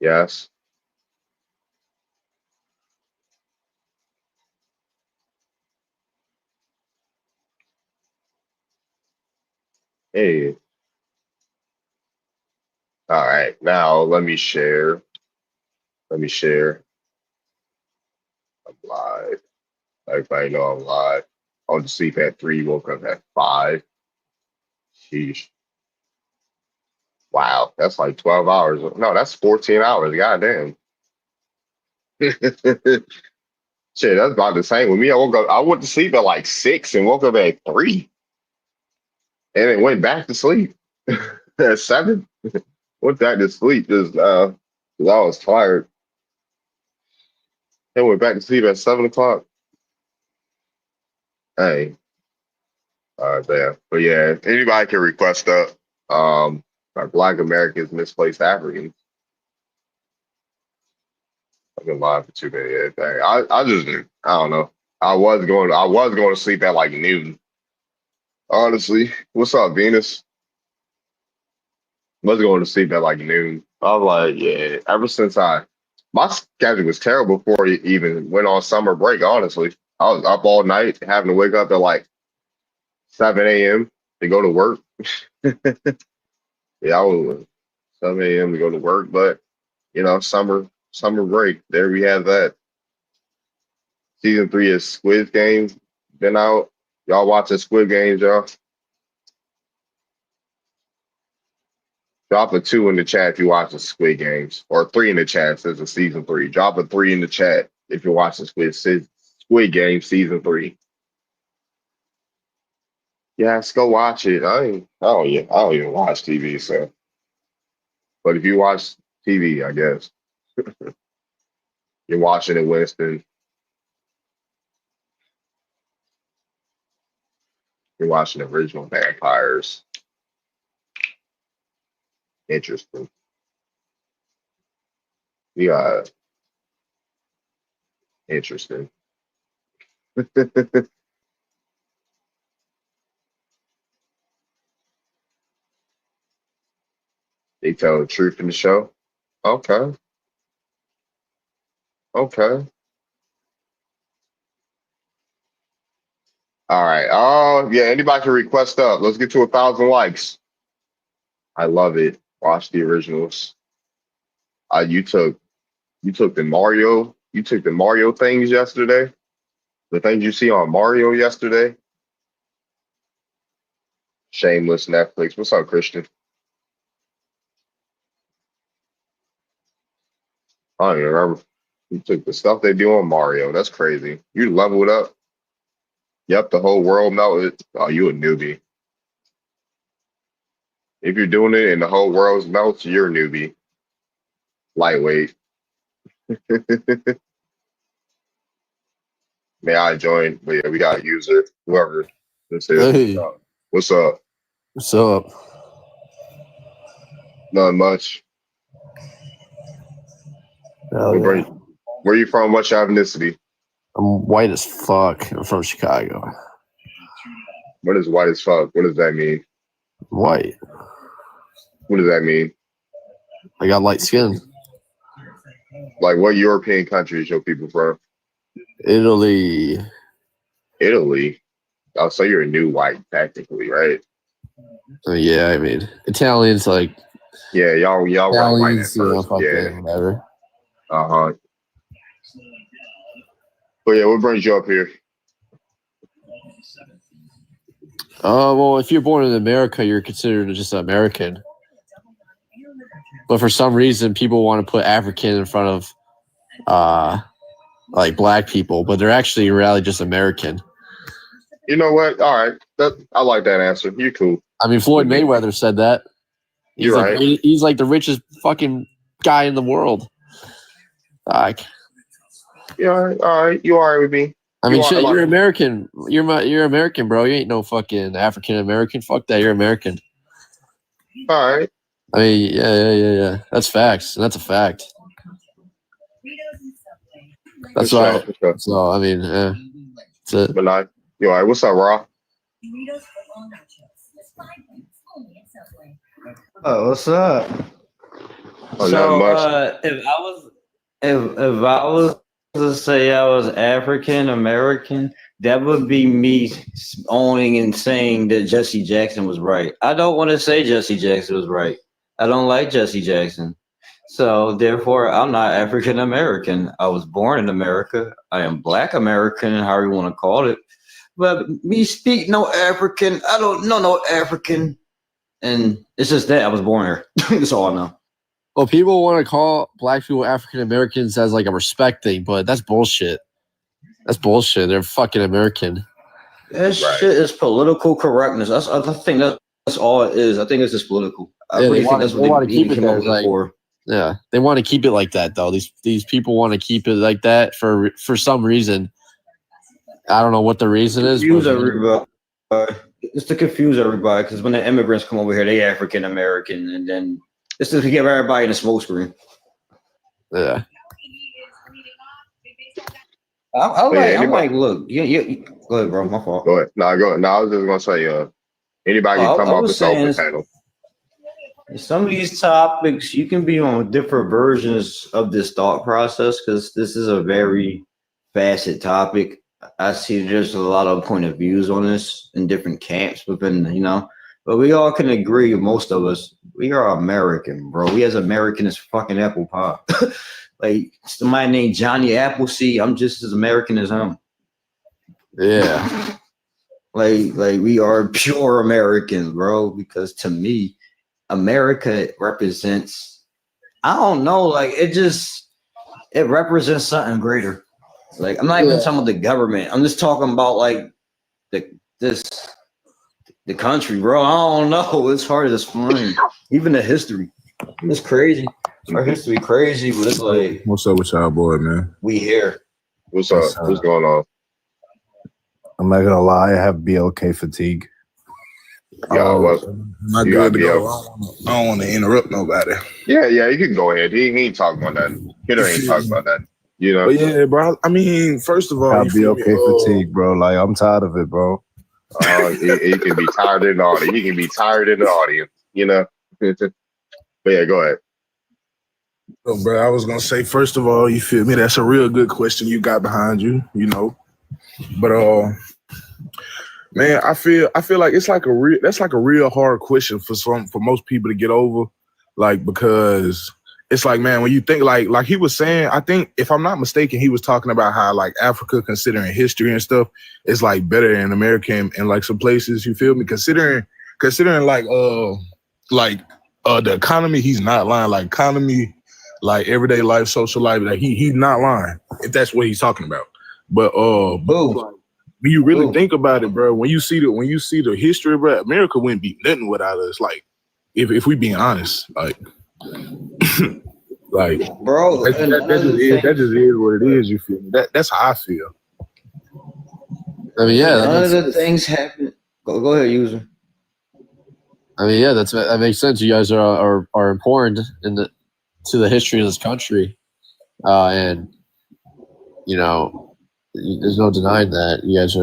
Yes. Hey. All right. Now let me share. Let me share. I'm live. Everybody know I'm live. I went to sleep at 3, woke up at 5. Sheesh. Wow. That's like 12 hours. No, that's 14 hours. Goddamn. Shit, that's about the same with me. I went to sleep at like 6 and woke up at 3 and then went back to sleep at 7. Went back to sleep just 'cause I was tired. And went back to sleep at 7 o'clock. Hey, damn. But yeah, anybody can request up. Like Black Americans, Misplaced Africans. I've been live for 2 days. Dang. I don't know. I was going to sleep at like noon. Honestly, what's up, Venus? Was going to sleep at like noon. I was like, yeah. Ever since my schedule was terrible before it even went on summer break. Honestly, I was up all night, having to wake up at like 7 a.m. to go to work. Yeah, I was 7 a.m. to go to work, but summer break. There we have that. Season 3 is Squid Game. Been out. Y'all watching Squid Games, y'all? Drop a 2 in the chat if you're watching Squid Games, or 3 in the chat. Says a season 3. Drop a 3 in the chat if you're watching Squid Game season 3. Yes, go watch it. I don't even watch TV, so. But if you watch TV, I guess you're watching it, Winston. You're watching the original vampires. Interesting. Yeah, interesting. They tell the truth in the show. Okay, okay. All right. Oh, yeah. Anybody can request up. Let's get to 1,000 likes. I love it. Watch the originals. Uh, you took you took the Mario things yesterday. The things you see on Mario yesterday. Shameless Netflix. What's up, Christian? I don't even remember. You took the stuff they do on Mario. That's crazy. You leveled up. Yep, the whole world melted. Oh, you a newbie. If you're doing it and the whole world's melts, you're a newbie. Lightweight. May I join? But yeah, we got a user, whoever this is. Hey, What's up? what's up? Not much. Hell yeah. Where you from? What's your ethnicity? I'm white as fuck. I'm from Chicago. What is white as fuck? What does that mean? White. What does that mean? I got light skin. Like, what European countries your people from? Italy. Italy. Oh, so you're a new white, technically, right? Yeah, I mean, Italians like. Yeah, y'all were white at Italians, you know, first. Yeah. whatever. Uh-huh. But yeah, what brings you up here? Well, if you're born in America, you're considered just an American. But for some reason, people want to put African in front of, like black people, but they're actually really just American. You know what? All right. I like that answer. You're cool. I mean, Floyd Mayweather said that. You're right. He's like the richest fucking guy in the world. Like, yeah, all right. You all right with me? I mean, shit, you're American. You're American, bro. You ain't no fucking African American. Fuck that. You're American. All right. I mean, yeah. That's facts. That's a fact. That's why. Sure. So, I mean, that's it. But not. You all right? What's up, Raw? Oh, what's up? Oh, nothing So much. if I was to say I was African American, that would be me owning and saying that Jesse Jackson was right. I don't want to say Jesse Jackson was right. I don't like Jesse Jackson. So therefore I'm not African American. I was born in America. I am Black American, however you want to call it. But me speak no African. I don't know no African. And it's just that I was born here. That's all I know. Well, people want to call black people African Americans as like a respect thing, but that's bullshit. That's bullshit. They're fucking American. That shit is political correctness. I think that's all it is. I think it's just political. I Yeah, really think that's what want they to keep even it came up there. with it Like, for. yeah, they want to keep it like that though. These people want to keep it like that for some reason. I don't know what the reason is. Confuse But everybody. It's to confuse everybody because when the immigrants come over here, they African American, and then it's to give everybody in a smoke screen. yeah, I'm like, look, you go ahead, bro. My fault. Go ahead. No, go. No, I was just gonna say, anybody can I come up was and talk the saying panel. some of these topics you can be on different versions of this thought process because this is a very facet topic. I see there's a lot of point of views on this in different camps within, but we all can agree, most of us, we are American, bro. We as American as fucking apple pie. Like somebody named Johnny Appleseed, I'm just as American as him. yeah. Like we are pure Americans, bro, because to me, America represents, I don't know, like it represents something greater. Like I'm not even talking about the government. I'm just talking about like the country, bro. I don't know. It's hard to explain. Even the history. It's crazy. Our history crazy, but it's like what's up with y'all, boy, man? We here. What's up? What's going on? I'm not gonna lie, I have BLK fatigue. Yeah, well, not good to go. I don't want to interrupt nobody. Yeah, you can go ahead. He ain't talking about that. Kidder ain't talking about that. You know. But yeah, bro. I mean, first of all, I'll be okay fatigue, bro. Like I'm tired of it, bro. He can be tired in the audience. He can be tired in the audience. You know. But yeah, go ahead. So, bro, I was gonna say, first of all, you feel me? That's a real good question you got behind you. You know, but man, I feel like it's like that's like a real hard question for most people to get over, like, because it's like, man, when you think like he was saying, I think if I'm not mistaken, he was talking about how like Africa, considering history and stuff, is like better than America in like some places. You feel me? Considering like the economy, he's not lying. Like economy, like everyday life, social life, like he's not lying if that's what he's talking about. But when you really think about it, bro, when you see the history, bro, America wouldn't be nothing without us. Like, if we being honest, like, like, bro, that just is what it is. You feel me? That's how I feel. I mean, yeah, none of the things happen. Go ahead, user. I mean, yeah, that makes sense. You guys are important to the history of this country, and you know, there's no denying that you guys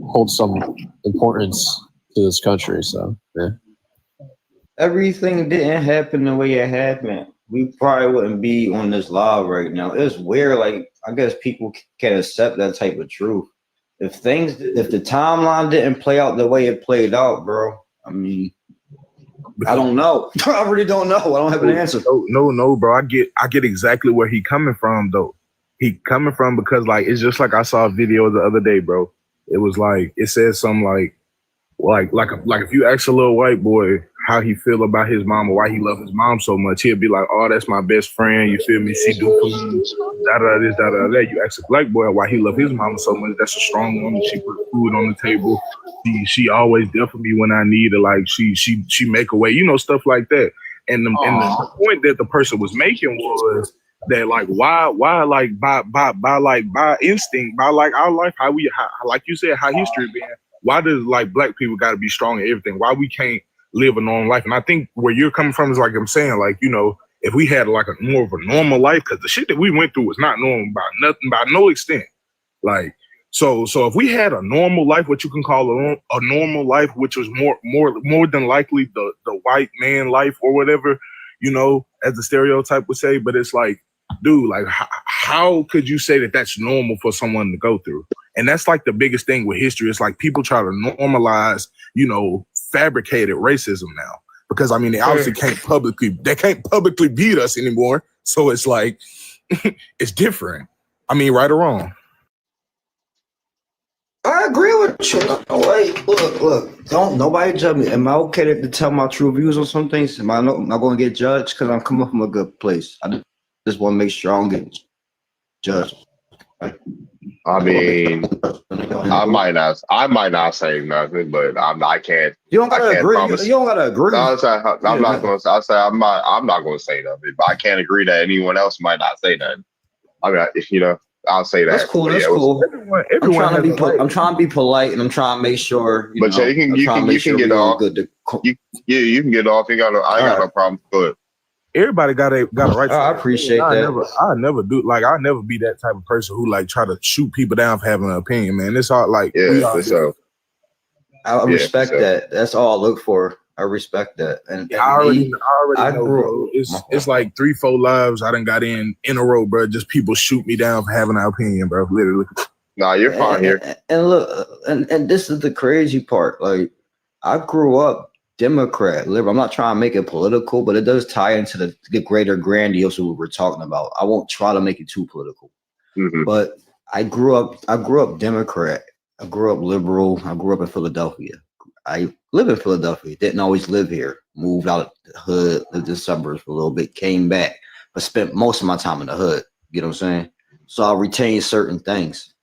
hold some importance to this country. So yeah, everything didn't happen the way it happened, we probably wouldn't be on this live right now. It's weird. Like I guess people can't accept that type of truth. If the timeline didn't play out the way it played out, bro. I mean, I don't know. I really don't know. I don't have an answer. No, bro. I get exactly where he coming from, though. He coming from because like it's just like I saw a video the other day, bro. It was like it said something like if you ask a little white boy how he feel about his mom or why he love his mom so much, he'll be like, "Oh, that's my best friend." You feel me? She do for me, this, that. You ask a black boy why he love his mama so much. That's a strong woman. She put food on the table. She always there for me when I need it. Like she make a way, stuff like that. And the point that the person was making was that like why like by instinct, by like our life, how like you said, how history been. Why does like black people got to be strong in everything? Why we can't live a normal life? And I think where you're coming from is like I'm saying, like, if we had like a more of a normal life, because the shit that we went through was not normal by no extent. Like, so if we had a normal life, what you can call a normal life, which was more than likely the white man life or whatever, you know, as the stereotype would say. But it's like, dude, like, how could you say that that's normal for someone to go through? And that's like the biggest thing with history. It's like people try to normalize, you know, fabricated racism now. Because I mean, they obviously can't publicly beat us anymore. So it's like, it's different. I mean, right or wrong. I agree with you. Wait, look. Don't nobody judge me. Am I okay to tell my true views on some things? Am I not going to get judged because I'm coming from a good place? I just want to make sure I don't get judged. I mean, I might not say nothing, but I can't. You don't gotta agree. Promise. You don't gotta agree. No, I'm not going to say nothing, but I can't agree that anyone else might not say nothing. I mean, you know, I'll say that. That's cool. That's cool. I'm trying to be polite, and I'm trying to make sure. You can get off. You can get off. I ain't got no problem. But everybody got a right. I appreciate that. I never do. Like, I'll never be that type of person who like try to shoot people down for having an opinion, man. It's all like, I respect that. That's all I look for. I respect that. And I already know, bro. It's like 3-4 lives I done got in a row, bro. Just people shoot me down for having an opinion, bro. Literally. Nah, you're fine here. And look, and this is the crazy part. Like, I grew up Democrat, liberal. I'm not trying to make it political, but it does tie into the greater grandiose what we're talking about. I won't try to make it too political. Mm-hmm. But I grew up Democrat. I grew up liberal. I grew up in Philadelphia. I live in Philadelphia. Didn't always live here. Moved out of the hood, lived in the suburbs for a little bit, came back, but spent most of my time in the hood. You know what I'm saying? So I retained certain things.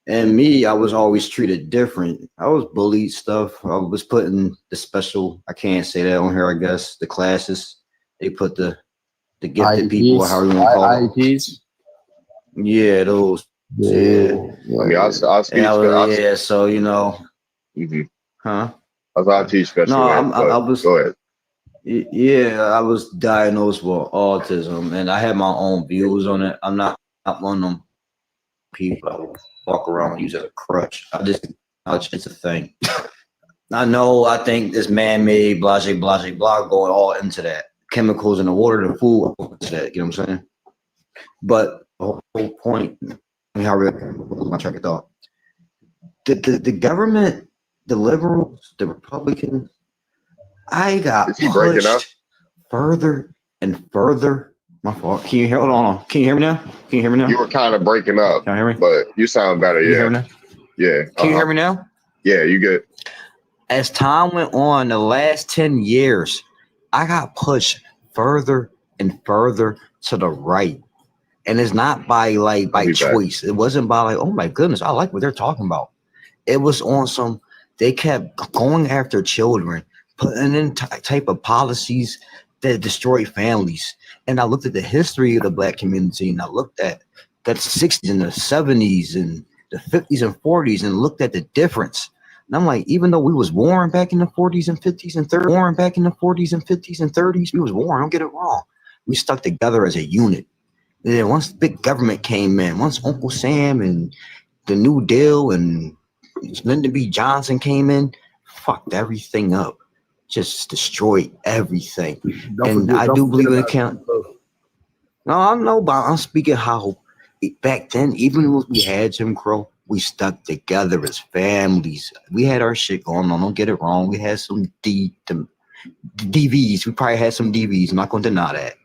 And me, I was always treated different. I was bullied stuff. I was put in the special, I can't say that on here, I guess, the classes. They put the gifted people, however you want to call them. IEPs? Yeah, those. Yeah. I mean, I'll speak. So, you know. Mm-hmm. Huh? I'll teach special. No, I was. Go ahead. Yeah, I was diagnosed with autism, and I had my own views on it. I'm not one of them people that will walk around and use it as a crutch. It's a thing. I think this man-made blah going all into that. Chemicals in the water, the food, into that. You know what I'm saying? But the whole point, my track of thought. The government, the liberals, the Republicans, I got pushed further and further. My fault. Can you hear? Hold on. Can you hear me now? You were kind of breaking up. Can you hear me? But you sound better. Can you hear me now? Yeah. Can you hear me now? Yeah, you good. As time went on, the last 10 years, I got pushed further and further to the right. And it's not by choice. It wasn't by like, oh my goodness, I like what they're talking about. It was on some, they kept going after children, putting in type of policies that destroy families. And I looked at the history of the Black community, and I looked at the 60s and the 70s and the 50s and 40s and looked at the difference. And I'm like, even though we was warring back in the 40s and 50s and 30s, we was warring, don't get it wrong. We stuck together as a unit. And then once big government came in, once Uncle Sam and the New Deal and Lyndon B. Johnson came in, fucked everything up. Just destroyed everything. I do believe in account. No, I know, but I'm speaking how back then, even when we had Jim Crow, we stuck together as families. We had our shit going on. Don't get it wrong. We had some DVs. We probably had some DVs. I'm not going to deny that.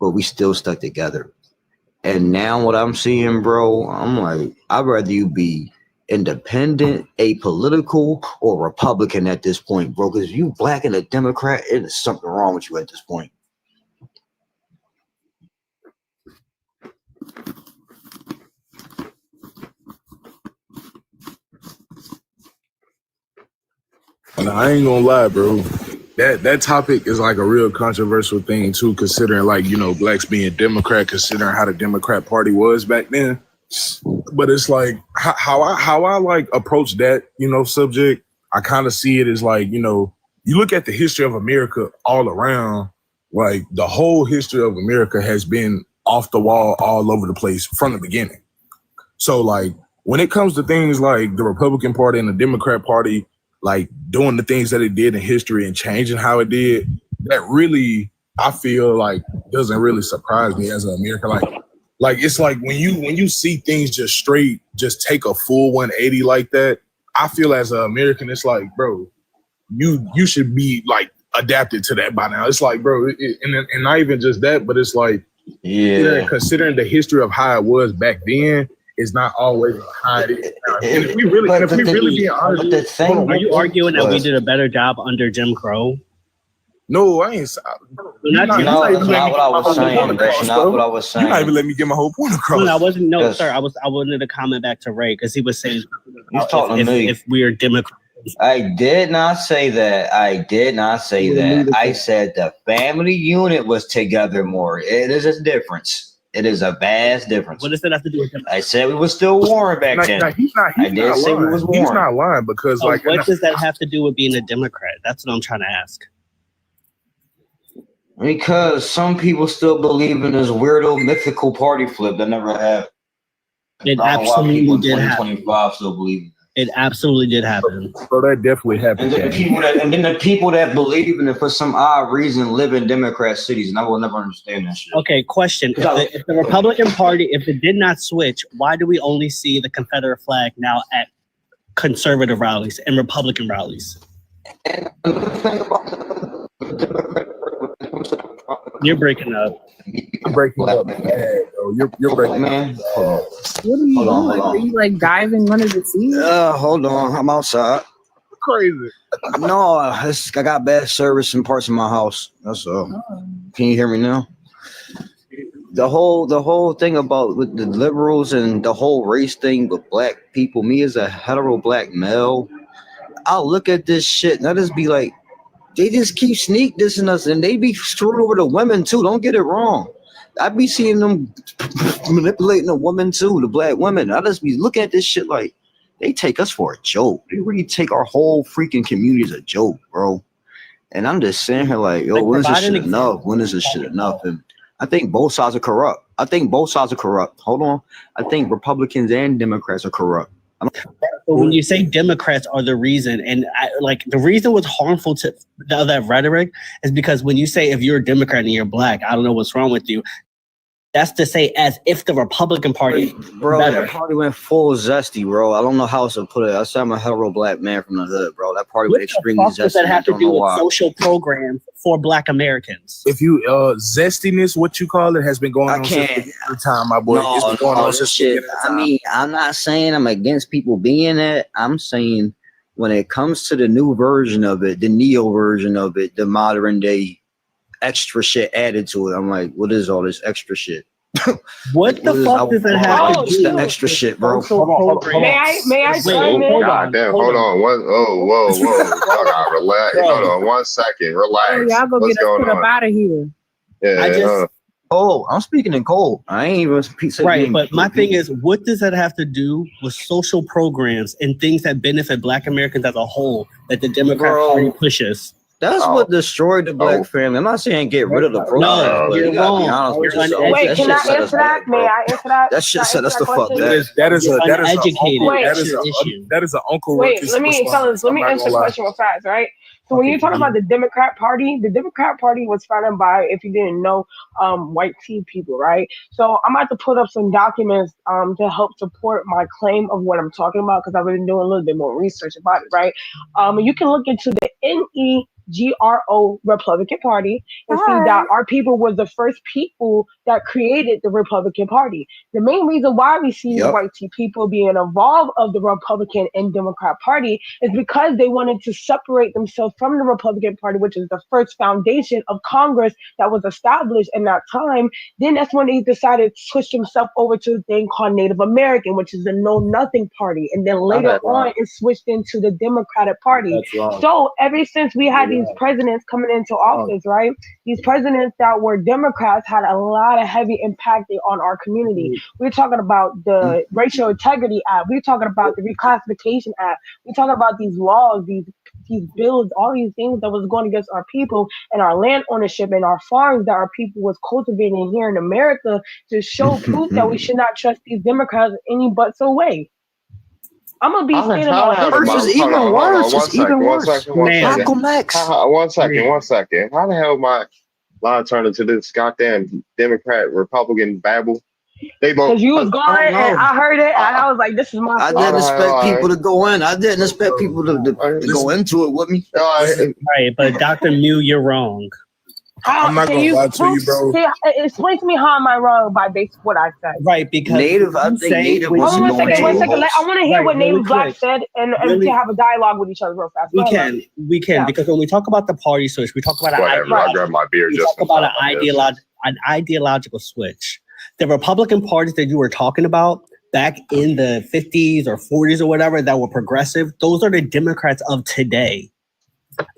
But we still stuck together. And now what I'm seeing, bro, I'm like, I'd rather you be independent, apolitical, or Republican at this point, bro. Because if you Black and a Democrat, there's something wrong with you at this point. And I ain't gonna lie, bro. That topic is like a real controversial thing too, considering like, you know, Blacks being Democrat, considering how the Democrat Party was back then. But it's like how I like approach that, you know, subject. I kind of see it as like, you know, you look at the history of America all around, like the whole history of America has been off the wall all over the place from the beginning. So like when it comes to things like the Republican Party and the Democrat Party, like doing the things that it did in history and changing how it did, that really, I feel like doesn't really surprise me as an American. Like it's like when you see things just take a full 180 like that. I feel as an American, it's like, bro, you should be like adapted to that by now. It's like, bro, and not even just that, but it's like, considering the history of how it was back then, it's not always how it is now. And if we really being honest, are you arguing that we did a better job under Jim Crow? No, I ain't. That's not what I was saying. That's not what I was saying. You're not even letting me get my whole point across. No, I wasn't. No, sir. I wanted to comment back to Ray because he was saying if we are Democrats. I did not say that. I said the family unit was together more. It is a difference. It is a vast difference. What does that have to do with him? I said we were still warring back then. He's not lying because what does that have to do with being a Democrat? That's what I'm trying to ask. Because some people still believe in this weirdo mythical party flip that never happened. It absolutely did happen. 2025 still believe it absolutely did happen. So that definitely happened. And then the people that believe in it for some odd reason live in Democrat cities, and I will never understand that shit. Okay, question. If the Republican Party, if it did not switch, why do we only see the Confederate flag now at conservative rallies and Republican rallies? And the thing about the Democrat, you're breaking up. I'm breaking up, man. You're breaking man. Up. Hold on. What are you doing? Are you like diving under the sea? Hold on. I'm outside. Crazy. No, I got bad service in parts of my house. That's all. Can you hear me now? The whole thing about with the liberals and the whole race thing with black people, me as a hetero black male, I'll look at this shit and I just be like, they just keep sneak dissing us and they be screwing over the women too. Don't get it wrong. I be seeing them manipulating the women too, the black women. I just be looking at this shit like they take us for a joke. They really take our whole freaking community as a joke, bro. And I'm just saying here like, yo, when is this shit enough? When is this shit enough? And I think both sides are corrupt. Hold on. I think Republicans and Democrats are corrupt. When you say Democrats are the reason, and the reason was harmful to that rhetoric is because when you say if you're a Democrat and you're black, I don't know what's wrong with you. That's to say as if the Republican Party, bro, that party went full zesty, bro. I don't know how else to put it. I said I'm a hetero black man from the hood, bro. That party went extremely zesty. What does that have to do with social programs for Black Americans? If you zestiness, what you call it, has been going on since the time, my boy. It's been going on since shit. I mean, I'm not saying I'm against people being that. I'm saying when it comes to the new version of it, the neo version of it, the modern day extra shit added to it. I'm like, what is all this extra shit? What the fuck does that have to do? The extra shit, bro. May I chime in? God damn, hold on. Whoa. Relax. Hold on 1 second. Relax. Y'all go What's get us put up out of here. Yeah, I'm speaking in cold. I ain't even right, but my thing is, what does that have to do with social programs and things that benefit Black Americans as a whole that the Democrat Party pushes? That's what destroyed the black family. I'm not saying get rid of the program. No, you're wrong. Wait, can I answer that? May I answer that? That shit set us the fuck down. That is an uncle. Wait, let me answer the question with facts, right? So when you talk about the Democrat Party was founded by, if you didn't know, white tea people, right? So I'm about to put up some documents to help support my claim of what I'm talking about because I've been doing a little bit more research about it, right? You can look into the NEGRO Republican Party and see that our people were the first people that created the Republican Party. The main reason why we see white tea people being involved of the Republican and Democrat Party is because they wanted to separate themselves from the Republican Party, which is the first foundation of Congress that was established in that time. Then that's when they decided to switch themselves over to a thing called Native American, which is the Know Nothing Party. And then later on, it switched into the Democratic Party. So ever since we had these presidents coming into office, right? These presidents that were Democrats had a lot of heavy impact on our community. We're talking about the Racial Integrity Act. We're talking about the Reclassification Act. We're talking about these laws, these bills, all these things that was going against our people and our land ownership and our farms that our people was cultivating here in America to show proof that we should not trust these Democrats in any but so way. I'm gonna be standing on It's even worse. It's even worse. One second. How the hell line turned into this goddamn Democrat Republican babble. They both. Because you was going I don't and know. I heard it and I was like, this is my I fault. didn't expect Alright. people to go in. I didn't expect people to go into it with me. Right, but Dr. Mew, you're wrong. I'm not gonna lie to you, bro. Explain to me how am I wrong by base what I said. Right, because Native, I you think say- Native when was Hold on you one going second, say- to I want to hear Right, what really Native Black quick. said and Really- we can have a dialogue with each other real fast. Go We ahead, can, Yeah. because when we talk about the party switch, we talk about Whatever. I grabbed my beer we just talk in about time, I guess. an ideological switch. The Republican parties that you were talking about back in the 50s or 40s or whatever that were progressive, those are the Democrats of today.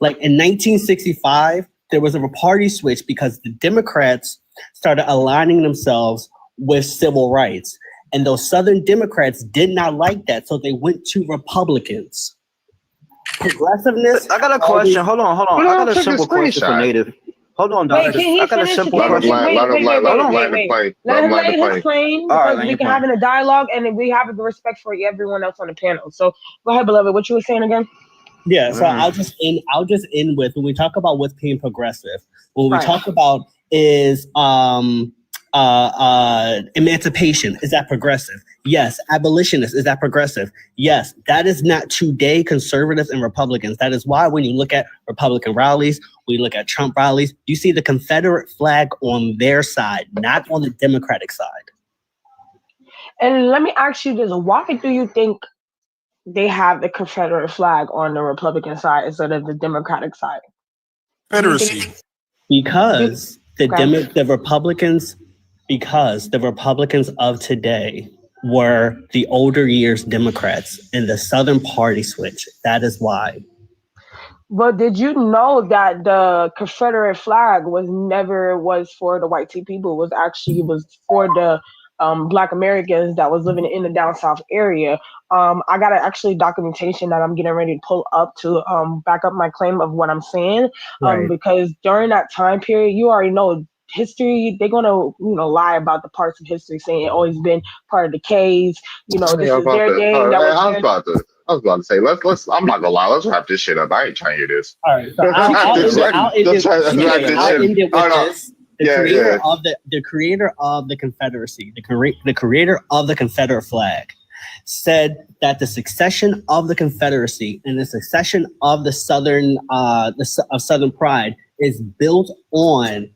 Like in 1965, there was a party switch because the Democrats started aligning themselves with civil rights. And those Southern Democrats did not like that, so they went to Republicans. Progressiveness. I got a question. Hold on. Hold I on, got a check the simple question for screenshot. Native. Hold on, Wait, Doctor. can he I got a finish? simple Let him question. land. Let him land. Let him land the plane. Let him land the his plane. plane All right, because land we your can plane. have a dialogue and then we have the respect for everyone else on the panel. So go ahead, beloved. What you were saying again? Yeah, so I'll just end with when we talk about what's being progressive. What we Right. talk about is emancipation. Is that progressive? Yes. Abolitionist. Is that progressive? Yes. That is not today conservatives and Republicans. That is why when you look at Republican rallies, we look at Trump rallies, you see the Confederate flag on their side, not on the Democratic side. And let me ask you this: why do you think they have the Confederate flag on the Republican side instead of the Democratic side? Confederacy. Because Okay. the Republicans of today were the older years Democrats in the Southern Party switch. That is why. But did you know that the Confederate flag was for the white people? It was for the Black Americans that was living in the down south area. I got actually documentation that I'm getting ready to pull up to back up my claim of what I'm saying. Right. Because during that time period, you already know history. They're gonna lie about the parts of history saying it always been part of the K's. This is their game. I was about to say, let's. I'm not gonna lie. Let's wrap this shit up. I ain't trying to hear this. All right. So I'll end it with this. The creator of the Confederacy, the creator of the Confederate flag, said that the succession of the Confederacy and the succession of the Southern Southern pride is built on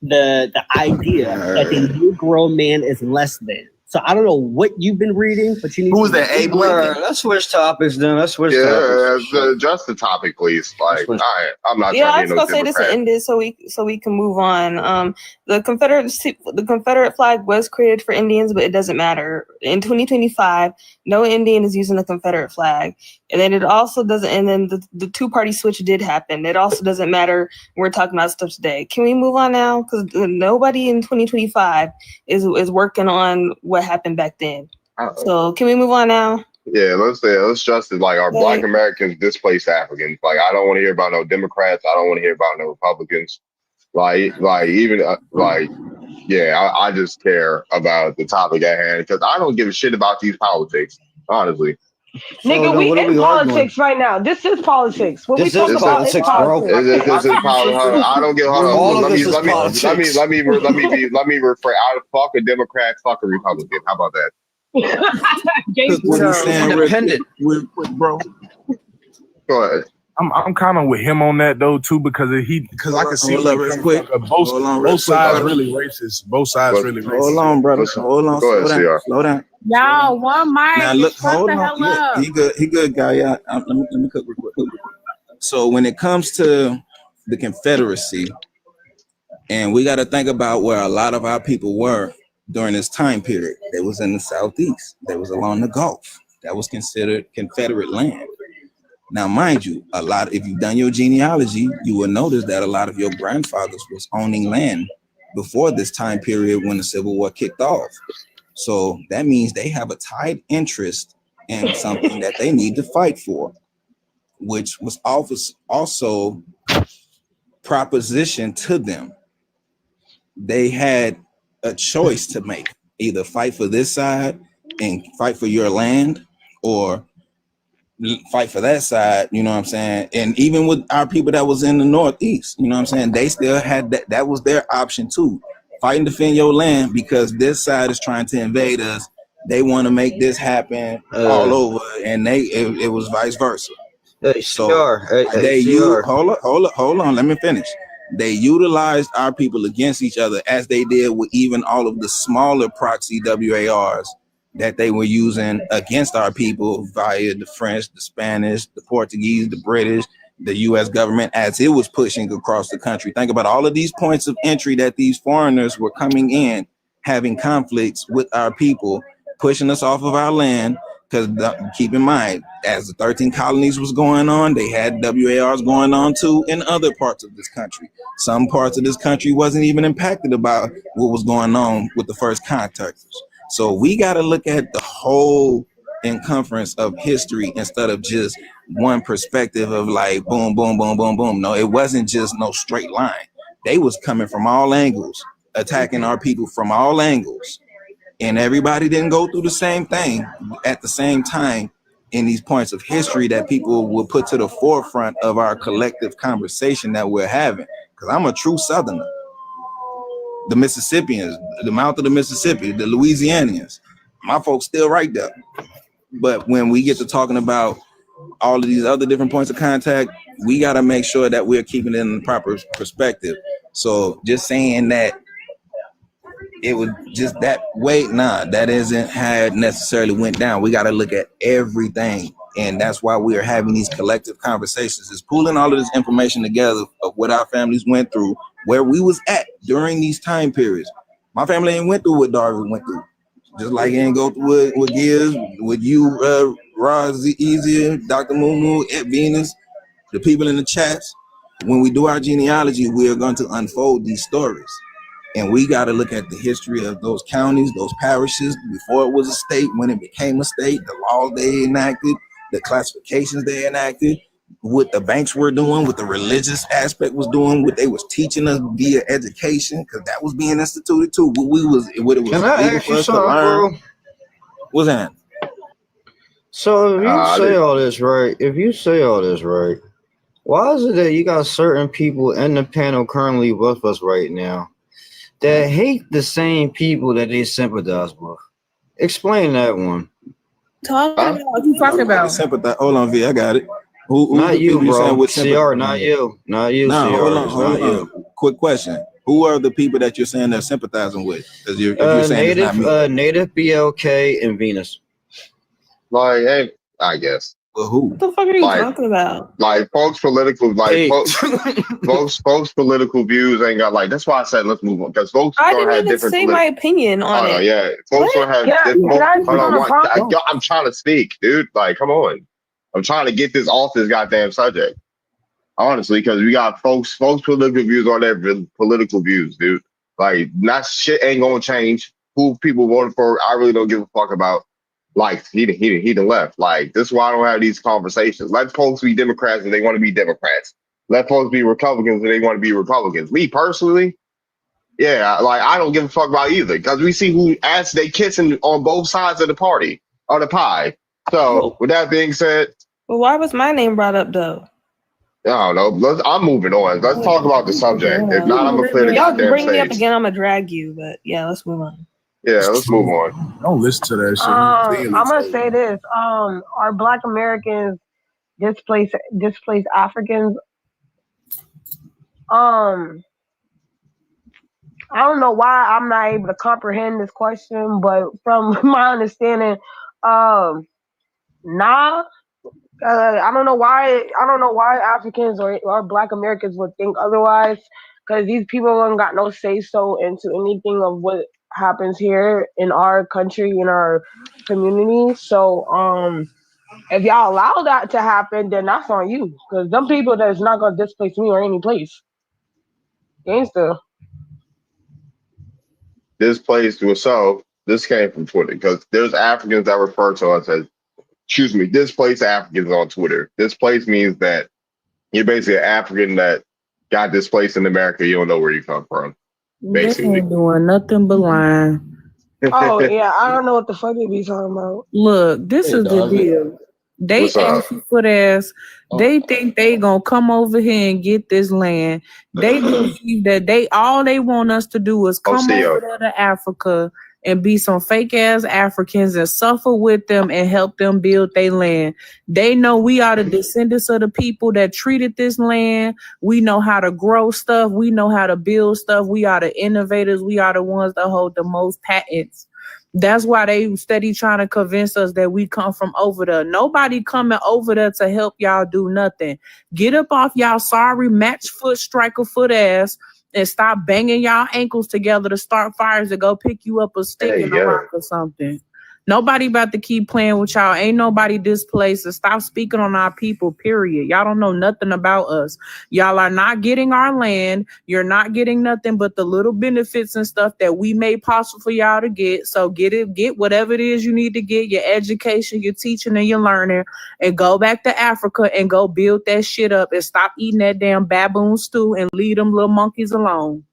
the idea that the Negro man is less than. So I don't know what you've been reading, but you need. Who was that? Abe Lincoln. Let's switch topics then. Topics. Address the topic, please. Like, all right, I'm not Yeah, I trying was to gonna be no say this and Democrat. end it so we can move on. The Confederate flag was created for Indians, but it doesn't matter. In 2025, no Indian is using the Confederate flag, and then it also doesn't. And then the two-party switch did happen. It also doesn't matter. We're talking about stuff today. Can we move on now? Because nobody in 2025 is working on what happened back then. So can we move on now? Yeah, let's just like our Black Americans displaced Africans. Like, I don't want to hear about no Democrats. I don't want to hear about no Republicans. I just care about the topic at hand because I don't give a shit about these politics, honestly. Nigga, we in politics right now. This is politics. What we talk about is politics. This is politics. I don't give. Hold on. Let me rephrase. I fuck a Democrat, fuck a Republican. How about that? What he's saying, independent, bro. Go ahead. I'm kind of with him on that though too because I can see real quick. Both sides really racist. Both sides really racist. Hold on, brother. Hold on. Slow down. Y'all, one mic. Now look, hold the on. hell up. He good, guy. Yeah. Let me cook real quick. So when it comes to the Confederacy, and we got to think about where a lot of our people were during this time period. They was in the Southeast. They was along the Gulf. That was considered Confederate land. Now, mind you, if you've done your genealogy, you will notice that a lot of your grandfathers was owning land before this time period when the Civil War kicked off. So that means they have a tied interest in something that they need to fight for, which was also propositioned to them. They had a choice to make, either fight for this side and fight for your land, or fight for that side, you know what I'm saying? And even with our people that was in the Northeast, you know what I'm saying? They still had that was their option too. Fight and defend your land because this side is trying to invade us. They want to make this happen all over, and it was vice versa. Hey, So hold on, let me finish. They utilized our people against each other as they did with even all of the smaller proxy WARs that they were using against our people via the French, the Spanish, the Portuguese, the British, the US government as it was pushing across the country. Think about all of these points of entry that these foreigners were coming in, having conflicts with our people, pushing us off of our land. Because keep in mind, as the 13 colonies was going on, they had WARs going on too in other parts of this country. Some parts of this country wasn't even impacted about what was going on with the first contactors. So we got to look at the whole circumference of history instead of just one perspective of like boom, boom, boom, boom, boom. No, it wasn't just no straight line. They was coming from all angles, attacking our people from all angles. And everybody didn't go through the same thing at the same time in these points of history that people will put to the forefront of our collective conversation that we're having. Because I'm a true Southerner. The Mississippians, the mouth of the Mississippi, the Louisianians, my folks still right there. But when we get to talking about all of these other different points of contact, we got to make sure that we're keeping it in the proper perspective. So just saying that it was just that way, nah, that isn't how it necessarily went down. We got to look at everything. And that's why we are having these collective conversations. It's pulling all of this information together of what our families went through, where we was at during these time periods. My family ain't went through what Darus went through. Just like he ain't go through it with Giz, with you, Roz, Easier, Dr. Mumu, Ed Venus, the people in the chats. When we do our genealogy, we are going to unfold these stories. And we got to look at the history of those counties, those parishes, before it was a state, when it became a state, the laws they enacted, the classifications they enacted, what the banks were doing, what the religious aspect was doing, what they was teaching us via education, because that was being instituted too. What it was Can I ask you something, bro? What's that? So if you say all this right, why is it that you got certain people in the panel currently with us right now that hate the same people that they sympathize with? Explain that one. What you talking about? Hold on, V, I got it. Who not you, bro. CR, not you. Not you, no, CR. Hold on. Quick question. Who are the people that you're saying they're sympathizing with? Because you're saying Native, it's not me. Native, BLK, and Venus. Like, hey, I guess. Well, who? What the fuck are you talking about? Like folks' political, folks' political views ain't got like. That's why I said let's move on because folks I don't have didn't even different. say my opinion on it. Yeah, folks don't have different. I'm trying to speak, dude. Like, come on. I'm trying to get this off this goddamn subject. Honestly, because we got folks' political views on their political views, dude. Like, that shit ain't gonna change. Who people voted for, I really don't give a fuck about. Like, he done left. Like, this is why I don't have these conversations. Let folks be Democrats if they want to be Democrats. Let folks be Republicans if they want to be Republicans. Me personally, yeah, like, I don't give a fuck about either. Because we see who ass they kissing on both sides of the party, or the pie. So, with that being said. Well, why was my name brought up, though? I don't know. I'm moving on. Let's talk about the subject. If not, I'm gonna clear the goddamn bring me up stage. again, I'm gonna drag you. But yeah, let's move on. Yeah, let's move on. Don't listen to that shit. I'm gonna say this. Are Black Americans displaced Africans? I don't know why I'm not able to comprehend this question, but from my understanding, nah. I don't know why. Africans or Black Americans would think otherwise, because these people haven't got no say so into anything of what happens here in our country, in our community. So, if y'all allow that to happen, then that's on you, because them people that's not gonna displace me or any place. Gangsta. Displaced yourself. This came from Twitter because there's Africans that refer to us as, displaced Africans on Twitter. Displaced means that you're basically an African that got displaced in America. You don't know where you come from. Basically, they ain't doing nothing but lying. Oh yeah, I don't know what the fuck they be talking about. Look, this is the deal. They What's up? ashy foot ass. They think they gonna come over here and get this land. They believe that all they want us to do is come over there to Africa and be some fake ass Africans and suffer with them and help them build their land. They know we are the descendants of the people that treated this land. We know how to grow stuff. We know how to build stuff. We are the innovators. We are the ones that hold the most patents. That's why they steady trying to convince us that we come from over there. Nobody coming over there to help y'all do nothing. Get up off y'all sorry match foot striker foot ass and stop banging y'all ankles together to start fires to go pick you up a stick and a rock or something. Nobody about to keep playing with y'all. Ain't nobody displaced. And stop speaking on our people, period. Y'all don't know nothing about us. Y'all are not getting our land. You're not getting nothing but the little benefits and stuff that we made possible for y'all to get. So get whatever it is you need to get, your education, your teaching, and your learning, and go back to Africa and go build that shit up and stop eating that damn baboon stew and leave them little monkeys alone.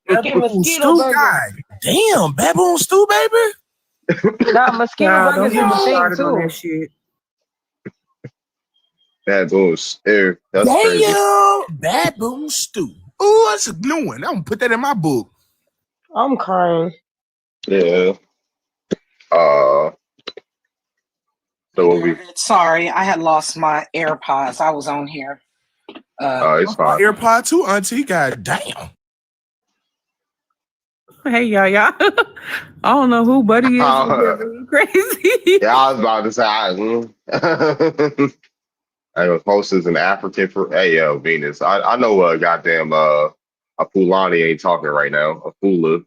Baboon stew, God damn, baboon stew, baby. Nah, mosquito burgers is the thing too. That shit. Baboon stew. That's damn, crazy. baboon stew. Oh, that's a new one. I'm gonna put that in my book. I'm crying. Yeah. So we. Sorry, I had lost my AirPods. I was on here. It's fine. AirPod too, Auntie. God damn. Hey, y'all. I don't know who Buddy is. Crazy. Yeah, I was about to say. I was hosting an African for. Hey, yo, Venus. I know goddamn a Fulani ain't talking right now. A Fula.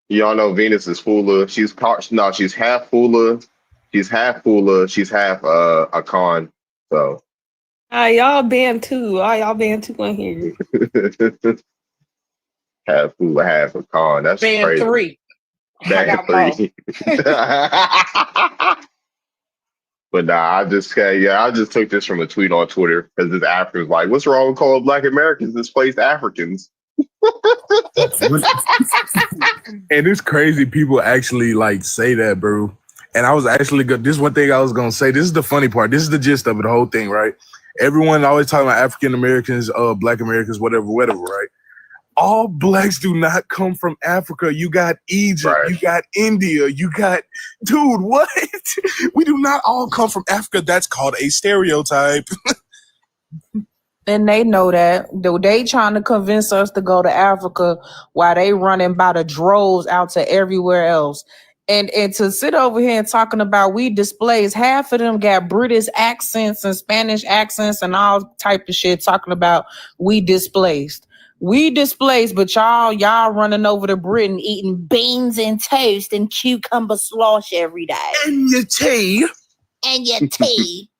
Y'all know Venus is Fula. She's half Fula. She's half Fula. She's half Akan. So. Y'all banned too. Y'all banned two in here. Half Fula, half Akan. That's band crazy. Three. Band three. But nah, I just took this from a tweet on Twitter because this African's like, what's wrong with calling Black Americans displaced Africans? And it's crazy people actually like say that, bro. And I was actually good. This is one thing I was gonna say. This is the funny part. This is the gist of it, the whole thing, right? Everyone always talking about African Americans, Black Americans, whatever, right? All blacks do not come from Africa. You got Egypt, you got India, you got, dude, what? We do not all come from Africa. That's called a stereotype. And they know that. They trying to convince us to go to Africa while they running by the droves out to everywhere else. And to sit over here and talking about we displaced, half of them got British accents and Spanish accents and all type of shit talking about we displaced. We displaced, but y'all running over to Britain eating beans and toast and cucumber slosh every day. And your tea. And your tea.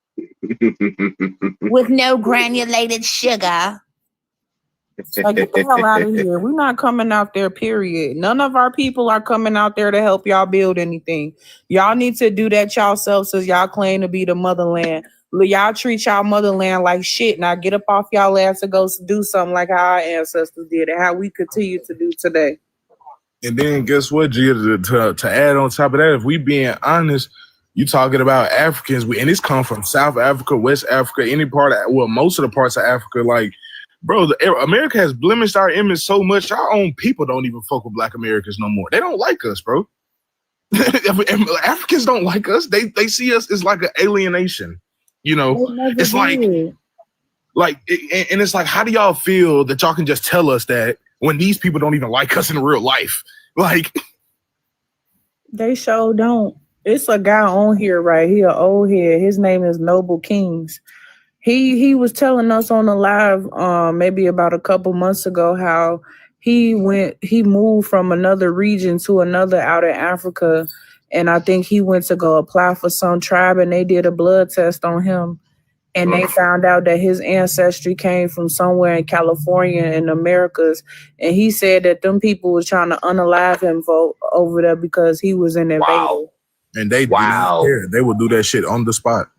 With no granulated sugar. So get the hell out of here. We're not coming out there, period. None of our people are coming out there to help y'all build anything. Y'all need to do that yourselves since y'all claim to be the motherland. Y'all treat y'all motherland like shit. Now get up off y'all ass and go do something like how our ancestors did and how we continue to do today. And then guess what, G? To add on top of that, if we being honest, you talking about Africans, and it's come from South Africa, West Africa, any part of, most of the parts of Africa. Like, bro, America has blemished our image so much. Our own people don't even fuck with Black Americans no more. They don't like us, bro. Africans don't like us. They see us as like an alienation. You know, it's like, and it's like, how do y'all feel that y'all can just tell us that when these people don't even like us in real life? Like, they sure don't. It's a guy on here right here, old head. His name is Noble Kings. He was telling us on the live maybe about a couple months ago how he moved from another region to another out in Africa. And I think he went to go apply for some tribe and they did a blood test on him. And they found out that his ancestry came from somewhere in California in the Americas. And he said that them people was trying to unalive him over there because he was an invader. Wow. And they they would do that shit on the spot.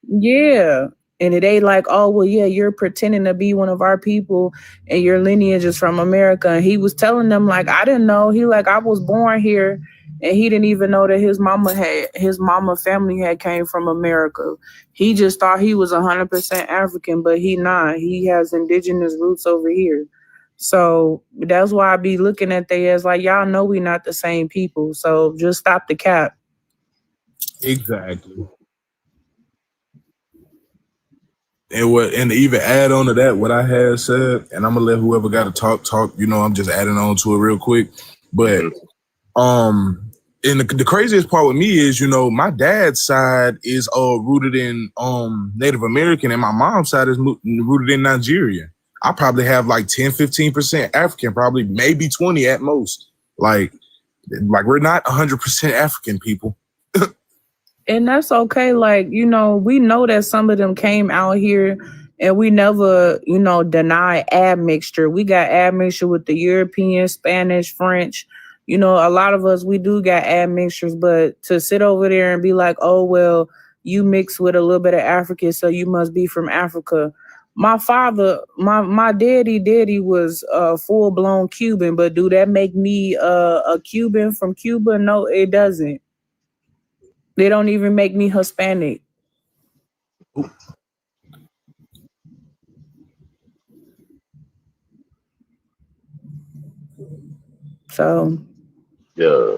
Yeah. And they like, oh, well, yeah, you're pretending to be one of our people and your lineage is from America. And he was telling them, like, I didn't know. He like, I was born here and he didn't even know that his mama family had came from America. He just thought he was 100% African, but he not. He has indigenous roots over here. So that's why I be looking at they as like, y'all know we not the same people. So just stop the cap. Exactly. And to even add on to that, what I had said, and I'm gonna let whoever got to talk. You know, I'm just adding on to it real quick. But and the craziest part with me is, you know, my dad's side is rooted in Native American, and my mom's side is rooted in Nigerian. I probably have like 10-15% African, probably maybe 20 at most. Like we're not 100% African people. And that's okay. Like, you know, we know that some of them came out here and we never, you know, deny admixture. We got admixture with the European, Spanish, French. You know, a lot of us, we do got admixtures, but to sit over there and be like, oh, well, you mix with a little bit of African, so you must be from Africa. My father, my daddy was a full-blown Cuban, but do that make me a Cuban from Cuba? No, it doesn't. They don't even make me Hispanic. So yeah.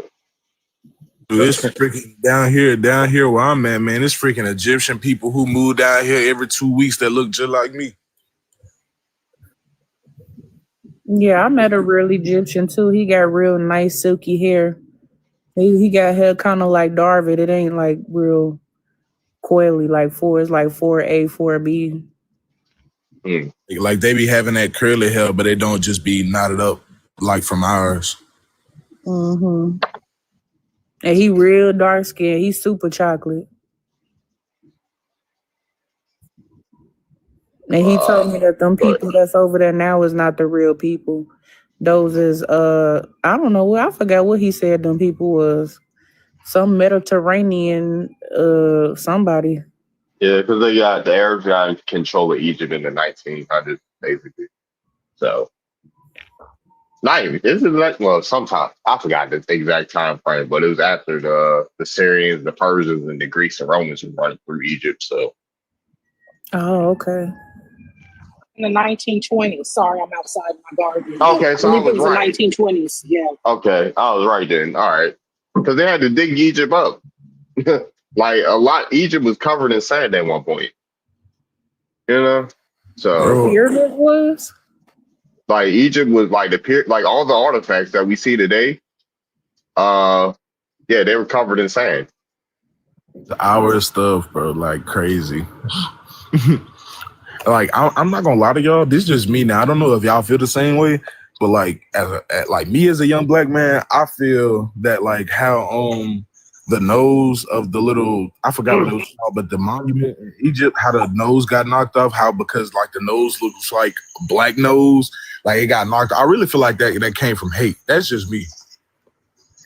Dude, it's freaking down here where I'm at, man. It's freaking Egyptian people who move down here every 2 weeks that look just like me. yeah, I met a real Egyptian too. He got real nice silky hair. He got hair kind of like Darvid. It ain't like real coily like it's like 4A, 4B. Like they be having that curly hair, but they don't just be knotted up like from ours. Mm-hmm. And he real dark skinned. He's super chocolate. And he told me that them people that's over there now is not the real people. Those is I don't know. I forgot what he said them people was. Some Mediterranean somebody. Yeah, because the Arabs got in control of Egypt in the 1900s, basically. So, not even this is like sometime I forgot the exact time frame, but it was after the Syrians, the Persians, and the Greeks and Romans were running through Egypt. So, oh, okay. In the 1920s. Sorry, I'm outside my garden. Okay, so I was right. It was the 1920s. Yeah. Okay, I was right then. All right, because they had to dig Egypt up. Like a lot, Egypt was covered in sand at one point. You know, so pyramid was like Egypt was like like all the artifacts that we see today. Yeah, they were covered in sand. Our stuff, bro, like crazy. Like I'm not gonna lie to y'all. This is just me now. I don't know if y'all feel the same way, but like like me as a young black man, I feel that like how the nose of the little, I forgot what it was called, but the monument in Egypt, how the nose got knocked off, how because like the nose looks like a black nose, like it got knocked off. I really feel like that came from hate. That's just me.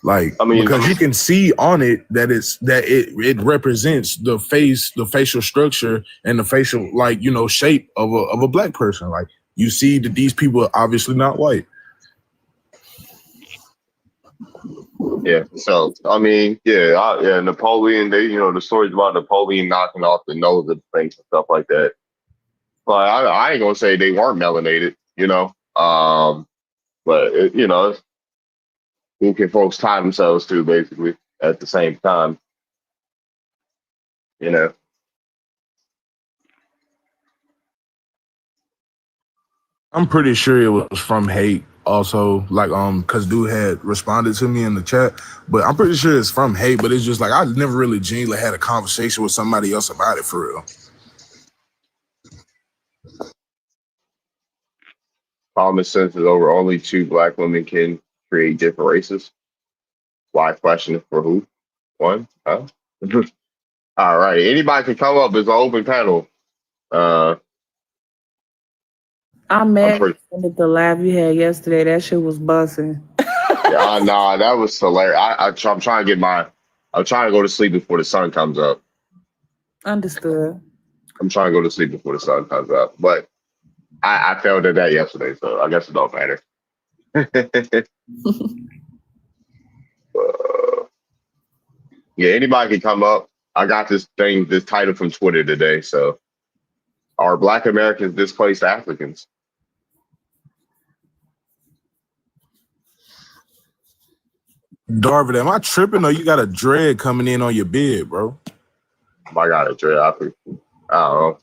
Like, I mean, because you can see on it that it represents the face, the facial structure, and the facial, like, you know, shape of a black person. Like you see that these people are obviously not white. Yeah. So I mean, yeah, Napoleon. They, you know, the stories about Napoleon knocking off the nose of the face and stuff like that. But I ain't gonna say they weren't melanated, you know. But you know, who can folks tie themselves to basically at the same time, you know. I'm pretty sure it was from hate also, like because dude had responded to me in the chat, but I'm pretty sure it's from hate, but it's just like I never really genuinely had a conversation with somebody else about it for real. Common sense is over. Only two black women can create different races. Why question for who? One? Huh? All right. Anybody can come up. It's an open panel. I'm mad at the live you had yesterday. That shit was bussing. Nah, that was hilarious. I'm trying to I'm trying to go to sleep before the sun comes up. Understood. I'm trying to go to sleep before the sun comes up. But I failed at that yesterday, so I guess it don't matter. Yeah, anybody can come up. I got this title from Twitter today. So, are Black Americans displaced Africans? Darvin, am I tripping or you got a dread coming in on your bed, bro? I got a dread. I don't know.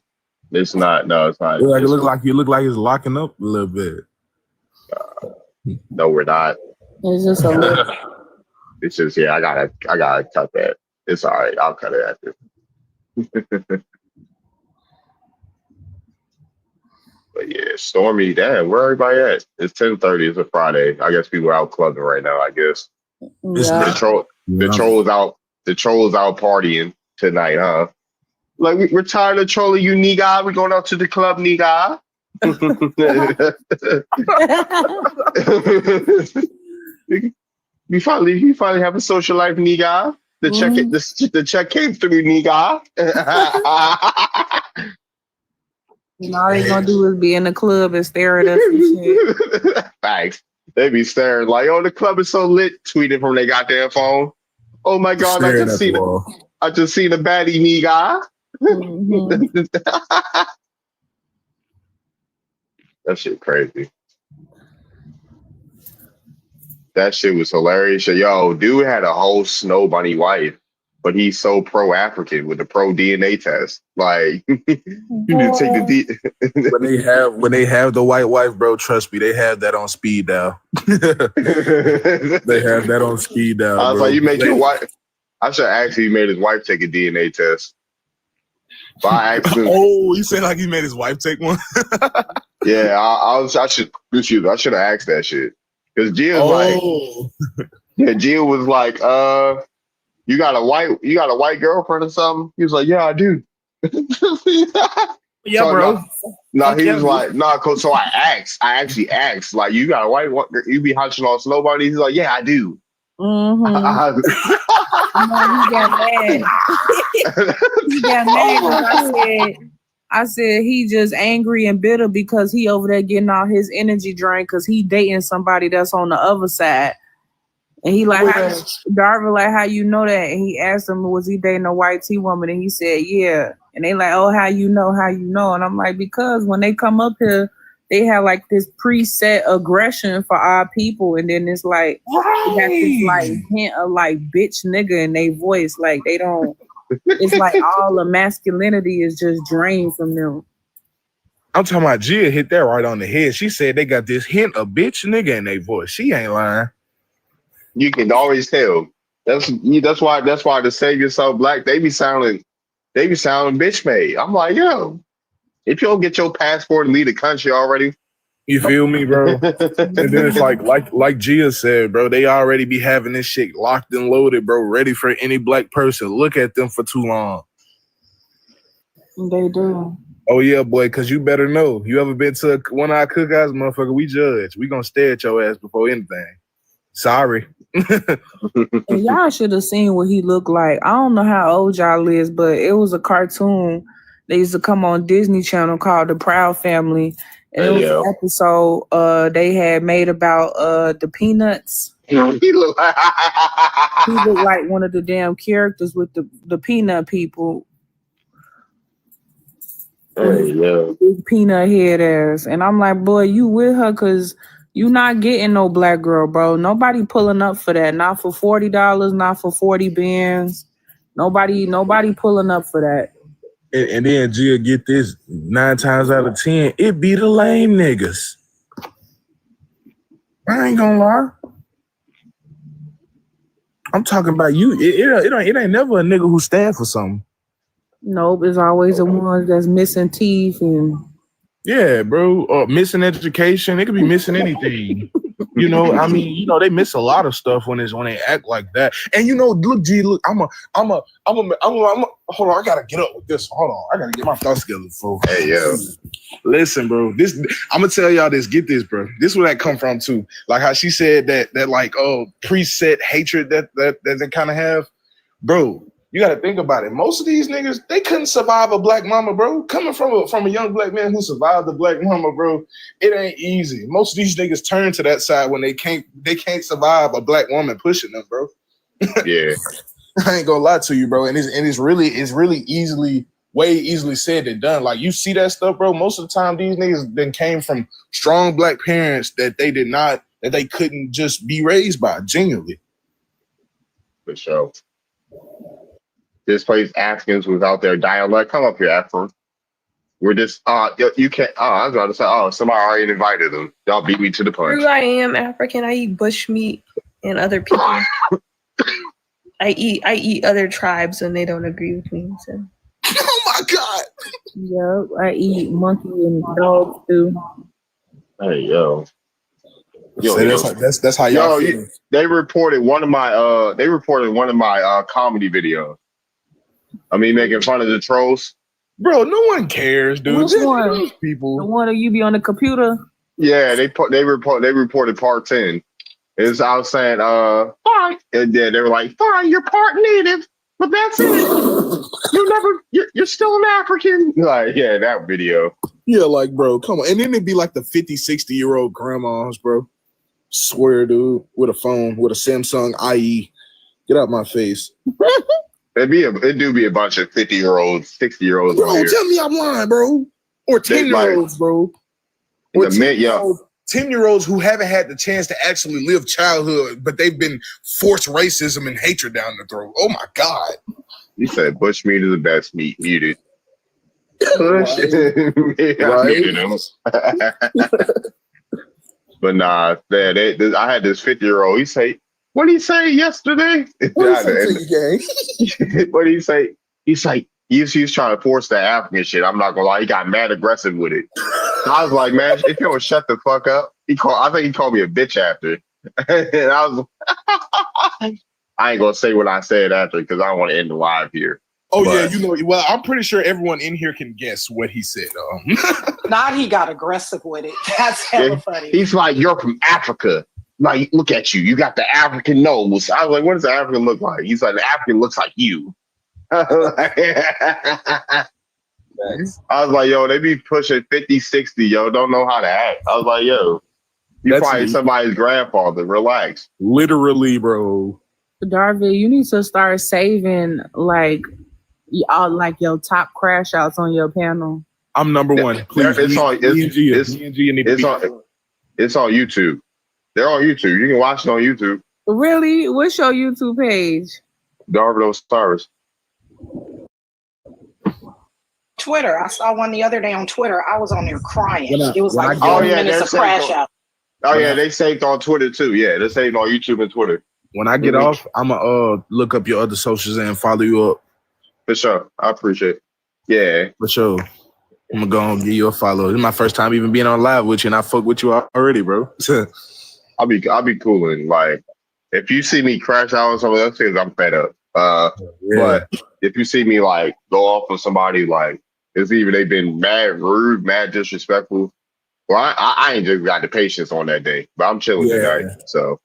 It's not. No, it's not. It look like it's locking up a little bit. No, we're not. It's just a little. It's just I gotta cut that. It's all right. I'll cut it after. But yeah, stormy. Damn, where everybody at? It's 10:30. It's a Friday. I guess people are out clubbing right now. I guess Yeah. the trolls out partying tonight, huh? Like we're tired of trolling you, nigga. We're going out to the club, nigga. You finally have a social life, nigga. The check came through, nigga. And all they gonna do is be in the club and stare at us and shit. Thanks. They be staring like, oh, the club is so lit, tweeting from their goddamn phone. Oh my god, I just seen the baddie, nigga. Mm-hmm. That shit crazy. That shit was hilarious. Yo, dude had a whole snow bunny wife, but he's so pro-African with the pro DNA test. Like, you need to take the when they have the white wife, bro. Trust me, they have that on speed dial. They have that on speed dial. I was bro. like, you made your wife. I should actually made his wife take a DNA test. By accident. Oh, you say like he made his wife take one? Yeah, I should have asked that shit. Because Gia was like, you got a white girlfriend or something? He was like, yeah, I do. Yeah, so, bro. No, he was like, no, cause so I actually asked, like, you got a white one? You be hunching on snow bunnies? He's like, yeah, I do. Mm-hmm. He got mad. He got mad. I said he just angry and bitter because he over there getting all his energy drained because he dating somebody that's on the other side. And he like, Darvin, like, how you know that? And he asked him, was he dating a white tea woman? And he said, yeah. And they like, oh, how you know? And I'm like, because when they come up here, they have like this preset aggression for our people. And then it's like, they got this like hint of like bitch nigga in their voice. Like they don't, it's like all the masculinity is just drained from them. I'm talking about Gia hit that right on the head. She said they got this hint of bitch nigga in their voice. She ain't lying. You can always tell. That's why the Savior's so black. They be sounding bitch made. I'm like, yo, if you don't get your passport and leave the country already. You feel me, bro? And then it's like Gia said, bro, they already be having this shit locked and loaded, bro, ready for any black person. Look at them for too long. They do. Oh yeah, boy, because you better know. You ever been to one of our cookouts, motherfucker? We judge. We gonna stare at your ass before anything. Sorry. And y'all should have seen what he looked like. I don't know how old y'all is, but it was a cartoon. They used to come on Disney Channel called The Proud Family. And it was an episode they had made about the Peanuts. He looked like one of the damn characters with the Peanut people. Big peanut head ass. And I'm like, boy, you with her because you not getting no black girl, bro. Nobody pulling up for that. Not for $40, not for 40 bands. Nobody pulling up for that. And then Gia get this 9 times out of 10, it be the lame niggas. I ain't gonna lie. I'm talking about you. It ain't never a nigga who stand for something. Nope, it's always the ones that's missing teeth and yeah, bro. Missing education. It could be missing anything. You know, I mean, you know, they miss a lot of stuff when they act like that. And you know, look, G, look, I'm hold on, I gotta get up with this. Hold on, I gotta get my thoughts together, folks. Hey, yo. Listen, bro. This I'm gonna tell y'all this. Get this, bro. This is where that come from too. Like how she said that like preset hatred that they kind of have, bro. You got to think about it. Most of these niggas, they couldn't survive a black mama, bro. Coming from a young black man who survived a black mama, bro, it ain't easy. Most of these niggas turn to that side when they can't survive a black woman pushing them, bro. Yeah. I ain't gonna lie to you, bro. And it's really way easily said than done. Like you see that stuff, bro. Most of the time, these niggas then came from strong black parents that they couldn't just be raised by. Genuinely, For sure. Displaced Africans without their dialect. Come up here, Afro. We're just you can't. I was about to say, somebody already invited them. Y'all beat me to the punch. True, I am African. I eat bush meat and other people. I eat other tribes when they don't agree with me. So. Oh my god. Yep, I eat monkey and dog too. Hey yo. That's how y'all feel. They reported one of my comedy videos. I mean, making fun of the trolls. Bro, no one cares, dude. Which one? People. The one that you be on the computer? Yeah, they reported part 10. I was saying, fine. And then they were like, fine, you're part native, but that's it. You're still an African. Like, yeah, that video. Yeah, like, bro, come on. And then it'd be like the 50, 60-year-old grandmas, bro. Swear, dude, with a phone, with a Samsung IE. Get out my face. It do be a bunch of 50-year-olds, 60-years-olds. Bro, tell me I'm lying, bro. Or 10-year-olds, bro. Or 10-year-olds who haven't had the chance to actually live childhood, but they've been forced racism and hatred down the throat. Oh my God. You said bush meat is the best meat. Muted. But nah, I had this 50-year-old. He say, what did he say yesterday? What did he say? He's like, he's trying to force that African shit. I'm not gonna lie, he got mad aggressive with it. I was like, man, if you don't shut the fuck up, I think he called me a bitch after. And I was I ain't gonna say what I said after because I don't want to end the live here. Oh, but, yeah, well, I'm pretty sure everyone in here can guess what he said. Not he got aggressive with it. That's hella funny. He's like, you're from Africa. Like, look at you. You got the African nose. I was like, what does the African look like? He's like, the African looks like you. I was like, yo, they be pushing 50, 60, yo, don't know how to act. I was like, yo, you probably somebody's grandfather. Relax. Literally, bro. Darville, you need to start saving like your top crash outs on your panel. I'm number one. Please. It's on YouTube. They're on YouTube. You can watch it on YouTube. Really? What's your YouTube page? Darville Stars. Twitter. I saw one the other day on Twitter. I was on there crying. It was like 4 minutes of crash out. Oh yeah, they saved on Twitter too. Yeah, they saved on YouTube and Twitter. When I get off, I'm gonna look up your other socials and follow you up. For sure. I appreciate it. Yeah. For sure. I'm gonna go and give you a follow. This is my first time even being on live with you, and I fuck with you already, bro. I'll be cool and like if you see me crash out on some of those things, I'm fed up. But if you see me like go off with somebody like it's either they've been mad rude, mad disrespectful. Well, I ain't just got the patience on that day, but I'm chilling tonight. So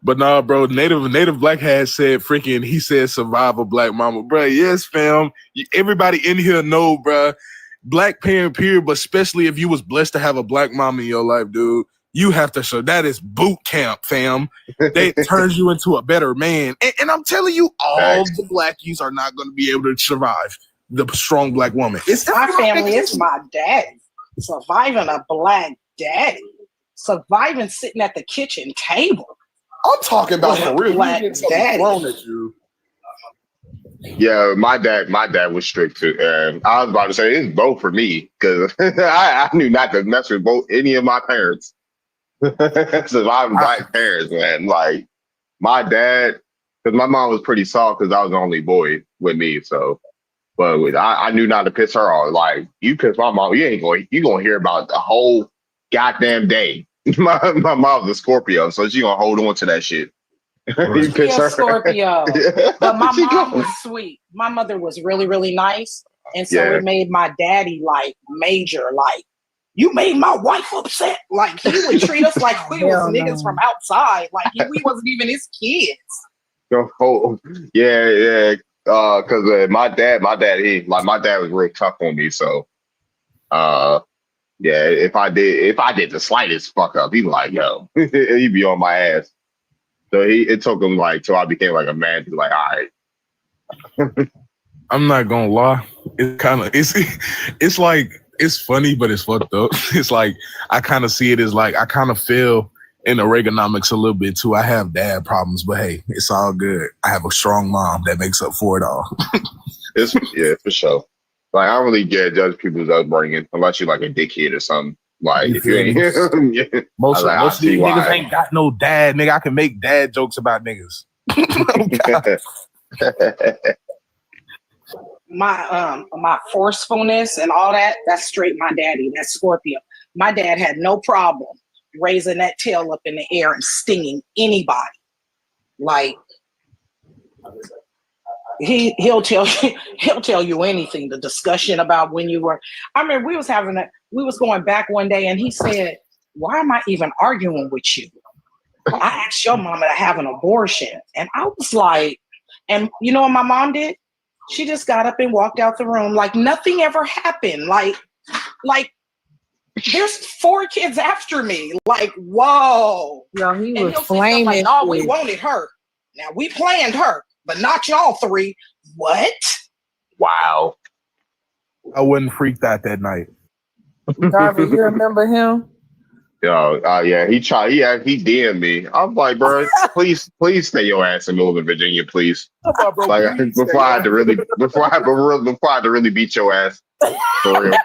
but nah, bro, Native Black has said freaking, he said survival black mama. Bro, yes, fam. Everybody in here know, bro. Black parent period, but especially if you was blessed to have a black mama in your life, dude. You have to show that is boot camp, fam. They turns you into a better man. And I'm telling you, all the blackies are not going to be able to survive the strong black woman. It's my family. It's my daddy. Surviving a black daddy. Surviving sitting at the kitchen table. I'm talking about for real. Black daddy. At you. Yeah, my dad was strict too. And I was about to say it's both for me because I knew not to mess with any of my parents. Surviving black parents, man. Like my dad, because my mom was pretty soft because I was the only boy with me. So, but I knew not to piss her off. Like you piss my mom, you gonna hear about the whole goddamn day. My mom's a Scorpio, so she gonna hold on to that shit. You piss her. Scorpio, but my mom was sweet. My mother was really, really nice, and so it made my daddy like major like. You made my wife upset. Like he would treat us like we was niggas from outside. Like we wasn't even his kids. Yeah. Because my dad, my dad was real tough on me. So, if I did the slightest fuck up, he'd be like, yo, he'd be on my ass. So it took him like till I became like a man to be like, all right. I'm not gonna lie. It's like it's funny, but it's fucked up. It's like I kind of see it as like I kind of feel in the Reaganomics a little bit too. I have dad problems, but hey, it's all good. I have a strong mom that makes up for it all. Yeah, for sure. Like I don't really get judge people's upbringing unless you're like a dickhead or something. Like if you ain't, yeah. Most like, of these niggas ain't got no dad, nigga. I can make dad jokes about niggas. My forcefulness and all that's straight my daddy. That's Scorpio. My dad had no problem raising that tail up in the air and stinging anybody. Like he'll tell you anything. The discussion about when you were, I remember we was going back one day and he said, why am I even arguing with you? I asked your mama to have an abortion. And I was like, and you know what my mom did? She just got up and walked out the room like nothing ever happened. Like there's 4 kids after me. Like, whoa. Yo, he and was he'll say flaming. like, oh, we wanted her. Now we planned her, but not y'all 3. What? Wow. I wasn't freaked out that night. Darby, you remember him? Yo, yeah, he DM'd me. I'm like, bro, please stay your ass in Northern Virginia, please. Like before I had to really beat your ass. For real.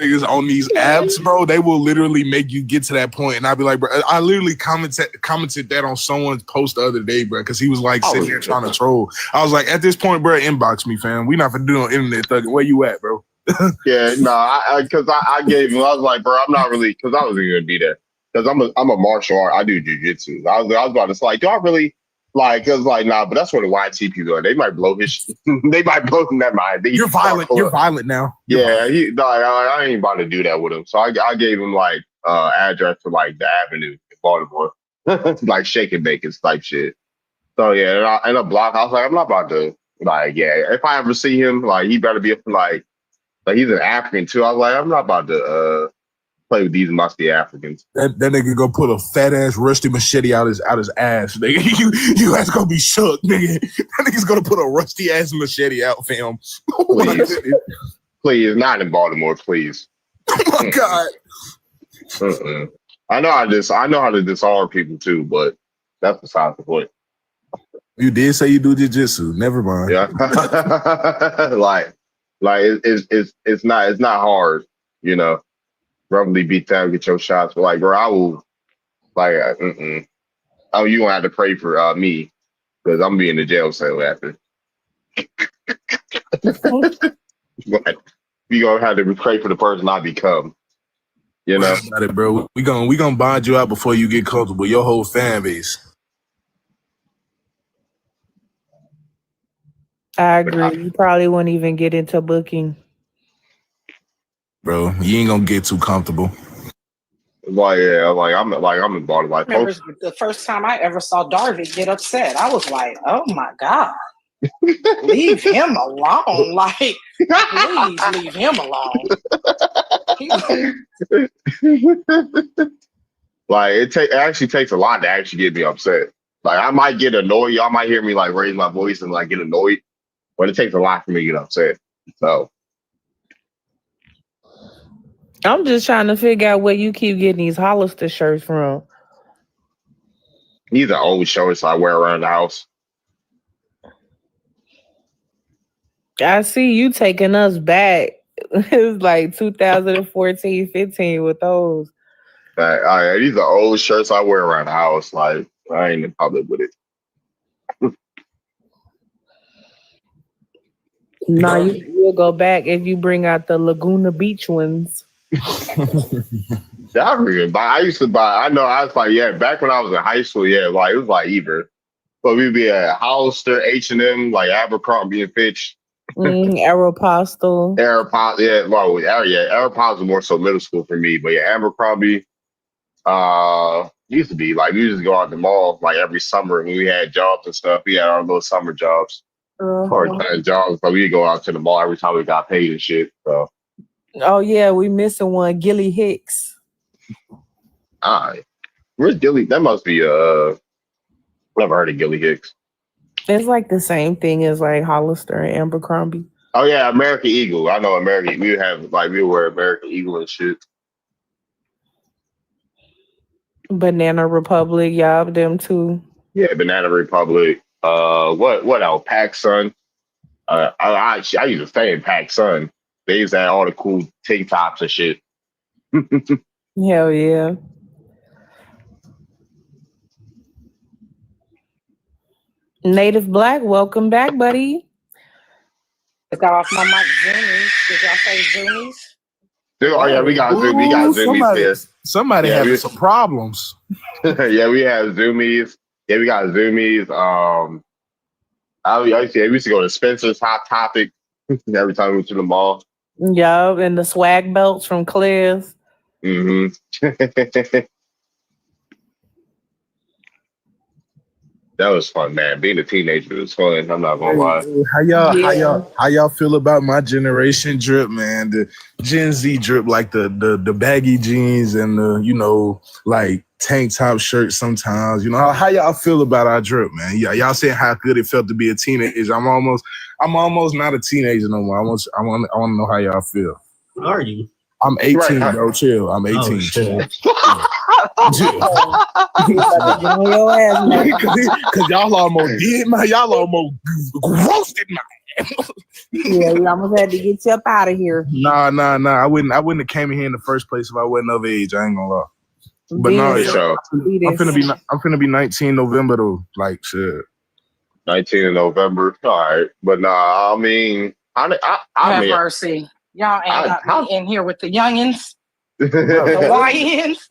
Niggas on these apps, bro, they will literally make you get to that point, and I'll be like, bro, I literally commented that on someone's post the other day, bro, because he was like sitting there trying to troll. I was like, at this point, bro, inbox me, fam. We not gonna do no internet thugging. Where you at, bro? Yeah, no, because I gave him. I was like, bro, I'm not really, because I wasn't gonna be there, because I'm a martial art. I do jujitsu. I was about to say, like, do I really like? Because like, nah, but that's what the YT people are. They might blow his. They might blow him that mind. You're violent. You're violent now. Yeah, I ain't about to do that with him. So I gave him like address to like the Avenue in Baltimore, like shake and bake type shit. So yeah, and a block. I was like, I'm not about to like, yeah. If I ever see him, like, he better be like he's an African too. I was like, I'm not about to play with these musty Africans. That nigga go put a fat ass rusty machete out his ass. Nigga, you ass gonna be shook, nigga. That nigga's gonna put a rusty ass machete out, fam. Please, not in Baltimore, please. Oh my God. I know how to disarm people too, but that's besides the point. You did say you do jiu-jitsu. Never mind. Yeah. it's not hard, you know. Roughly beat down, get your shots. But like, bro, I will like oh, you gonna have to pray for me because I'm being in the jail cell after. But you gonna have to pray for the person I become. You know, about it, bro. We gonna bond you out before you get comfortable. Your whole fan base. I agree. You probably wouldn't even get into booking. Bro, you ain't gonna get too comfortable. Like, yeah, I'm in Baltimore. I remember the first time I ever saw Darby get upset. I was like, oh my God. Leave him alone. Like, please leave him alone. Like, it actually takes a lot to actually get me upset. Like, I might get annoyed. Y'all might hear me like raise my voice and like get annoyed, but it takes a lot for me to get upset. So I'm just trying to figure out where you keep getting these Hollister shirts from. these are old shirts I wear around the house. I see you taking us back. It's like 2014, 15 with those. These are old shirts I wear around the house. Like, I ain't in public with it. No, you will go back if you bring out the Laguna Beach ones. I used to buy. I know. I was like, yeah. Back when I was in high school, yeah, like it was like either, but we'd be at Hollister, H&M, like Abercrombie and Fitch, Aeropostale. Aeropostale was more so middle school for me, but yeah, Abercrombie. Used to be like we used to go out the mall like every summer when we had jobs and stuff. We had our little summer jobs, part-time jobs, but we'd go out to the mall every time we got paid and shit. So. Oh yeah, we missing one, Gilly Hicks. Alright. Where's Gilly? That must be never heard of Gilly Hicks. It's like the same thing as like Hollister and Abercrombie. Oh yeah, American Eagle. I know American. We wear American Eagle and shit. Banana Republic, y'all, them too. Yeah, Banana Republic. What else? Pac Sun. I used to stay in Pac Sun. They used to have all the cool tank tops and shit. Hell yeah. Native Black, welcome back, buddy. I got off my mic. Zoomies. Did y'all say Zoomies? Oh yeah, we got Zoomies. We got Zoomies here. Somebody having some problems. Yeah, we have Zoomies. Yeah, we got Zoomies. I used to go to Spencer's Hot Topic every time we went to the mall. Yup, and the swag belts from Claire's. Mm-hmm. That was fun, man. Being a teenager was fun. I'm not gonna lie. How y'all feel about my generation drip, man? The Gen Z drip, like the baggy jeans and the like tank top shirts sometimes. How y'all feel about our drip, man? Y'all saying how good it felt to be a teenager. I'm almost not a teenager no more. I want to know how y'all feel. What are you? I'm 18, right, bro. Chill. I'm 18. Oh, shit. Cause y'all almost did my. Y'all almost roasted my. Yeah, we almost had to get you up out of here. Nah. I wouldn't have came in here in the first place if I wasn't of age. I ain't gonna lie. But I'm finna be 19 November though. Like shit. 19 in November. All right, but nah. I mean, I have mercy. Y'all ain't got me in here with the youngins. The YNs.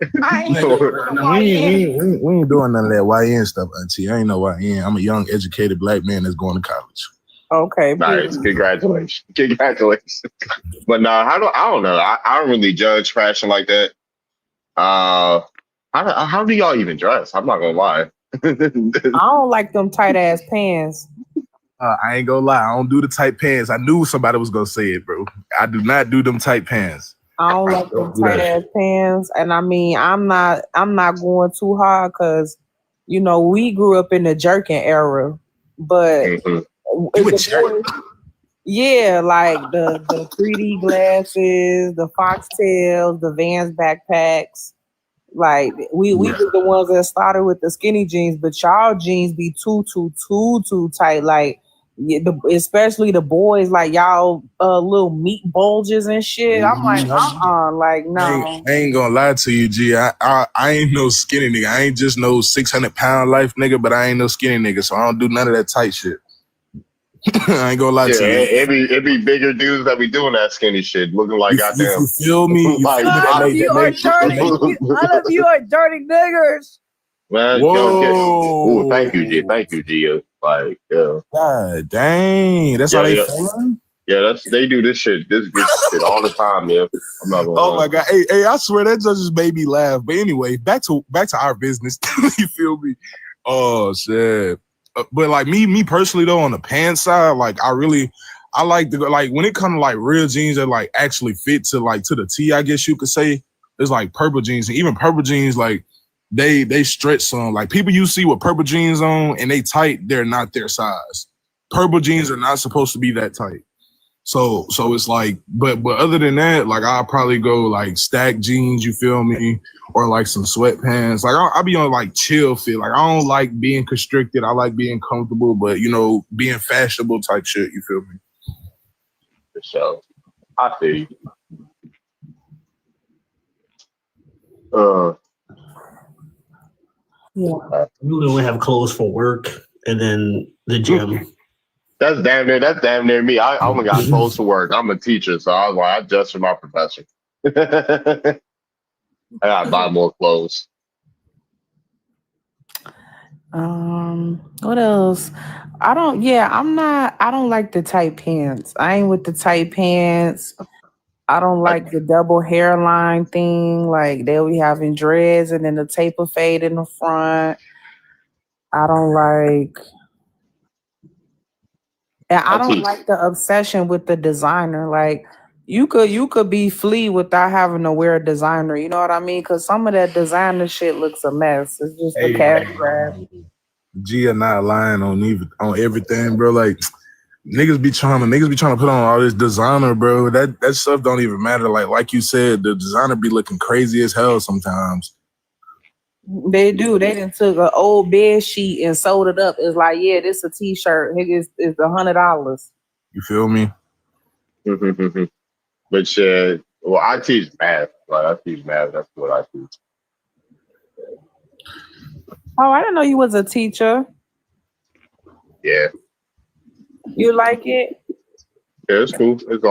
We ain't doing none of that YN stuff, auntie. I ain't no YN. I'm a young, educated black man that's going to college. Okay. Nice. Congratulations. But nah, I don't know. I don't really judge fashion like that. How do y'all even dress? I'm not gonna lie. I don't like them tight ass pants. I ain't gonna lie. I don't do the tight pants. I knew somebody was gonna say it, bro. I do not do them tight pants. I don't like them tight ass pants, and I mean, I'm not going too hard because, we grew up in the jerkin era, but yeah, like the 3D glasses, the foxtails, the Vans backpacks. Like we were the ones that started with the skinny jeans, but y'all jeans be too tight. Like especially the boys, like y'all little meat bulges and shit. I'm like, like no. I ain't gonna lie to you, G. I ain't no skinny nigga. I ain't just no 600-pound life nigga, but I ain't no skinny nigga, so I don't do none of that tight shit. I ain't gonna lie to you. It be bigger dudes that be doing that skinny shit, looking like goddamn. You feel me? Like, none of you are dirty niggers. Man, whoa! Thank you, G. Thank you, G. Like, yeah. God dang, that's how they feeling? Yeah, they do this shit shit all the time, yeah. I'm not gonna lie. My god, hey, I swear that just made me laugh. But anyway, back to our business. You feel me? Oh shit. But like me personally though, on the pants side, like I like the like when it comes to like real jeans that like actually fit to the T, I guess you could say. It's like purple jeans, and even purple jeans like they stretch some. Like people you see with purple jeans on and they tight, they're not their size. Purple jeans are not supposed to be that tight. So it's like, but other than that, like I'll probably go like stack jeans, you feel me? Or like some sweatpants. Like I'll be on like chill fit. Like I don't like being constricted. I like being comfortable, but being fashionable type shit, you feel me? For sure. I feel you. Yeah. We only have clothes for work and then the gym. That's damn near me. I only got clothes to work. I'm a teacher, so I was like, I dress for my professor. I gotta buy more clothes. What else? I don't like the tight pants. I ain't with the tight pants. I don't like the double hairline thing. Like they'll be having dreads and then the taper fade in the front. I don't like. And I don't like the obsession with the designer. Like, You could be flea without having to wear a designer. You know what I mean? Because some of that designer shit looks a mess. It's just a cash grab. Gia not lying on everything, bro. Like niggas be trying to put on all this designer, bro. That stuff don't even matter. Like you said, the designer be looking crazy as hell sometimes. They do. They done took an old bed sheet and sewed it up. It's like, yeah, this a t-shirt. It's $100. You feel me? But yeah, well, I teach math. Like I teach math. That's what I teach. Oh, I didn't know you was a teacher. Yeah. You like it? Yeah, it's cool. It's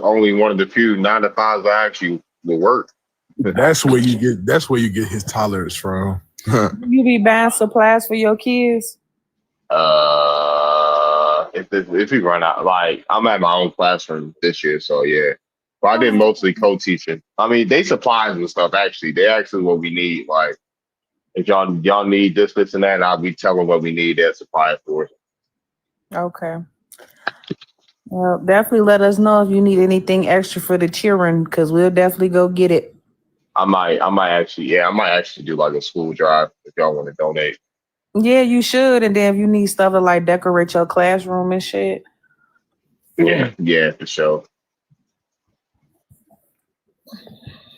only one of the few 9 to 5s that actually will work. That's where you get his tolerance from. You be buying supplies for your kids? If you run out, like I'm at my own classroom this year, so yeah. But I did mostly co-teaching. I mean, they supplies and stuff. Actually, they actually what we need. Like, if y'all need this, and that, and I'll be telling what we need. They'll supply it for us. Okay. Well, definitely let us know if you need anything extra for the children, because we'll definitely go get it. I might actually do like a school drive if y'all want to donate. Yeah, you should. And then if you need stuff to like decorate your classroom and shit. Yeah, for sure.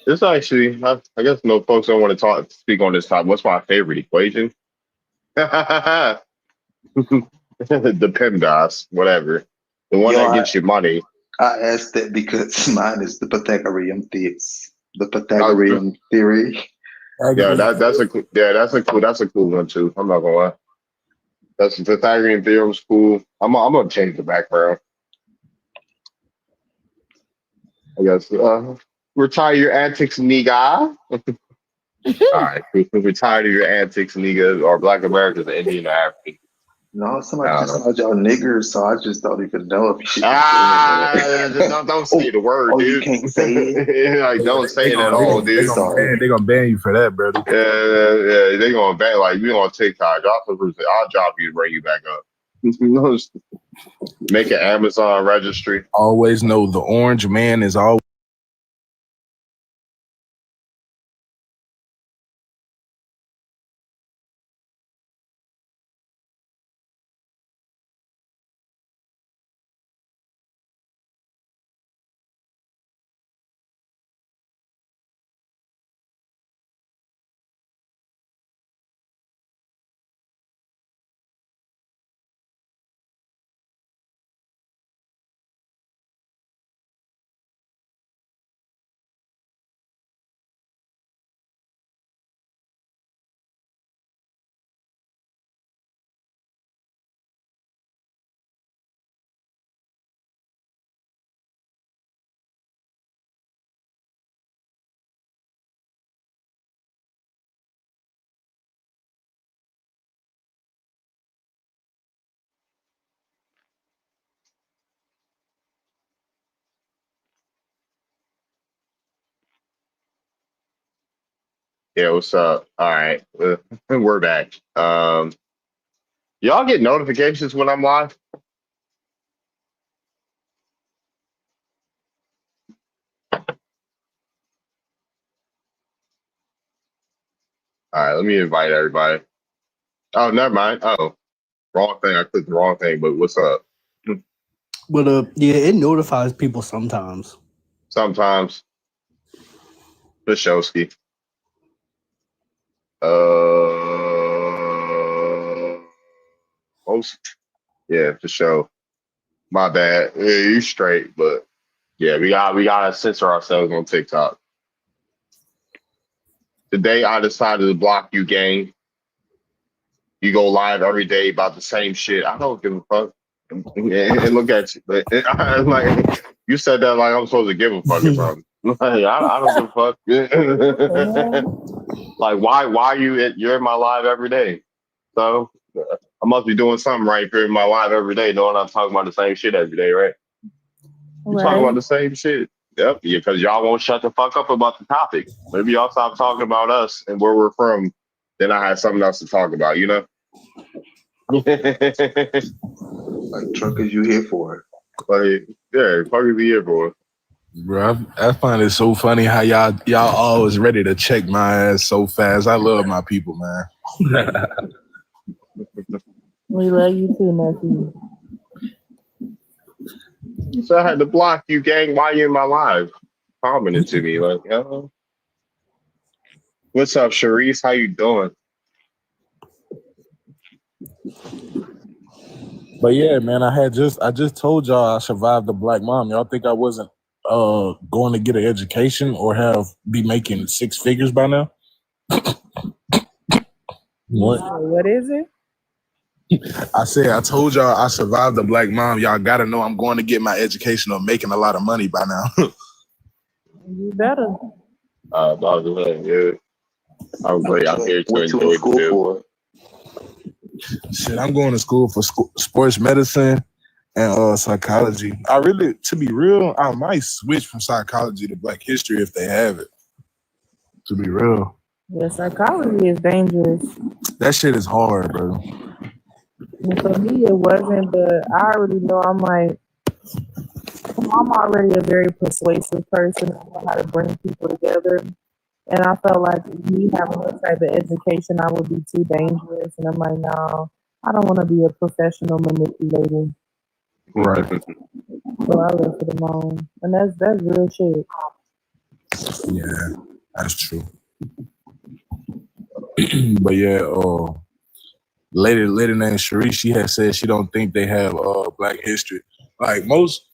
This actually, I guess no folks don't want to speak on this topic. What's my favorite equation? The PEMDAS, whatever. The one that gets you money. I asked that because mine is the Pythagorean theory. Yeah, that's a cool one too. I'm not gonna lie. That's the Pythagorean theorem's cool. I'm gonna change the background. I guess retire your antics, nigga. All right, we're tired of your antics, nigga, or Black Americans, Indian, or African. No, somebody just called y'all niggers, so I just don't even know if you should. Don't say the word, dude. You can't say it. Like, don't say it at all, dude. They're gonna ban you for that, brother. Yeah, they're gonna ban. Like, we on TikTok. Our job is to bring you back up. Make an Amazon registry. Always know the orange man is always. Yeah, what's up? All right, we're back. Y'all get notifications when I'm live? All right, let me invite everybody. Oh, never mind. Oh, wrong thing. I clicked the wrong thing. But what's up? But yeah, it notifies people sometimes. Sometimes. Bishowski. Most. Yeah, for sure. My bad. Yeah, you straight, but yeah, we gotta censor ourselves on TikTok. Today I decided to block you, gang. You go live every day about the same shit. I don't give a fuck. And look at you. Like, you said that like I'm supposed to give a fuck or something. Like, I don't give a fuck. Like, why you're in my live every day? So I must be doing something right if you're in my live every day, knowing I'm talking about the same shit every day, right? You talking about the same shit. Yep, yeah, because y'all won't shut the fuck up about the topic. Maybe y'all stop talking about us and where we're from. Then I have something else to talk about, you know? Like, truck is you here for? Like, yeah, fuck is you here for? Bro, I find it so funny how y'all always ready to check my ass so fast. I love my people, man. We love you too, nephew. So I had to block you, gang, while you're in my live. Commenting to me like, yo, what's up, Sharice? How you doing? But yeah, man, I just told y'all I survived the black mom. Y'all think I wasn't going to get an education or be making 6 figures by now? What is it? I told y'all I survived the black mom. Y'all gotta know I'm going to get my education or making a lot of money by now. You better. By the way, yeah. I'm here to enjoy the bill. Shit, I'm going to school for sports medicine and psychology. To be real, I might switch from psychology to Black history if they have it. To be real. Yeah, psychology is dangerous. That shit is hard, bro. And for me, it wasn't, but I already know I'm already a very persuasive person. I know how to bring people together. And I felt like me having this type of education, I would be too dangerous. And I'm like, no, I don't want to be a professional manipulator. Right. So I left it alone. And that's real shit. Yeah, that's true. But yeah, lady named Sharice, she had said she don't think they have Black history. Like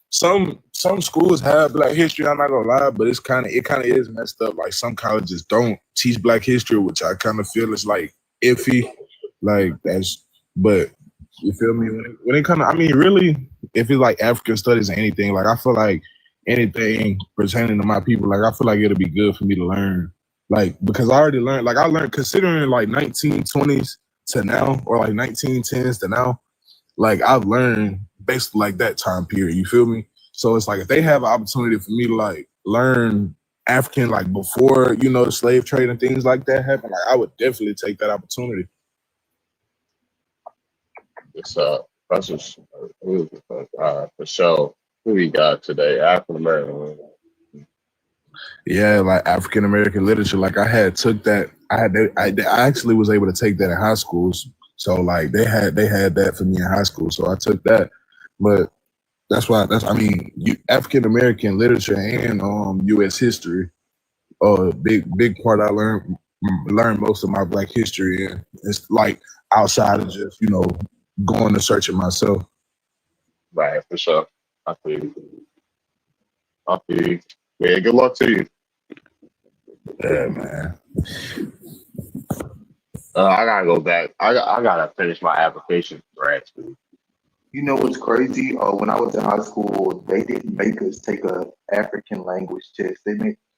some schools have Black history, I'm not gonna lie, but it kind of is messed up. Like some colleges don't teach Black history, which I kind of feel is like iffy. Like but you feel me? When it kind of, I mean, really, if it's like African studies or anything, like I feel like anything pertaining to my people, like I feel like it'll be good for me to learn. Like, because I already learned, like I learned considering like 1920s to now, or like 1910s to now, like I've learned basically like that time period, you feel me? So it's like if they have an opportunity for me to like learn African like before, the slave trade and things like that happen, like I would definitely take that opportunity. That's just for sure. Who we got today? African American. Yeah, like African American literature. Like I actually was able to take that in high schools. So like they had that for me in high school. So I took that. But African American literature and US history. Big part I learned most of my Black history in. It's like outside of just, going to search it myself. Right, for sure. I feel you. Yeah, good luck to you. Yeah, man. I gotta go back. I gotta finish my application for grad school. You know what's crazy? When I was in high school, they didn't make us take a African language test.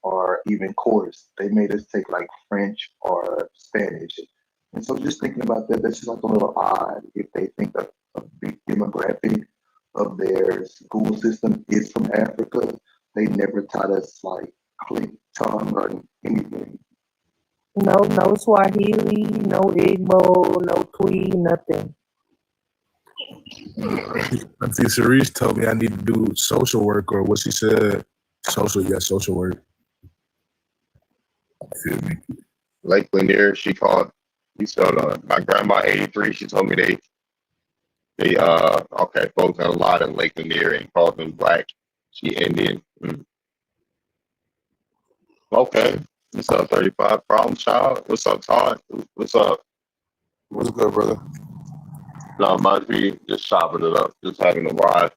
Or even course. They made us take like French or Spanish. And so just thinking about that, that's just like a little odd if they think a big demographic of their school system is from Africa. They never taught us like click tongue or anything. No Swahili, no Igbo, no Twi, nothing. I think Cerise told me I need to do social work, or what she said. Social work. Feel me? Lake Lanier, she called. My grandma 83. She told me they folks had a lot in Lake Lanier and called them Black. She Indian. Okay. What's up, 35 problem child? What's up, Todd? What's up? What's good, brother? No, must be just chopping it up, just having a ride.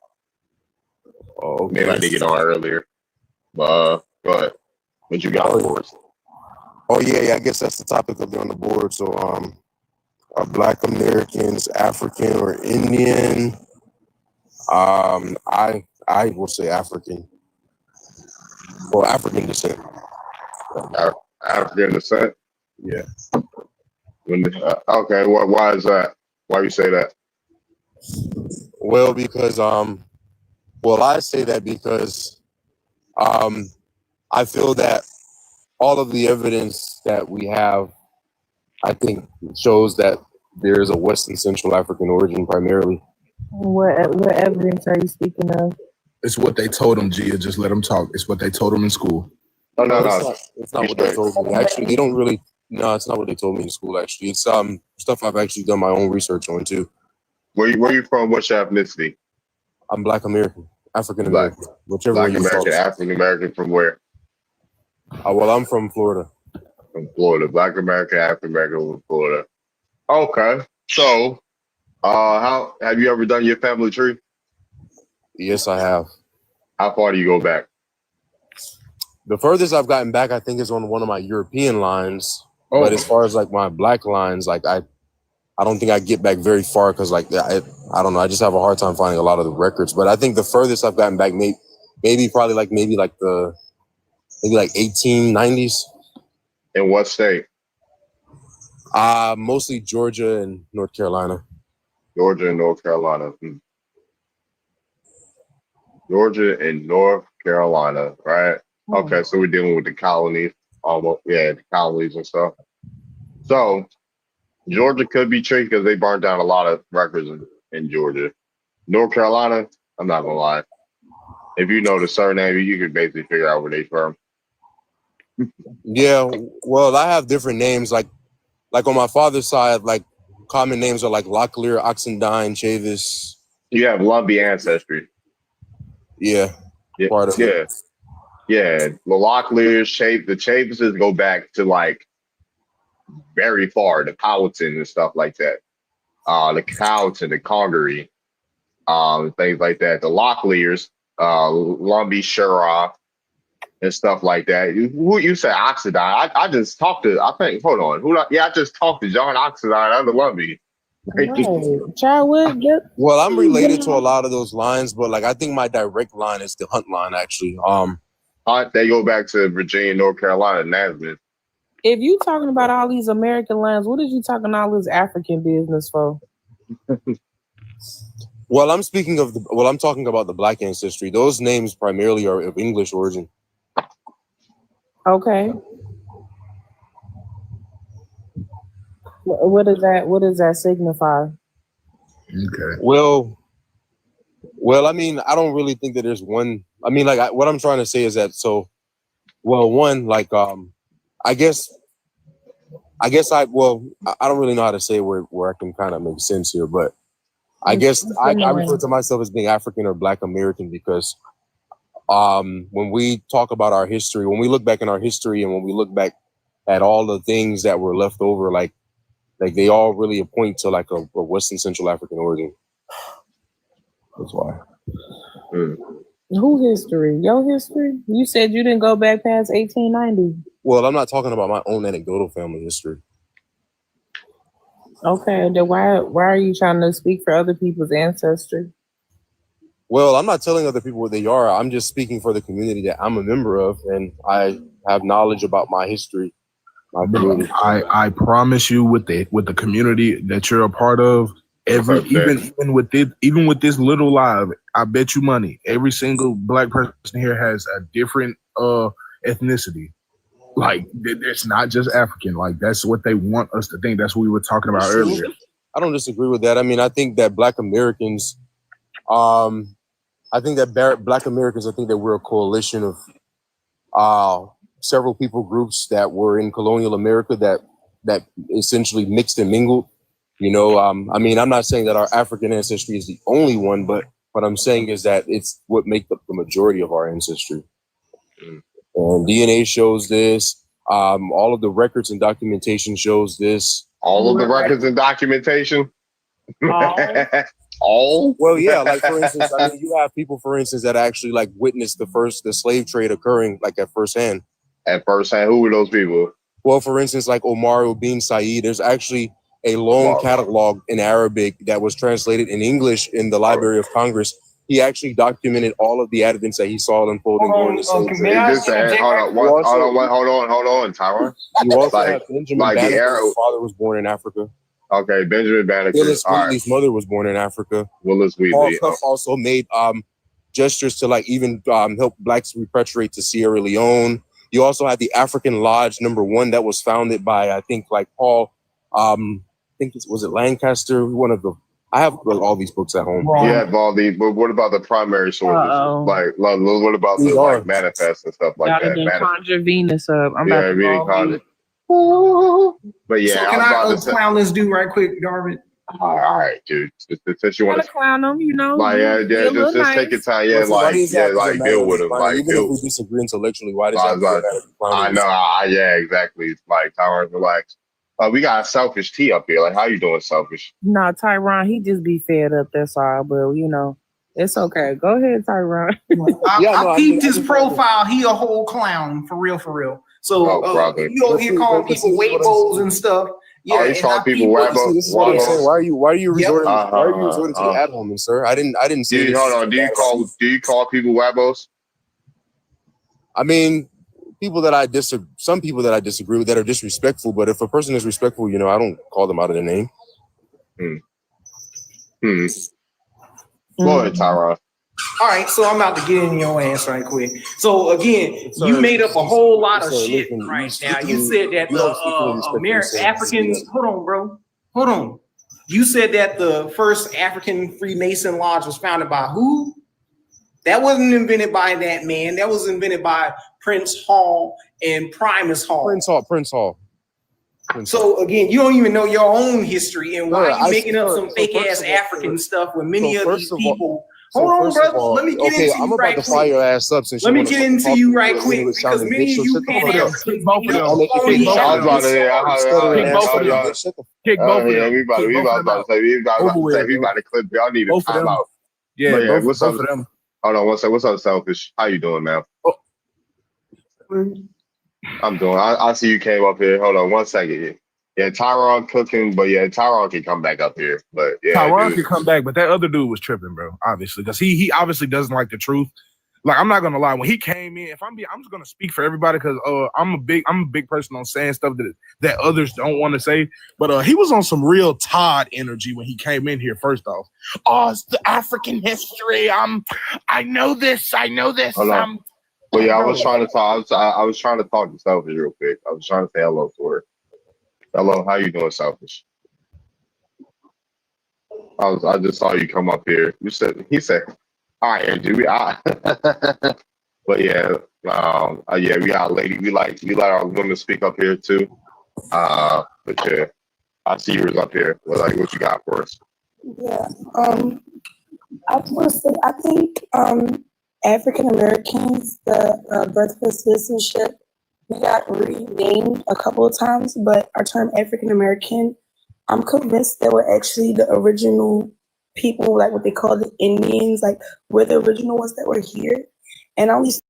Oh, okay. Maybe I did get on earlier. But go ahead. What you got for us? Oh yeah, I guess that's the topic up there on the board. So are Black Americans African or Indian? I will say African. Well, African descent. African descent? Yeah. Okay, why is that? Why do you say that? Well, because I say that because I feel that all of the evidence that we have, I think, shows that there is a West and Central African origin primarily. What evidence are you speaking of? It's what they told them, Gia. Just let them talk. It's what they told them in school. Oh no, It's not what they told me. Actually, they don't really. No, it's not what they told me in school. Actually, it's stuff I've actually done my own research on too. Where you from? What's your ethnicity? I'm Black American, African American, whichever Black way you call American, it. African American from where? Well, I'm from Florida. From Florida. Black American, African American from Florida. Okay. So, how have you ever done your family tree? Yes, I have. How far do you go back? The furthest I've gotten back, I think, is on one of my European lines. Oh. But as far as like my Black lines, like I don't think I get back very far because like I don't know. I just have a hard time finding a lot of the records. But I think the furthest I've gotten back, maybe like the 1890s. In what state? Mostly Georgia and North Carolina. Georgia and North Carolina. Georgia and North Carolina, right? Okay, so we're dealing with the colonies, almost, the colonies and stuff. So Georgia could be tricky because they burned down a lot of records in Georgia. North Carolina, I'm not gonna lie. If you know the surname, you can basically figure out where they from. Yeah, well, I have different names. Like on my father's side, like common names are like Locklear, Oxendine, Chavis. You have Lumbee ancestry. Yeah. Part of it. Yeah. The Locklears, the Chavises go back to like very far, the Powhatan and stuff like that. The Cowton, the Congaree, things like that. The Locklears, Lumbee, Shirra, and stuff like that. Who you say Oxidine? I just talked to. I think. Hold on. I just talked to John Oxidine out of Lumbee. Well, I'm related to a lot of those lines, but like I think my direct line is the Hunt line. Actually, they go back to Virginia, North Carolina, Nazareth. If you talking about all these American lands, what is you talking all this African business for? Well, I'm talking about the Black ancestry. Those names primarily are of English origin. Okay. What does that signify? Okay. Well, I mean, I don't really think that there's one. I mean, like what I'm trying to say is that one, like I don't really know how to say where I can kind of make sense here, but I guess I refer to myself as being African or Black American because when we talk about our history, when we look back in our history and when we look back at all the things that were left over, like they all really point to like a Western Central African origin. That's why. Who history? Your history? You said you didn't go back past 1890. Well, I'm not talking about my own anecdotal family history. Okay, then why are you trying to speak for other people's ancestry? Well, I'm not telling other people what they are. I'm just speaking for the community that I'm a member of, and I have knowledge about my history. I promise you, with the community that you're a part of, even with this little live, I bet you money, every single Black person here has a different ethnicity. Like it's not just African. Like that's what they want us to think. That's what we were talking about earlier. I don't disagree with that. I mean, I think that Black Americans, I think that we're a coalition of several people groups that were in colonial America that essentially mixed and mingled. You know, I mean, I'm not saying that our African ancestry is the only one, but what I'm saying is that it's what makes up the majority of our ancestry. And DNA shows this. All of the records and documentation shows this. All of the records and documentation? All? Well, yeah, like for instance, I mean, you have people, for instance, that actually like witnessed the slave trade occurring like at firsthand. At firsthand, who were those people? Well, for instance, like Omar bin Said, there's actually a long catalog in Arabic that was translated in English in the Library of Congress. He actually documented all of the evidence that he saw unfolding during the slave trade. Hold on, Tyron. You also have Benjamin Banneker, whose father was born in Africa. Okay, Benjamin Banneker. Willis Wheatley's mother was born in Africa. Willis Wheatley. Paul Cuff also made gestures to like even help Blacks repatriate to Sierra Leone. You also had the African Lodge #1 that was founded by, I think, like Paul, was it Lancaster, one of the I have all these books at home. You have all these, but what about the primary sources? Like, what about These the are. like manifest and stuff like Y'all that? done conjure Venus up. I'm about to reading go conjure. But yeah, So can I clown this dude right quick, Darvin? All right, dude. Since you want to clown him, you know. like, just take your time. Yeah, Listen, why like, does that have to like matter deal with with him. money? Like, Even if we disagree intellectually, why does that matter? I know. Yeah, exactly. It's like, Tyron, relax. We got a selfish T up here. Like, how you doing, selfish? No, Tyron, he just be fed up. That's all. But you know, it's okay. Go ahead, Tyron. I peeped his profile. He a whole clown for real, for real. So you over here calling people Weibos and stuff. Yeah, he's calling people Weibos. This is what I'm saying. Why are you resorting? Why are you resorting to the ad hominem, sir? I didn't say this. Hold on. Do you call people Weibos? I mean, some people that I disagree with that are disrespectful. But if a person is respectful, you know, I don't call them out of their name. Go ahead, Tyron. All right, so I'm about to get in your ass right quick. So again, you made up a whole lot of shit right now. You said that the American Africans. Hold on, bro. Hold on. You said that the first African Freemason lodge was founded by who? That wasn't invented by that man. That was invented by Prince Hall and Primus Hall. Prince Hall. So again, you don't even know your own history, and why are you making up some fake ass African stuff when many of these people. Hold on, brother. Let me get into you I'm about right to quick. fire your ass up since Let me get into you right quick because many of you Pan-Africans, Kick both of them. We about to clip. Y'all need a timeout. Yeah, what's both up? of them. Hold on, what's up, selfish? How you doing, man? I'm doing. I see you came up here. Hold on 1 second. Yeah, Tyron cooking, but yeah, Tyron can come back up here. But yeah, Tyron can come back, but that other dude was tripping, bro. Obviously, because he obviously doesn't like the truth. Like, I'm not gonna lie, when he came in, I'm just gonna speak for everybody because I'm a big person on saying stuff that others don't want to say. But he was on some real Todd energy when he came in here. First off, it's the African history. I know this. Hold on. Well, yeah, I was trying to talk. I was trying to talk to Selfish real quick. I was trying to say hello to her. Hello, how you doing, Selfish? I just saw you come up here. He said, "All right, Andrew." But yeah, we got a lady. We like our women speak up here too. But yeah, I see yours up here. What you got for us? Yeah. I just want to say, I think African Americans, the birthplace citizenship, we got renamed a couple of times, but our term African American, I'm convinced they were actually the original people, like what they call the Indians, like we're the original ones that were here. And I only say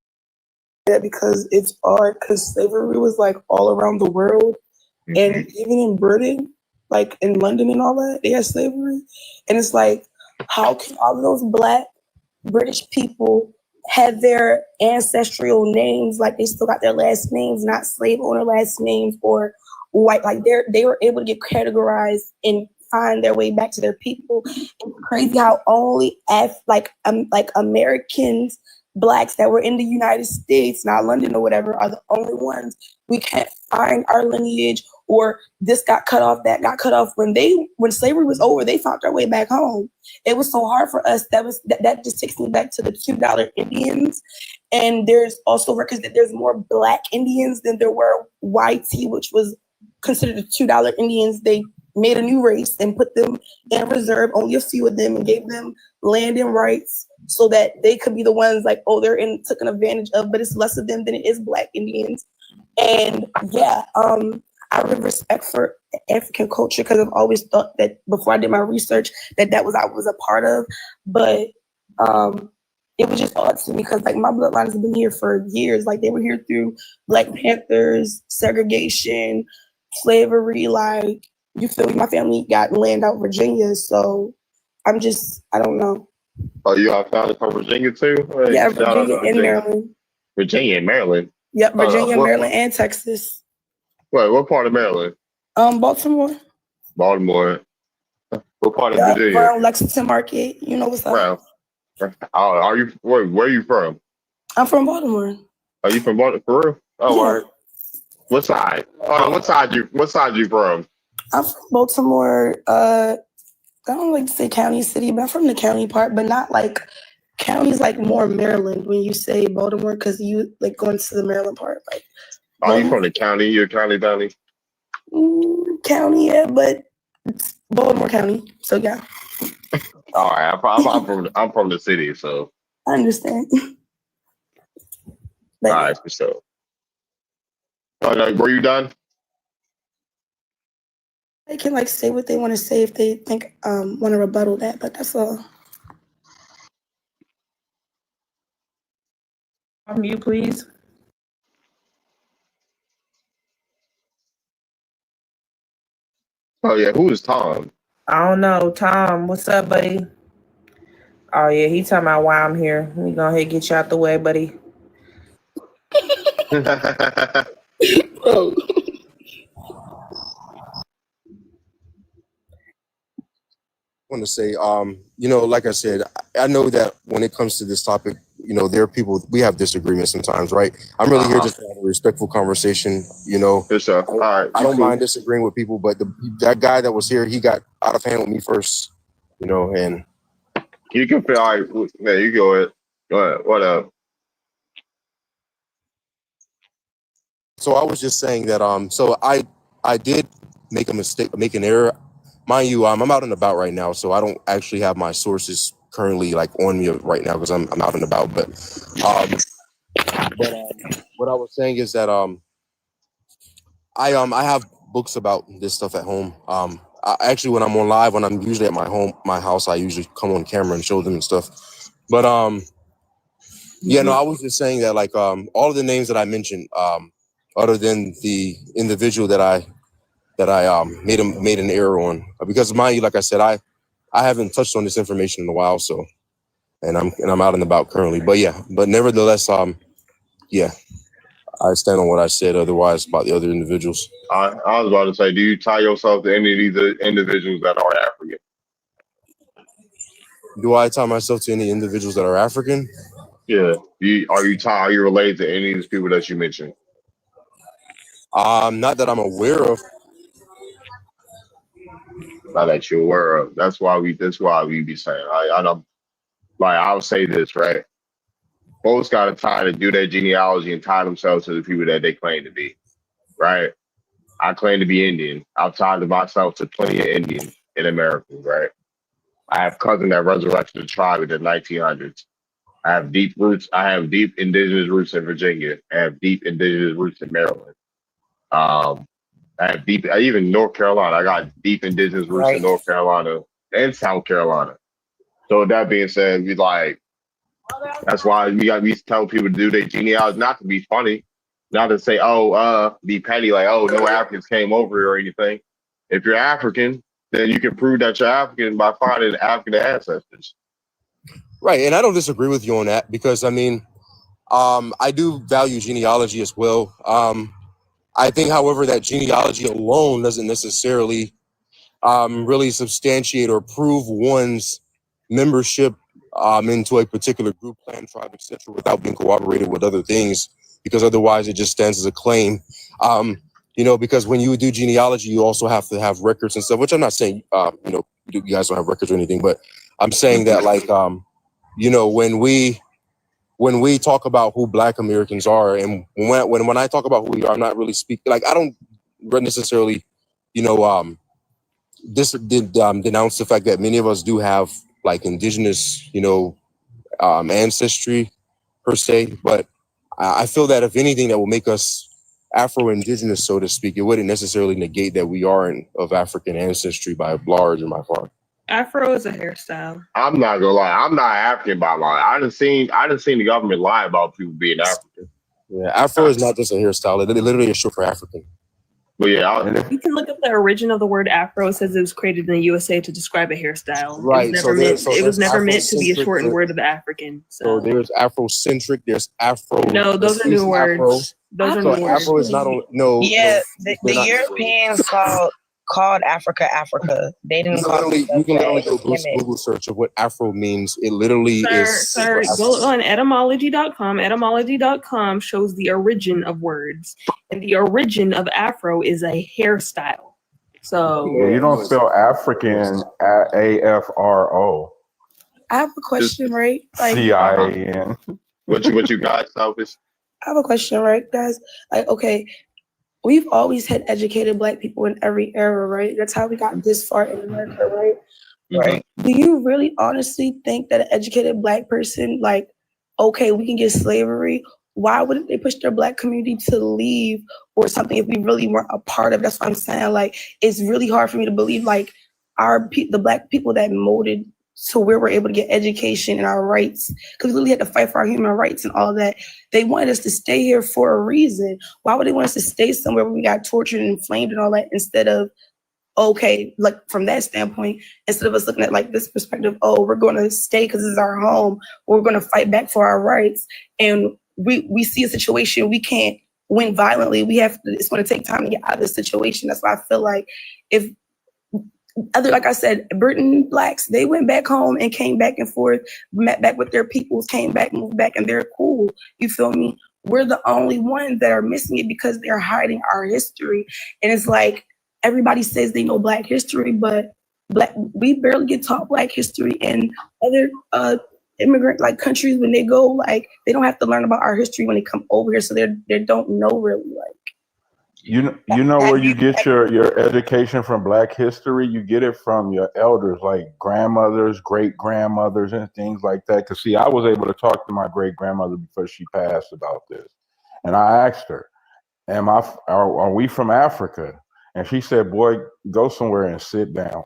that because it's odd, because slavery was like all around the world, and even in Britain, like in London and all that, they had slavery. And it's like, how can all of those Black British people have their ancestral names, like they still got their last names, not slave owner last names or white, like they were able to get categorized and find their way back to their people. It's crazy how only Americans, Blacks that were in the United States, not London or whatever, are the only ones we can't find our lineage, or this got cut off, that got cut off. When slavery was over, they found their way back home. It was so hard for us. That just takes me back to the $2 Indians. And there's also records that there's more Black Indians than there were YT, which was considered the $2 Indians. They made a new race and put them in reserve, only a few of them, and gave them land and rights so that they could be the ones like, they're taken advantage of, but it's less of them than it is Black Indians. And yeah, I have respect for African culture because I've always thought that before I did my research that was I was a part of, but it was just odd to me because like my bloodlines have been here for years. Like they were here through Black Panthers, segregation, slavery. Like you feel me? My family got land out Virginia, so I don't know. Oh, you got family from Virginia too? Yeah, Virginia and Maryland. Virginia and Maryland. Yep, Virginia, Maryland, and Texas. Wait, what part of Maryland? Baltimore. Baltimore. What part of Virginia? Around Lexington Market. You know what's up? Are you? Where are you from? I'm from Baltimore. Are you from Baltimore? For real? Oh, all right. What side? What side you from? I'm from Baltimore, I don't like to say county, city, but I'm from the county part, but not like county's like more Maryland when you say Baltimore because you like going to the Maryland part. Like, are you from the county? You're county, Donnie? County, yeah, but it's Baltimore County, so yeah. All right, I'm from the city, so I understand. All right, for sure. Were you done? They can like say what they want to say if they think want to rebuttal that, but that's all. You please. Oh yeah, who is Tom? I don't know. Tom, what's up, buddy? Oh yeah, he talking about why I'm here. Let me go ahead and get you out the way, buddy. Oh. I want to say, like I said, I know that when it comes to this topic, there are people, we have disagreements sometimes, right? I'm really here just to have a respectful conversation, For sure. All right. I don't mind disagreeing with people, but that guy that was here, he got out of hand with me first, and you can feel all right. Man, you go ahead. Go ahead. What up? So I was just saying that, so I did make a mistake, make an error. Mind you, I'm out and about right now, so I don't actually have my sources currently like on me right now because I'm out and about. But what I was saying is that I have books about this stuff at home. Actually, when I'm on live, when I'm usually at my house, I usually come on camera and show them and stuff. But yeah, no, I was just saying that like all of the names that I mentioned, other than the individual that I made an error on, because mind you, like I said, I haven't touched on this information in a while, so and I'm out and about currently. But yeah, but nevertheless, yeah, I stand on what I said otherwise about the other individuals. I was about to say, do you tie yourself to any of these individuals that are African? Do I tie myself to any individuals that are African? Yeah. Are you related to any of these people that you mentioned? Not that I'm aware of. Not that you're aware of. That's why we be saying. I don't like. I'll say this, right? Folks got to tie to do their genealogy and tie themselves to the people that they claim to be, right? I claim to be Indian. I've tied myself to plenty of Indians in America, right? I have cousins that resurrected the tribe in the 1900s. I have deep roots. I have deep indigenous roots in Virginia. I have deep indigenous roots in Maryland. I have even North Carolina. I got deep indigenous roots in North Carolina and South Carolina. So with that being said, that's why we tell people to do their genealogy, not to be funny, not to say, be petty, like, no Africans came over here or anything. If you're African, then you can prove that you're African by finding African ancestors. Right, and I don't disagree with you on that because I mean, I do value genealogy as well. I think, however, that genealogy alone doesn't necessarily really substantiate or prove one's membership into a particular group, clan, tribe, etc., without being corroborated with other things, because otherwise it just stands as a claim. Because when you do genealogy, you also have to have records and stuff, which I'm not saying, you guys don't have records or anything, but I'm saying that like, when we talk about who Black Americans are, and when I talk about who we are, I'm not really speaking, like, I don't necessarily, denounce the fact that many of us do have like indigenous, ancestry per se, but I feel that if anything that will make us Afro-Indigenous, so to speak, it wouldn't necessarily negate that we are of African ancestry by large or by far. Afro is a hairstyle. I'm not gonna lie, I'm not African by lie. I done seen the government lie about people being African. Yeah, Afro is not just a hairstyle; it literally is short for African. But yeah, you can look up the origin of the word Afro. It says it was created in the USA to describe a hairstyle. Right. It was never meant to be a shortened word of the African. So there's Afrocentric. There's Afro. No, those are new words. Those are new words. Afro is not on. No. Yeah, the Europeans called Africa. They didn't call it. You can literally go Google search of what Afro means. It literally is. Sir, go on etymology.com. Etymology.com shows the origin of words. And the origin of Afro is a hairstyle. So Yeah, you don't spell African AFRO. I have a question, right? Like, CIAN. What you got, Selfish? I have a question, right, guys? Like, okay, we've always had educated Black people in every era, right? That's how we got this far in America, right? Right. Do you really honestly think that an educated Black person, like, okay, we can get slavery, why wouldn't they push their Black community to leave or something if we really weren't a part of it? That's what I'm saying. Like, it's really hard for me to believe, like, the Black people that molded to where we're able to get education and our rights, because we really had to fight for our human rights and all that. They wanted us to stay here for a reason. Why would they want us to stay somewhere where we got tortured and inflamed and all that instead of, okay, like from that standpoint, instead of us looking at like this perspective, oh, we're going to stay because this is our home, or we're going to fight back for our rights. And we see a situation we can't win violently. It's going to take time to get out of this situation. That's why I feel like if like I said, Britain Blacks, they went back home and came back and forth, met back with their peoples, came back, moved back, and they're cool. You feel me? We're the only ones that are missing it because they're hiding our history. And it's like, everybody says they know Black history, but we barely get taught Black history. And other immigrant like countries, when they go, like, they don't have to learn about our history when they come over here, so they don't know really, like. You know where you get your education from Black history? You get it from your elders, like grandmothers, great grandmothers, and things like that. Because see, I was able to talk to my great grandmother before she passed about this, and I asked her, are we from Africa? And she said, boy, go somewhere and sit down.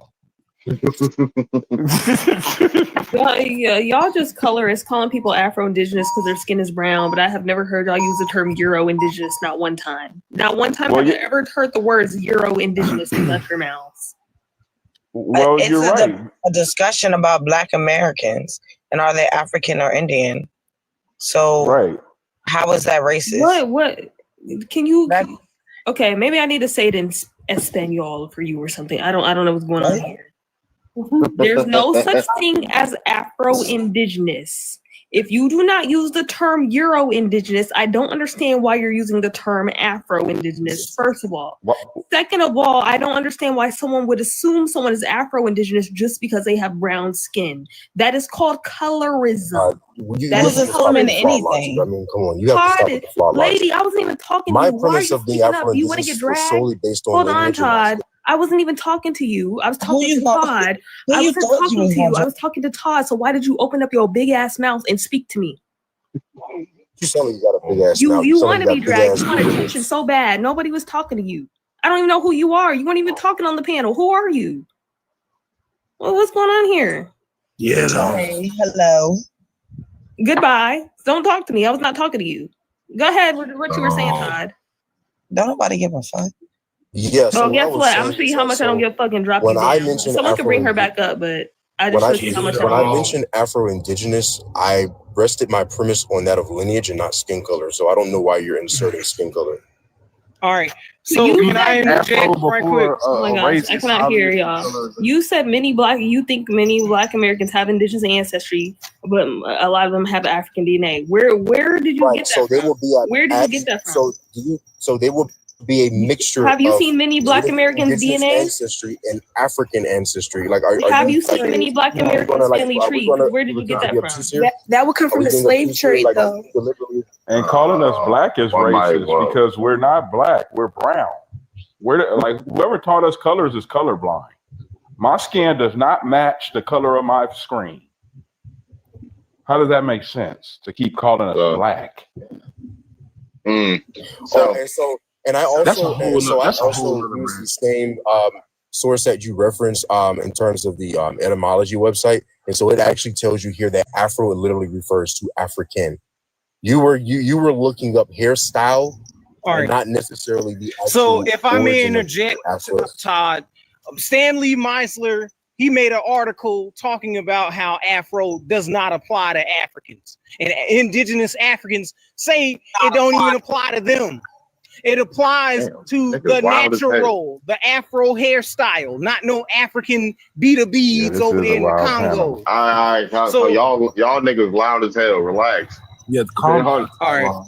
Y'all just colorists calling people Afro-Indigenous because their skin is brown, but I have never heard y'all use the term Euro-Indigenous, not one time. Not one time have I ever heard the words Euro-Indigenous in your mouths. Well, it's you're right. A discussion about Black Americans and are they African or Indian? So right. How is that racist? What? Can you? Okay, maybe I need to say it in Espanol for you or something. I don't know what's going on here. There's no such thing as Afro-Indigenous. If you do not use the term Euro-Indigenous, I don't understand why you're using the term Afro-Indigenous, first of all. Second of all, I don't understand why someone would assume someone is Afro-Indigenous just because they have brown skin. That is called colorism. That is assuming anything. I mean, come on, you have to stop with the flawed logic. Lady, I wasn't even talking to you. My premise of being You want to get dragged? solely based on Hold on, lineage and Todd. I wasn't even talking to you. I was talking to Todd. I wasn't talking to you. I was talking to Todd. So why did you open up your big ass mouth and speak to me? You sound like you got a big ass mouth. You want to be dragged. You want attention so bad. Nobody was talking to you. I don't even know who you are. You weren't even talking on the panel. Who are you? Well, what's going on here? Yeah. Hey, hello. Goodbye. Don't talk to me. I was not talking to you. Go ahead. What you were saying, Todd? Don't nobody give a fuck. Yes. Oh, guess what? I'm gonna show you how much I don't give a fuck and drop you down. Someone could bring her back up, but I just showed you how much when I mentioned Afro-Indigenous, I rested my premise on that of lineage and not skin color. So I don't know why you're inserting skin color. All right. So can I interject right quick? Oh my gosh, I cannot hear y'all. You said you think many Black Americans have indigenous ancestry, but a lot of them have African DNA. Where did you get that from? They will be Where did you get that from? So they will be a mixture. Have you seen many Black Americans' DNA ancestry and African ancestry? Like, have you seen many Black Americans' family trees? Where did you get that from? That would come from the slave trade, though. And calling us black is racist because we're not black. We're brown. We're like, whoever taught us colors is colorblind. My skin does not match the color of my screen. How does that make sense to keep calling us black? And I also use the same source that you referenced in terms of the etymology website, and so it actually tells you here that Afro literally refers to African. You were looking up hairstyle, and not necessarily the. So if I may interject, Todd, Stanley Meisler, he made an article talking about how Afro does not apply to Africans, and indigenous Africans say it don't even apply to them. It applies to the natural, the Afro hairstyle, not no African beads over there in the Congo. All right, so y'all niggas loud as hell. Relax. Yeah, Hold All right. Y'all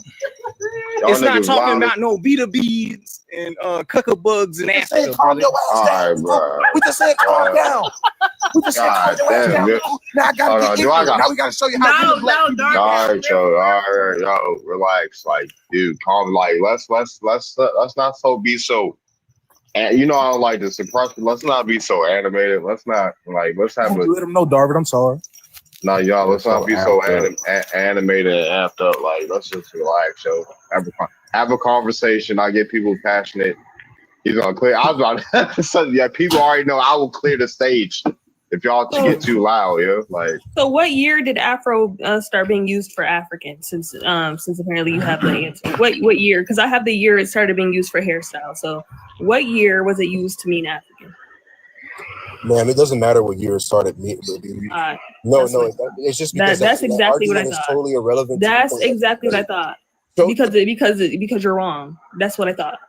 It's not niggas talking violent. about no beta beads and cuckoo bugs in just said Africa, calm brother. your ass All down. right, bro. We just said calm down. We just said calm God your ass damn, down. dude. Now I gotta Hold get on, into do I it. got? Now we gotta show you how really black people All right, yo, relax, like, dude, calm, like, let's not be so. And you know, I don't like to suppress. Let's not be so animated. Let's not like. Let's have a. Let him know, Darvin. I'm sorry. No, y'all. Let's not So be so amped animated and amped up. Like, let's just relax, yo. Have a conversation. I get people passionate. He's gonna clear. I was about to say, yeah. People already know I will clear the stage if y'all get too loud, yo. Like, So what year did Afro start being used for African? Since apparently you have the answer. What year? Because I have the year it started being used for hairstyle. So what year was it used to mean African? Man, it doesn't matter what year it started. No, it's just because that's exactly what I argument thought. is totally irrelevant. That's exactly what I thought. Because you're wrong. That's what I thought.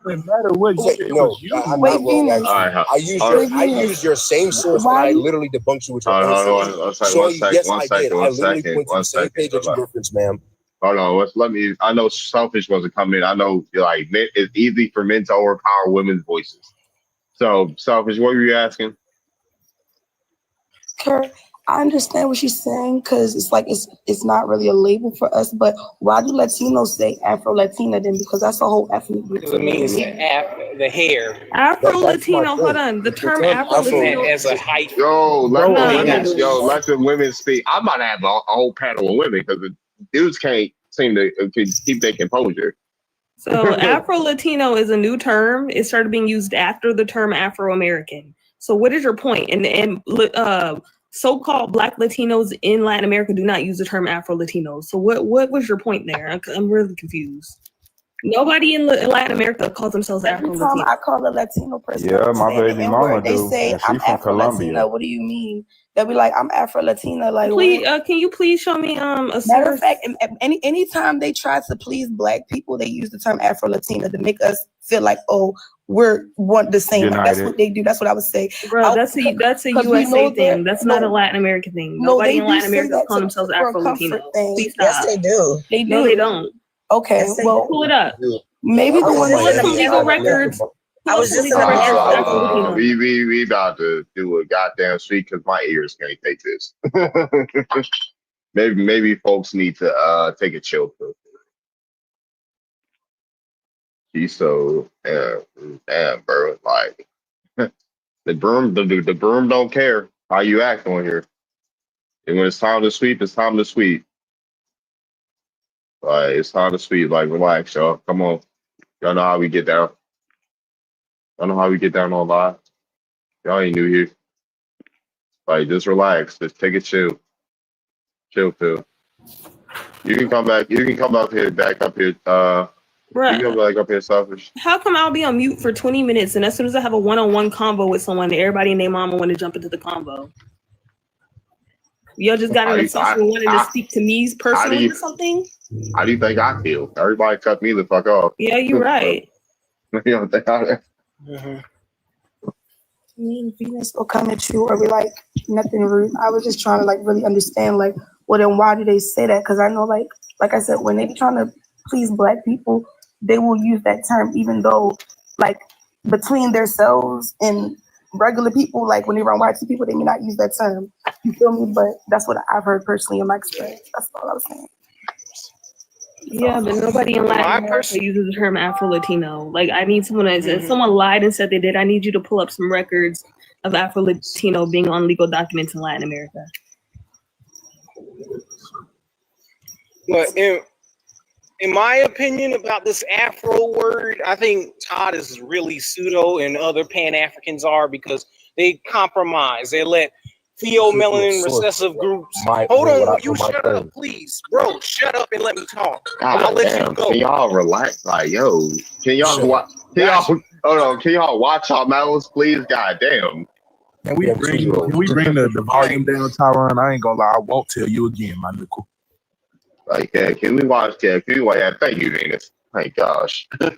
No matter what year it No, was used. I'm not wrong. Actually, I used your same source, and I literally debunked you with your own source. Yes, I did. I literally point to the same page that you referenced, ma'am. Hold on, let me. I know selfish wasn't coming. I know, like, it's easy for men to overpower women's voices. So, selfish, what were you asking? Kurt, I understand what she's saying because it's like it's not really a label for us. But why do Latinos say Afro Latina then? Because that's a whole ethnic group. It means the hair. Afro Latino. Hold on. The term Afro Latino as a hyphen. Yo, let the women speak. I'm about to have a whole panel of women because the dudes can't seem to keep their composure. So Afro Latino is a new term. It started being used after the term Afro American. So what is your point? And so-called Black Latinos in Latin America do not use the term Afro Latinos. So what was your point there? I'm really confused. Nobody in Latin America calls themselves Afro Every time Latino. I call a Latino person, Yeah, my saying the baby N-word, mama they do, say and I'm she from Afro Latina. Colombia. What do you mean? They'll be like, I'm Afro Latina. Like, Please, can you please show me a matter source? of fact, anytime they try to please Black people, they use the term Afro Latina to make us feel like, oh, we're the same. Like, that's what they do. That's what I would say. Bro, that's a USA thing. That's not a Latin American thing. Nobody in Latin America calls themselves Afro Latino. Please stop. Yes, they do. They do. No, they don't. Okay, Yes, they well, Pull it up. maybe the one Pull up some legal records. I was just in the We about to do a goddamn speak because my ears can't take this. maybe folks need to take a chill pill. She's so damn, bro. Like the broom don't care how you act on here. And when it's time to sweep, it's time to sweep. Like, it's time to sweep. Like, relax, y'all. Come on. Y'all know how we get down. Y'all know how we get down on live. Y'all ain't new here. Like, just relax. Just take a chill. Chill pill. You can come back. You can come up here, back up here. You can come back up here, selfish. How come I'll be on mute for 20 minutes and as soon as I have a one-on-one convo with someone, everybody and their mama want to jump into the convo? Y'all just got an obsession with wanting to speak to me personally or something? How do you think I feel? Everybody cut me the fuck off. Yeah, you're right. You don't think I... mean Venus will come at you or be like nothing rude. I was just trying to like really understand like, well then why do they say that? Because I know like I said, when they be trying to please Black people, they will use that term even though like between themselves and regular people, like when they run white people, they may not use that term. You feel me? But that's what I've heard personally in my experience. That's all I was saying. Yeah, but nobody in Latin America uses the term Afro-Latino. Like, I need someone if someone lied and said they did, I need you to pull up some records of Afro-Latino being on legal documents in Latin America. But in my opinion about this Afro word, I think Todd is really pseudo and other Pan-Africans are because they compromise. They let theo-melanin recessive groups. Hold on, you shut up, please. Bro, shut up and let me talk. I'll let you go. Can y'all relax? Like, yo, can y'all watch? Hold on, can y'all watch our mouths, please? Goddamn. Can we bring the volume down, Tyron? I ain't gonna lie, I won't tell you again, my nickel. Like, can we watch that? Can we watch that? Thank you, Venus. Thank gosh. Go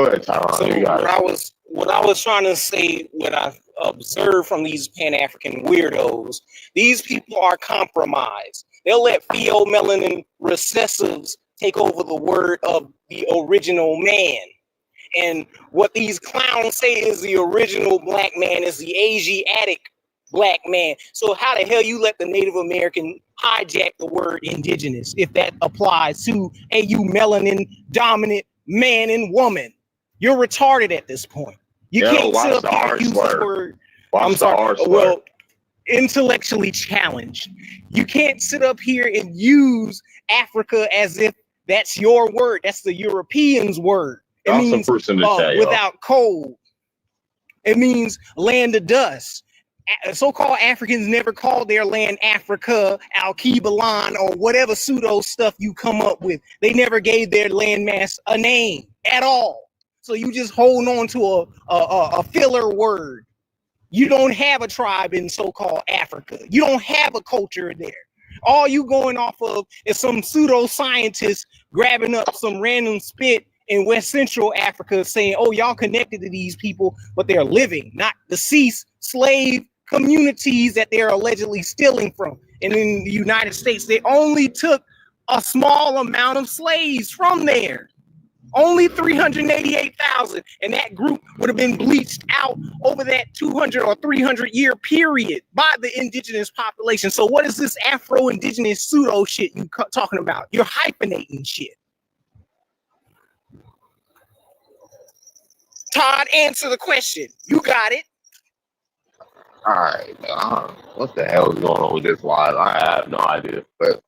ahead, Tyron. So You got it. what I was trying to say, what I observed from these Pan-African weirdos, these people are compromised. They'll let pheomelanin recessives take over the word of the original man. And what these clowns say is the original black man is the Asiatic black man. So how the hell you let the Native American hijack the word indigenous if that applies to a melanin dominant man and woman? You're retarded at this point. You can't sit up here and use the word. I'm sorry. Well, intellectually challenged. You can't sit up here and use Africa as if that's your word. That's the Europeans' word. It means without cold. It means land of dust. So-called Africans never called their land Africa, Al-Kebalan, or whatever pseudo stuff you come up with. They never gave their landmass a name at all. So you just hold on to a filler word. You don't have a tribe in so-called Africa. You don't have a culture there. All you going off of is some pseudo-scientist grabbing up some random spit in West Central Africa saying, oh, y'all connected to these people, but they're living, not deceased slave communities that they're allegedly stealing from. And in the United States, they only took a small amount of slaves from there. Only 388,000, and that group would have been bleached out over that 200 or 300 year period by the indigenous population. So what is this Afro-indigenous pseudo shit you talking about? You're hyphenating shit. Todd, answer the question. You got it. All right, man. What the hell is going on with this live? I have no idea, but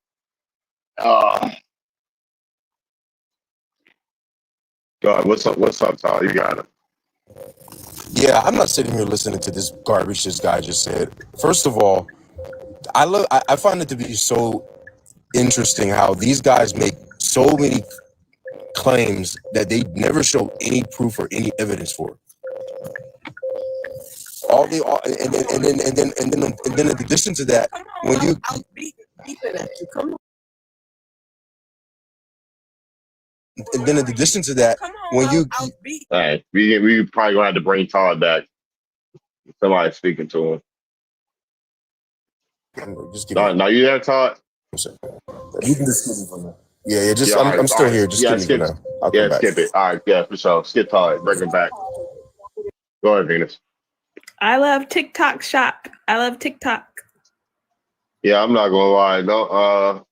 God, what's up, Todd? You got it. Yeah, I'm not sitting here listening to this garbage this guy just said. First of all, I find it to be so interesting how these guys make so many claims that they never show any proof or any evidence for. And then in addition to that, when you and then in addition to that, when you hey, we probably gonna have to bring Todd back. Somebody speaking to him. Just give me No, you there, Todd? You can just skip me for now. Yeah, just I'm still here. Just skip me for now. I'll come back. Skip it. All right, yeah, for sure. Skip Todd. Bring him back. Go ahead, Venus. I love TikTok shop. I love TikTok. Yeah, I'm not gonna lie. No,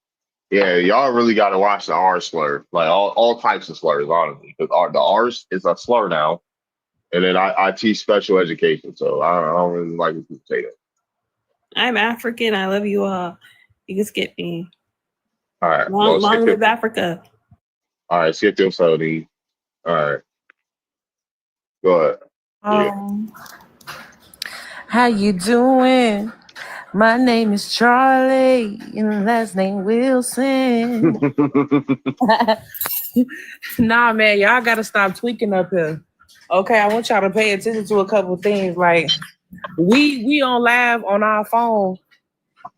yeah, y'all really gotta watch the R slur, like all types of slurs, honestly, because the R's is a slur now, and then I teach special education, so I don't really like when people say that. I'm African. I love you all. You can skip me. All right, Long live Africa. All right, skip them, so then. All right, go ahead. How you doing? My name is Charlie, and last name Wilson. Nah, man, y'all gotta stop tweaking up here. Okay, I want y'all to pay attention to a couple things. Like, we on live on our phone,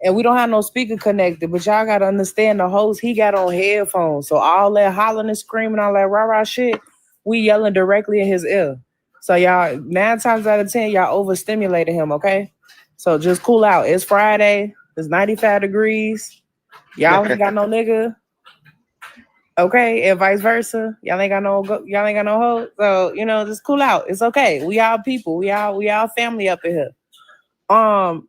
and we don't have no speaker connected, but y'all gotta understand the host, he got on headphones. So all that hollering and screaming, all that rah-rah shit, we yelling directly in his ear. So y'all, 9 times out of 10, y'all overstimulated him, okay? So just cool out. It's Friday. It's 95 degrees. Y'all ain't got no nigga. Okay, and vice versa. Y'all ain't got no hoe. So, just cool out. It's okay. We all people. We all family up in here. Oh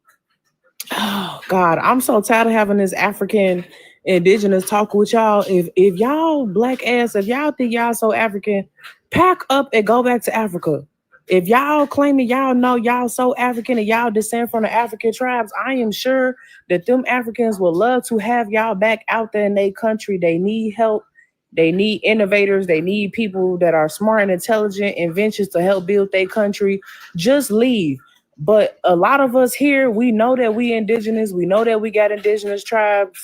God, I'm so tired of having this African indigenous talk with y'all. If y'all black ass, if y'all think y'all so African, pack up and go back to Africa. If y'all claiming y'all know y'all so African and y'all descend from the African tribes, I am sure that them Africans would love to have y'all back out there in their country. They need help. They need innovators. They need people that are smart and intelligent, inventions to help build their country. Just leave. But a lot of us here, we know that we indigenous. We know that we got indigenous tribes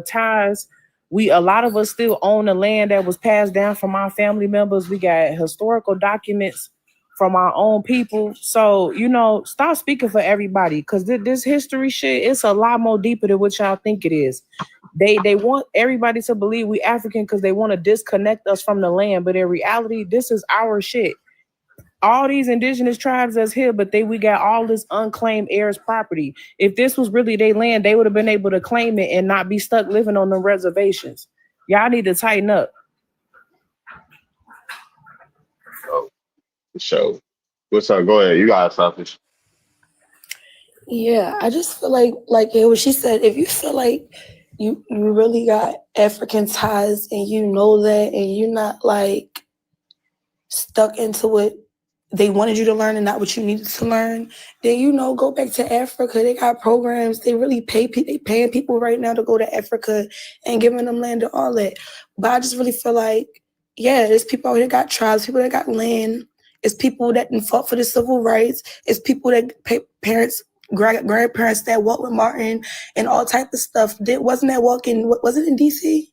ties. A lot of us still own the land that was passed down from our family members. We got historical documents from our own people. So, stop speaking for everybody, because this history shit, it's a lot more deeper than what y'all think it is. They want everybody to believe we African because they want to disconnect us from the land. But in reality, this is our shit. all these indigenous tribes that's here, but we got all this unclaimed heirs property. If this was really their land, they would have been able to claim it and not be stuck living on the reservations. Y'all need to tighten up. Oh, so what's up? Go ahead. You got something. Yeah, I just feel like what she said, if you feel like you really got African ties and you know that and you're not like stuck into what they wanted you to learn and not what you needed to learn, then go back to Africa. They got programs. They really they paying people right now to go to Africa and giving them land and all that. But I just really feel like, yeah, there's people out here that got tribes, people that got land. It's people that fought for the civil rights. It's people that parents, grandparents that walked with Martin and all type of stuff. Wasn't that walking? Was it in DC?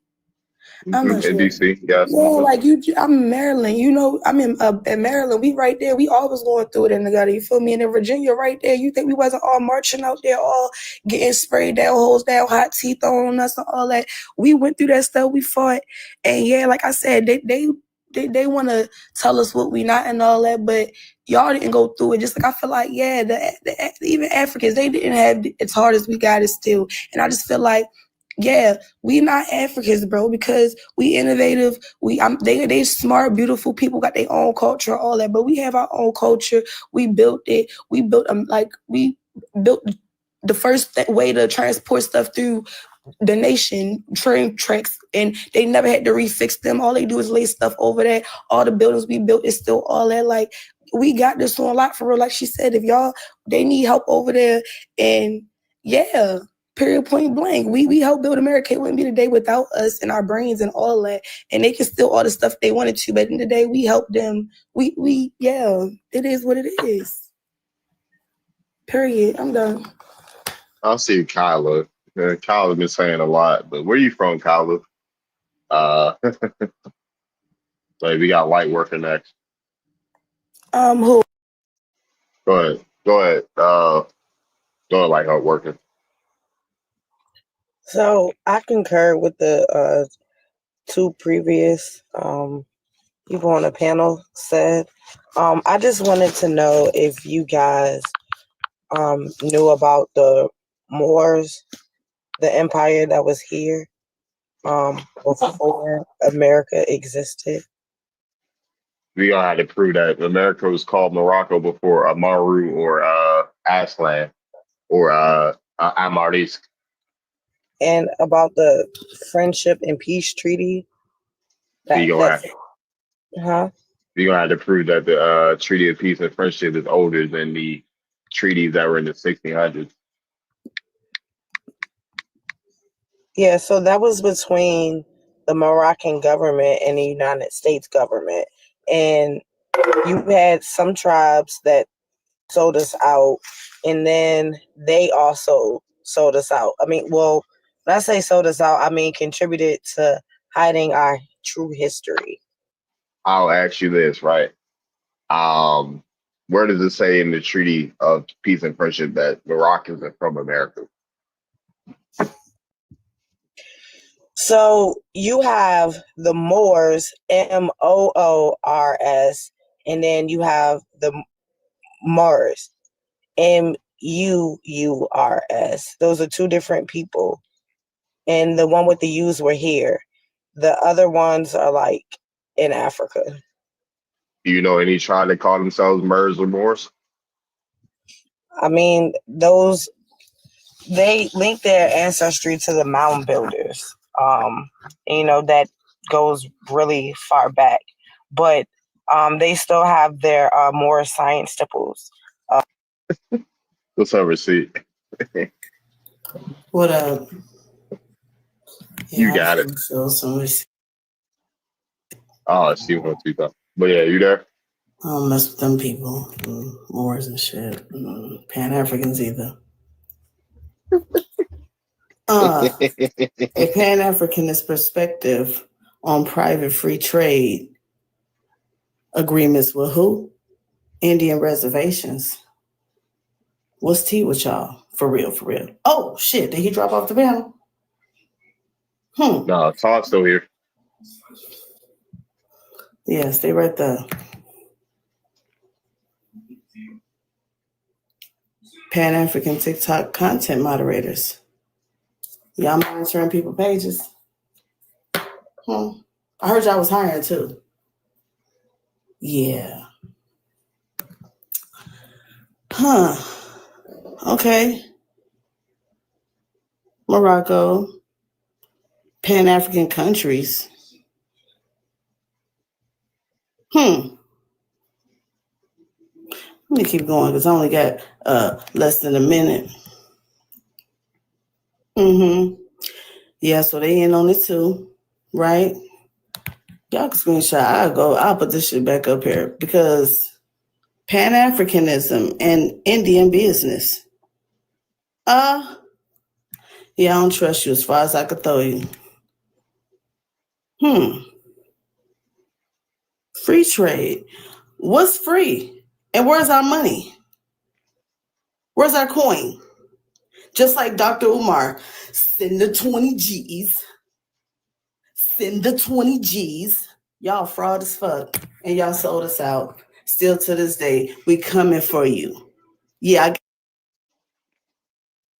I'm not sure. In DC, yes. Yeah, like I'm in Maryland. I'm in Maryland. We right there. We always going through it in the gutter. You feel me? And in Virginia, right there. You think we wasn't all marching out there, all getting sprayed down, holes down, hot tea thrown on us, and all that? We went through that stuff. We fought, and yeah, like I said, they want to tell us what we not and all that, but y'all didn't go through it. Just like I feel like, yeah, even Africans, they didn't have it as hard as we got it still, and I just feel like, yeah, we not Africans, bro, because we innovative. They smart, beautiful people, got their own culture, all that. But we have our own culture. We built it. We built we built the first way to transport stuff through the nation, train tracks, and they never had to refix them. All they do is lay stuff over there. All the buildings we built is still all that. Like, we got this on a lot for real. Like she said, if they need help over there, and yeah. Period, point blank. We helped build America. It wouldn't be today without us and our brains and all that. And they can steal all the stuff they wanted to, but at the end of the day, we helped them. Yeah, it is what it is. Period. I'm done. I'll see Kyla. Kyla's been saying a lot, but where you from, Kyla? Like, we got light worker next. Who? Go ahead. Don't like her working. So I concur with the two previous people on the panel said. I just wanted to know if you guys knew about the Moors, the empire that was here before America existed. We gonna have to prove that America was called Morocco before Amaru or Aslan or Amarisk. And about the friendship and peace treaty. You're gonna have to prove that the Treaty of Peace and Friendship is older than the treaties that were in the 1600s. Yeah, so that was between the Moroccan government and the United States government. And you had some tribes that sold us out, and then they also sold us out. I mean, well, when I say sold us out, I mean contributed to hiding our true history. I'll ask you this, right? Where does it say in the Treaty of Peace and Friendship that Moroccans are from America? So you have the Moors, Moors, and then you have the Moors, Muurs. Those are two different people. And the one with the U's were here. The other ones are like in Africa. Do you know any tribe that call themselves Murs or Moors? I mean, they link their ancestry to the mound builders. That goes really far back. But they still have their more science stiples. What's up, receipt? What up? You got it. Oh, Steve on Twitter. But yeah, you there? I don't mess with them people, Moors and shit, Pan Africans either. A Pan Africanist perspective on private free trade agreements with who? Indian reservations. What's tea with y'all? For real, for real. Oh shit! Did he drop off the panel? No, Todd's still here. Yeah, stay right there. Pan-African TikTok content moderators. Y'all monitoring people pages? I heard y'all was hiring too. Yeah. Okay. Morocco. Pan-African countries. Let me keep going because I only got less than a minute. Yeah, so they in on it too, right? Y'all can screenshot. I'll put this shit back up here because Pan-Africanism and Indian business. Yeah, I don't trust you as far as I could throw you. Free trade. What's free? And where's our money? Where's our coin? Just like Dr. Umar, send the 20 G's. Send the 20 G's. Y'all fraud as fuck. And y'all sold us out. Still to this day, we coming for you. Yeah.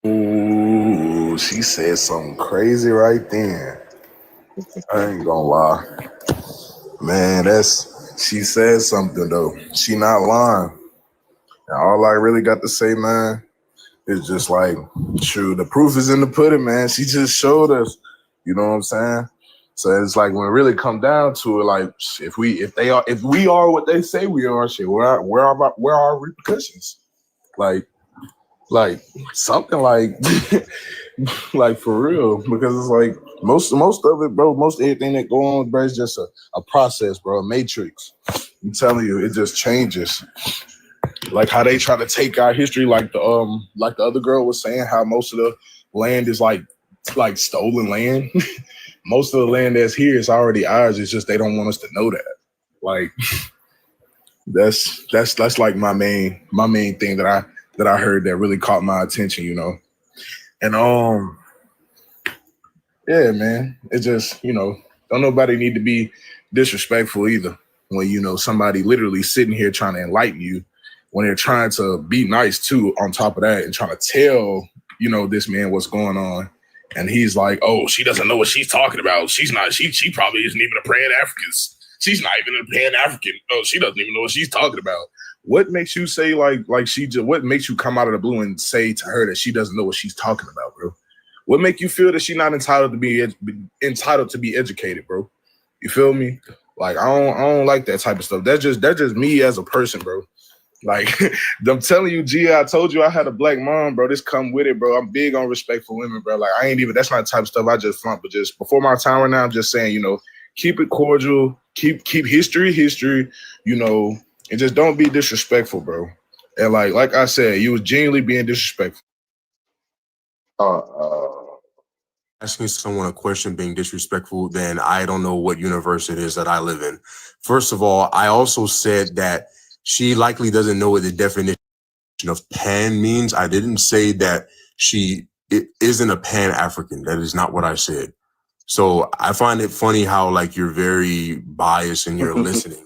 Ooh, she said something crazy right then. I ain't gonna lie. Man, she said something though. She not lying. And all I really got to say, man, is just like, true, the proof is in the pudding, man. She just showed us. You know what I'm saying? So it's like when it really come down to it, like if we are what they say we are, shit, where are our repercussions? Like something like like for real, because it's like most of it, bro, most everything that go on, bro, is just a process, bro, a matrix. I'm telling you, it just changes. Like how they try to take our history, like the other girl was saying, how most of the land is like stolen land. Most of the land that's here is already ours. It's just they don't want us to know that. Like that's like my main thing that I heard that really caught my attention, you know. And yeah, man, it just, you know, don't nobody need to be disrespectful either when, you know, somebody literally sitting here trying to enlighten you when they're trying to be nice too on top of that and trying to tell, you know, this man what's going on. And he's like, oh, she doesn't know what she's talking about. She probably isn't even a Pan-African. She's not even a Pan-African. Oh, she doesn't even know what she's talking about. What makes you say what makes you come out of the blue and say to her that she doesn't know what she's talking about, bro? What make you feel that she's not entitled to be educated, bro? You feel me? Like I don't like that type of stuff. That's just me as a person, bro. Like I'm telling you, Gia, I told you I had a black mom, bro. This come with it, bro. I'm big on respect for women, bro. Like that's not the type of stuff I just flaunt. But just before my time right now, I'm just saying, you know, keep it cordial, keep history, you know, and just don't be disrespectful, bro. And like I said, you was genuinely being disrespectful. Asking someone a question being disrespectful, then I don't know what universe it is that I live in. First of all, I also said that she likely doesn't know what the definition of pan means. I didn't say that she isn't a Pan-African. That is not what I said. So I find it funny how like you're very biased and you're listening.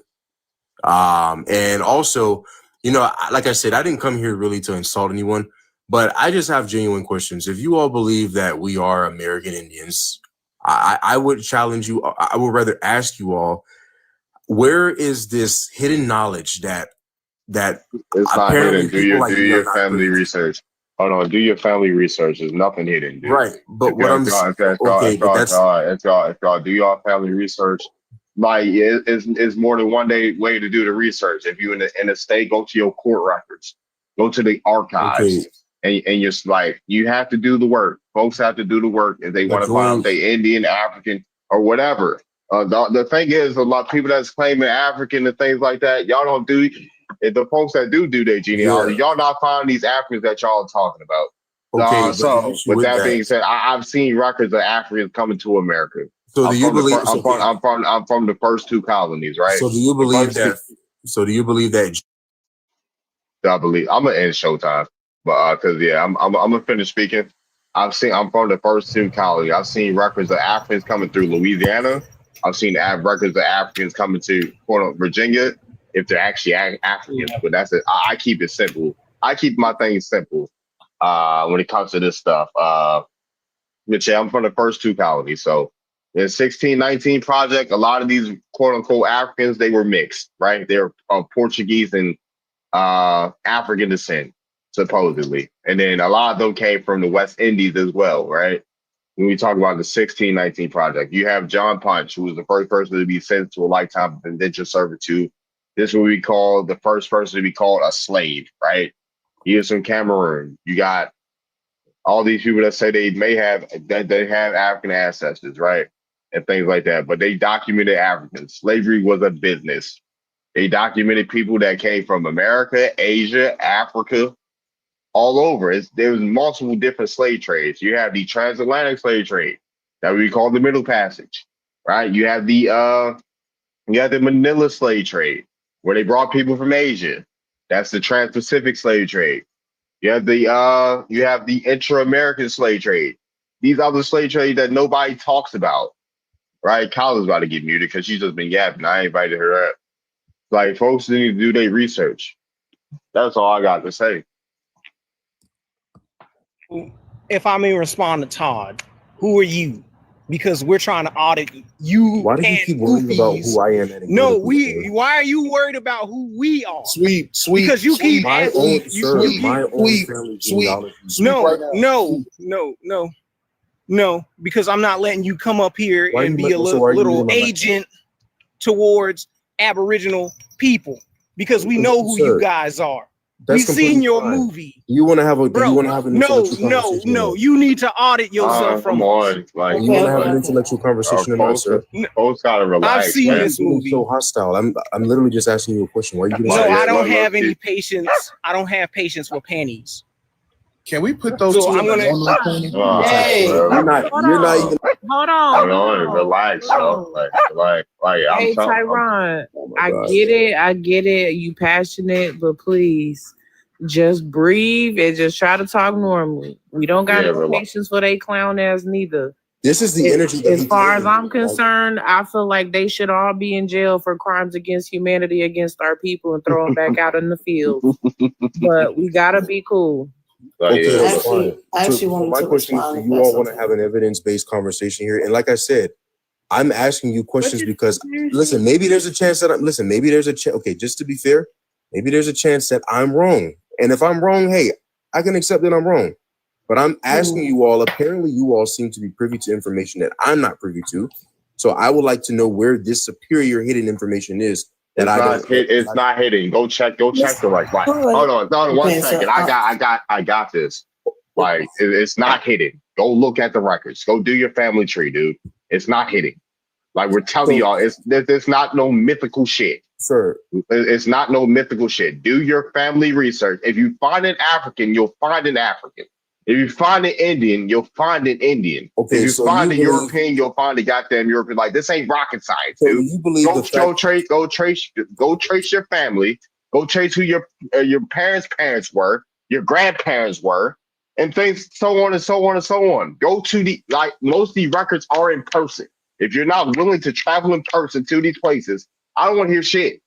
And also, you know, like I said, I didn't come here really to insult anyone, but I just have genuine questions. If you all believe that we are American Indians, I would challenge you. I would rather ask you all, where is this hidden knowledge that it's not hidden? Do your family research. Hold on, do your family research. There's nothing hidden, dude. Right, but if y'all do y'all family research, like it's more than one way to do the research. If you in the state, go to your court records, go to the archives, and you're like, you have to do the work. Folks have to do the work if they want to find out if they Indian, African, or whatever. The thing is, a lot of people that's claiming African and things like that, y'all don't do. The folks that do their genealogy, y'all not finding these Africans that y'all are talking about. So with that being said, I've seen records of Africans coming to America. So I'm from the first two colonies, right? So do you believe that? I believe I'm gonna end Showtime, but because I'm gonna finish speaking. I'm from the first two colonies. I've seen records of Africans coming through Louisiana. I've seen records of Africans coming to Virginia, if they're actually Africans. But that's it. I keep it simple. I keep my things simple. when it comes to this stuff. But yeah, I'm from the first two colonies. So in 1619 project, a lot of these quote unquote Africans, they were mixed, right? They're of Portuguese and African descent, supposedly. And then a lot of them came from the West Indies as well, right? When we talk about the 1619 project, you have John Punch, who was the first person to be sentenced to a lifetime of indentured servitude. This is what we call the first person to be called a slave, right? He is from Cameroon. You got all these people that say they may have that they have African ancestors, right? And things like that. But they documented Africans. Slavery was a business. They documented people that came from America, Asia, Africa, all over. There was multiple different slave trades. You have the transatlantic slave trade that we call the Middle Passage, right? You have the Manila slave trade where they brought people from Asia. That's the Trans-Pacific slave trade. You have the intra-American slave trade. These are the slave trades that nobody talks about, right? Kyla's about to get muted because she's just been yapping. I invited her up. Like, folks need to do their research. That's all I got to say. If I may respond to Todd, who are you? Because we're trying to audit you. Why do you keep worrying about who I am? No, why are you worried about who we are? Sweet. Because you keep my asking. own family genealogy. No, because I'm not letting you come up here and be a little agent towards Aboriginal people, because we know who you guys are. We've seen your movie. You want to have an No. You need to audit yourself from. Come on, like you want to have an intellectual conversation about, sir. Folks gotta relax. I've seen this movie. So hostile. I'm literally just asking you a question. Why are you getting I don't have any patience. I don't have patience with panties. Can we put those two I'm gonna. Hey, you're not even. Hold on. Relax, bro. Like, hey, Tyron, I get it. You passionate, but please just breathe and just try to talk normally. We don't got any patience for they clown ass neither. This is the energy. As far as I'm concerned, I feel like they should all be in jail for crimes against humanity against our people and throw them back out in the field. But we gotta be cool. Okay, my question is, do you all want to have an evidence-based conversation here? And like I said, I'm asking you questions because, listen, maybe there's a chance that okay, just to be fair, maybe there's a chance that I'm wrong. And if I'm wrong, hey, I can accept that I'm wrong. But I'm asking you all, apparently you all seem to be privy to information that I'm not privy to. So I would like to know where this superior hidden information is. It's not hitting. Go check the right. Hold on 1 second. I got this. Like, it's not hitting. Go look at the records. Go do your family tree, dude. It's not hitting. Like, we're telling y'all, it's not no mythical shit. Sir, it's not no mythical shit. Do your family research. If you find an African, you'll find an African. If you find an Indian, you'll find an Indian. Okay, if you find a European, you'll find a goddamn European. Like, this ain't rocket science, dude. You believe go trace your family. Go trace who your parents were, your grandparents were, and things so on and so on and so on. Go to most of these records are in person. If you're not willing to travel in person to these places, I don't want to hear shit.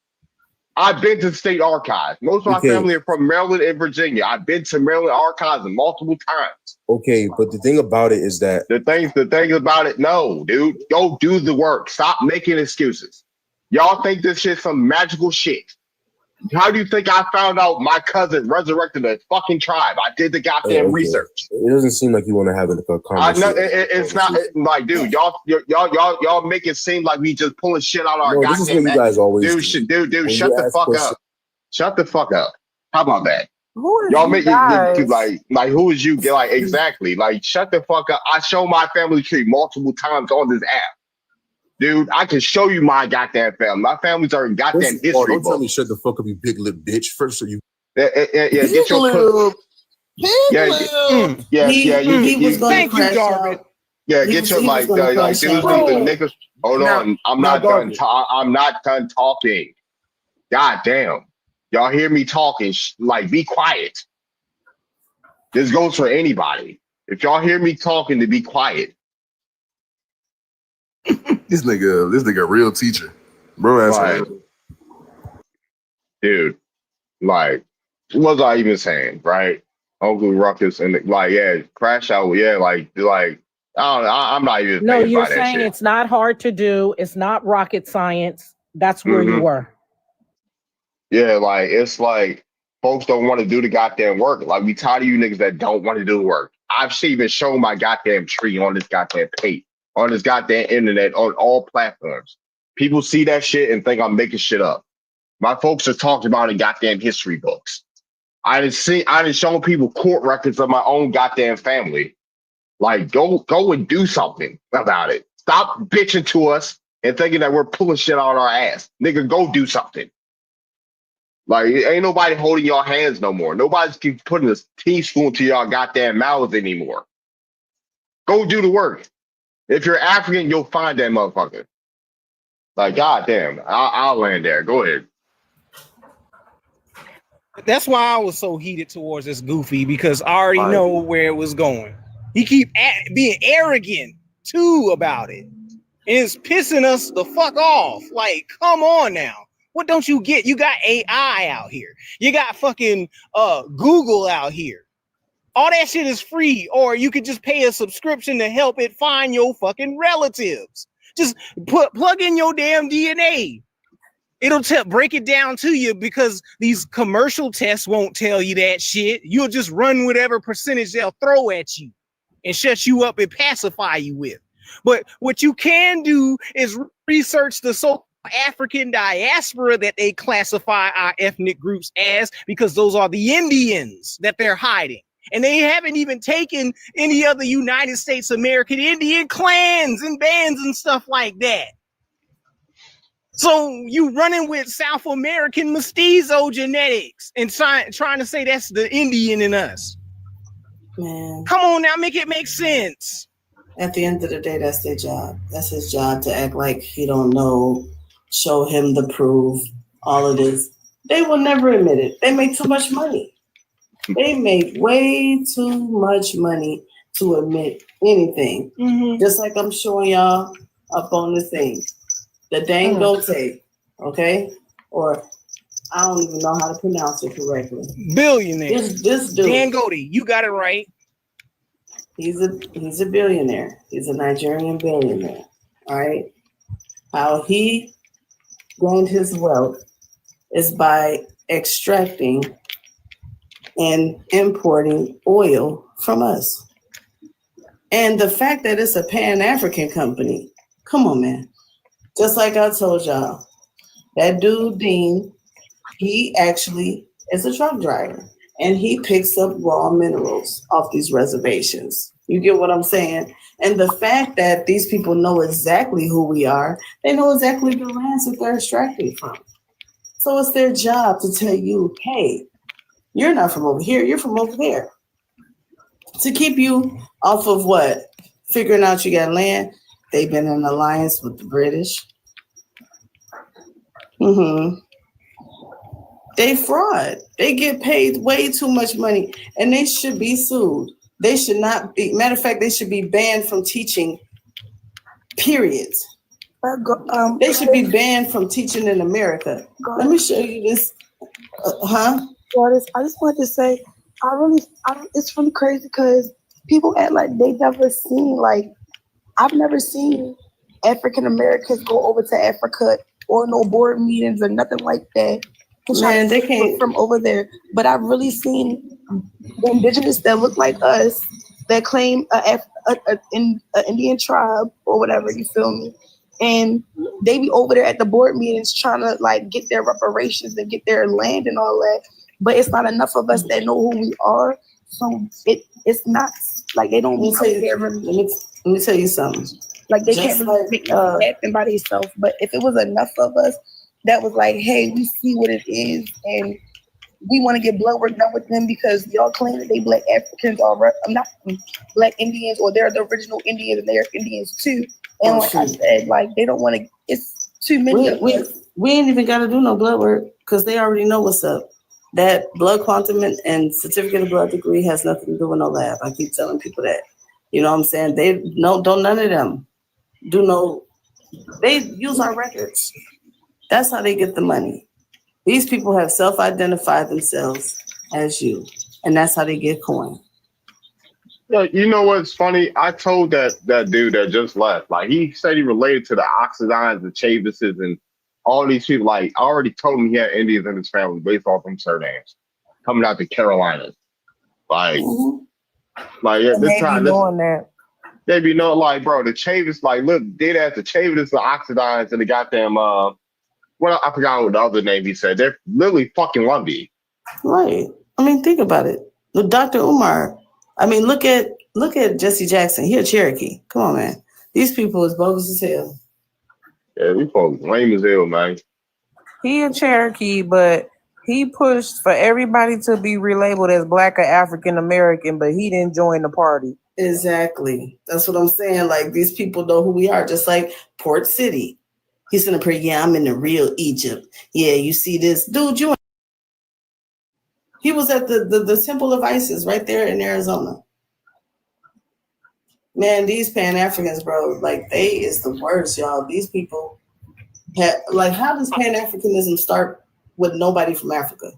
I've been to the state archives. Most of my family are from Maryland and Virginia. I've been to Maryland archives multiple times. Okay, but the thing about it is that the thing about it, no, dude, go do the work. Stop making excuses. Y'all think this shit's some magical shit. How do you think I found out my cousin resurrected a fucking tribe? I did the goddamn research. It doesn't seem like you want to have a conversation. It's not like, dude, y'all make it seem like we just pulling shit out our goddamn. This is what you guys always do. Dude, shut the fuck up. Shut the fuck up. How about that? Who is y'all you make guys? it like who is you? Like, exactly. Like, shut the fuck up. I show my family tree multiple times on this app. Dude, I can show you my goddamn family. My family's are in goddamn history. Don't tell me shut the fuck up, you big lip bitch. First of you. Get your lip. Thank you, Darwin. Yeah, get your like dudes the niggas. Hold on, I'm not done. I'm not done talking. God damn, y'all hear me talking? Like, be quiet. This goes for anybody. If y'all hear me talking, to be quiet. This nigga, real teacher, bro. Like, dude, like, what was I even saying, right? Uncle Ruckus and like Crash Out, like I don't know, I'm not even No, phased you're by that saying shit. it's not hard to do. It's not rocket science. That's where you hmm were. Yeah, like it's like folks don't want to do the goddamn work. Like we tired of you niggas that don't want to do the work. I've even shown my goddamn tree on this goddamn page, on this goddamn internet, on all platforms. People see that shit and think I'm making shit up. My folks are talked about in goddamn history books. I didn't show people court records of my own goddamn family. Like, go and do something about it. Stop bitching to us and thinking that we're pulling shit out our ass. Nigga, go do something. Like, ain't nobody holding your hands no more. Nobody's keep putting a teaspoon to y'all goddamn mouths anymore. Go do the work. If you're African, you'll find that motherfucker. Like, goddamn, I'll land there. Go ahead. That's why I was so heated towards this Goofy, because I already know where it was going. He keep being arrogant too about it. And it's pissing us the fuck off. Like, come on now. What don't you get? You got AI out here. You got fucking Google out here. All that shit is free, or you could just pay a subscription to help it find your fucking relatives. Just plug in your damn DNA. It'll break it down to you, because these commercial tests won't tell you that shit. You'll just run whatever percentage they'll throw at you and shut you up and pacify you with. But what you can do is research the so African diaspora that they classify our ethnic groups as, because those are the Indians that they're hiding. And they haven't even taken any other United States American Indian clans and bands and stuff like that. So you running with South American mestizo genetics and trying to say that's the Indian in us. Man, come on now, make it make sense. At the end of the day, that's their job. That's his job to act like he don't know, show him the proof, all of this. They will never admit it. They make too much money. They make way too much money to admit anything. Mm-hmm. Just like I'm showing y'all up on the thing. The Dangote, okay? Or I don't even know how to pronounce it correctly. Billionaire. This dude. Dangote, you got it right. He's a billionaire. He's a Nigerian billionaire. All right. How he gained his wealth is by extracting and importing oil from us. And the fact that it's a Pan-African company, come on, man. Just like I told y'all, that dude Dean, he actually is a truck driver, and he picks up raw minerals off these reservations. You get what I'm saying? And the fact that these people know exactly who we are, they know exactly the lands that they're extracting from. So it's their job to tell you, hey, you're not from over here, you're from over there. To keep you off of what? Figuring out you got land. They've been in alliance with the British. Mm-hmm. They fraud. They get paid way too much money, and they should be sued. They should not be. Matter of fact, they should be banned from teaching. Period. They should be banned from teaching in America. Let me show you this. Darus, I just wanted to say, it's really crazy because people act like they never seen, I've never seen African Americans go over to Africa or no board meetings or nothing like that. Man, they can't from over there. But I've really seen the indigenous that look like us that claim an Indian tribe or whatever, you feel me? And they be over there at the board meetings trying to get their reparations and get their land and all that. But it's not enough of us that know who we are. So it's not they don't be there. Let me tell you something. They can't really make nothing happen by themselves. But if it was enough of us that was hey, we see what it is and we want to get blood work done with them because y'all claim that they Black Africans are not Black Indians, or they're the original Indians and they're Indians too. And I said, they don't want to. It's too many of us. We ain't even got to do no blood work because they already know what's up. That blood quantum and certificate of blood degree has nothing to do with no lab. I keep telling people that. You know what I'm saying? Don't none of them they use our records. That's how they get the money. These people have self-identified themselves as you. and that's how they get coin. Yeah, you know what's funny? I told that dude that just left. Like he said he related to the Oxidines, the Chavises, and all these people. Like I already told him he had Indians in his family based off them surnames coming out the Carolinas. Like, like at And this they be time, doing that. they be knowing like, bro, the Chavis, like, look, dead as the Chavis, the Oxidines, and the goddamn well, I forgot what the other name he said. They're literally fucking Lumbee. Right. I mean, think about it. Look, Dr. Umar. I mean, look at Jesse Jackson. He a Cherokee. Come on, man. These people is bogus as hell. Yeah, these folks lame as hell, man. He a Cherokee, but he pushed for everybody to be relabeled as Black or African American, but he didn't join the party. Exactly. That's what I'm saying. Like, these people know who we are, just like Port City. He's in a pretty, yeah, I'm in the real Egypt. Yeah, you see this. Dude, he was at the Temple of Isis right there in Arizona. Man, these Pan-Africans, bro, like, they is the worst, y'all. These people, like, how does Pan-Africanism start with nobody from Africa?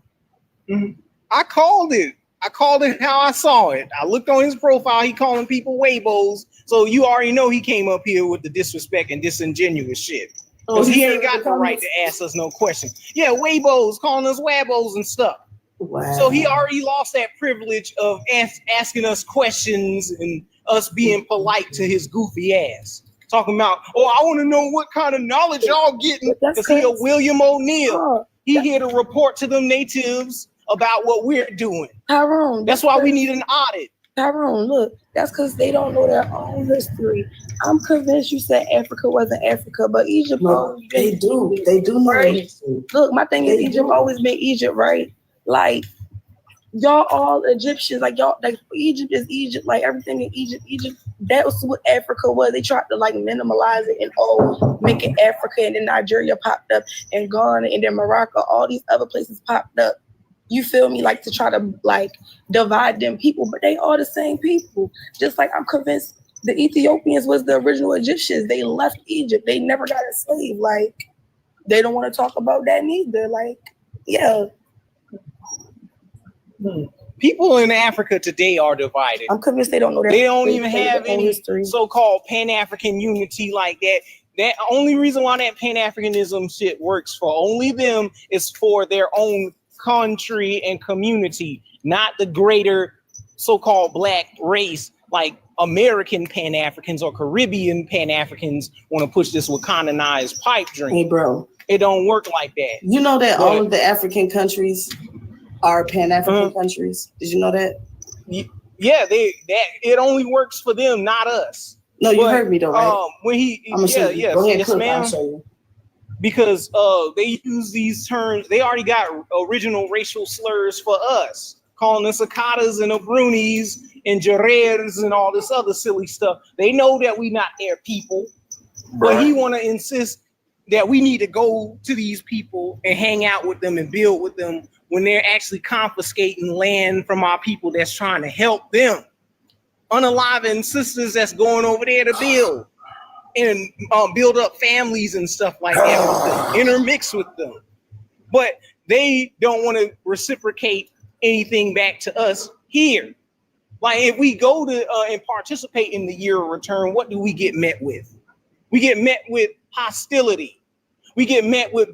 I called it. I called it how I saw it. I looked on his profile. He calling people Weibos. So you already know he came up here with the disrespect and disingenuous shit. Because he ain't got the right to ask us no question. Yeah, Weibos, calling us Wabos and stuff. Wow. So he already lost that privilege of asking us questions and us being polite to his goofy ass. Talking about, oh, I want to know what kind of knowledge y'all getting. Because he a William O'Neill. He here to report to them natives about what we're doing. Tyrone. That's why we need an audit. Tyrone, look, that's because they don't know their own history. I'm convinced you said Africa wasn't Africa, but Egypt always been They do. They do know their history. Look, my thing is Egypt always been Egypt, right? Like, y'all all Egyptians, like y'all, like Egypt is Egypt, like everything in Egypt, that was what Africa was. They tried to like minimalize it and make it Africa, and then Nigeria popped up, and Ghana, and then Morocco, all these other places popped up. You feel me? Like to try to like divide them people, but they all the same people. Just like I'm convinced the Ethiopians was the original Egyptians. They left Egypt. They never got enslaved. Like they don't want to talk about that neither. Like, yeah. People in Africa today are divided. I'm convinced they don't know that. They don't even have any so-called Pan-African unity like that. That only reason why that Pan-Africanism shit works for only them is for their own country and community, not the greater so-called black race like American Pan-Africans or Caribbean Pan-Africans want to push this Wakandanized pipe dream. Hey, bro. It don't work like that. You know that all of the African countries are Pan-African countries. Did you know that? Yeah, it only works for them, not us. No, you heard me though, right? When yes, ma'am. I'll show you. Because they use these terms, they already got original racial slurs for us, calling us Akatas and Abrunis and Jarers and all this other silly stuff. They know that we not their people, but he want to insist that we need to go to these people and hang out with them and build with them when they're actually confiscating land from our people that's trying to help them. Unaliving sisters that's going over there to build and build up families and stuff like that with them, intermix with them. But they don't want to reciprocate anything back to us here. Like if we go to and participate in the year of return, what do we get met with? We get met with hostility. We get met with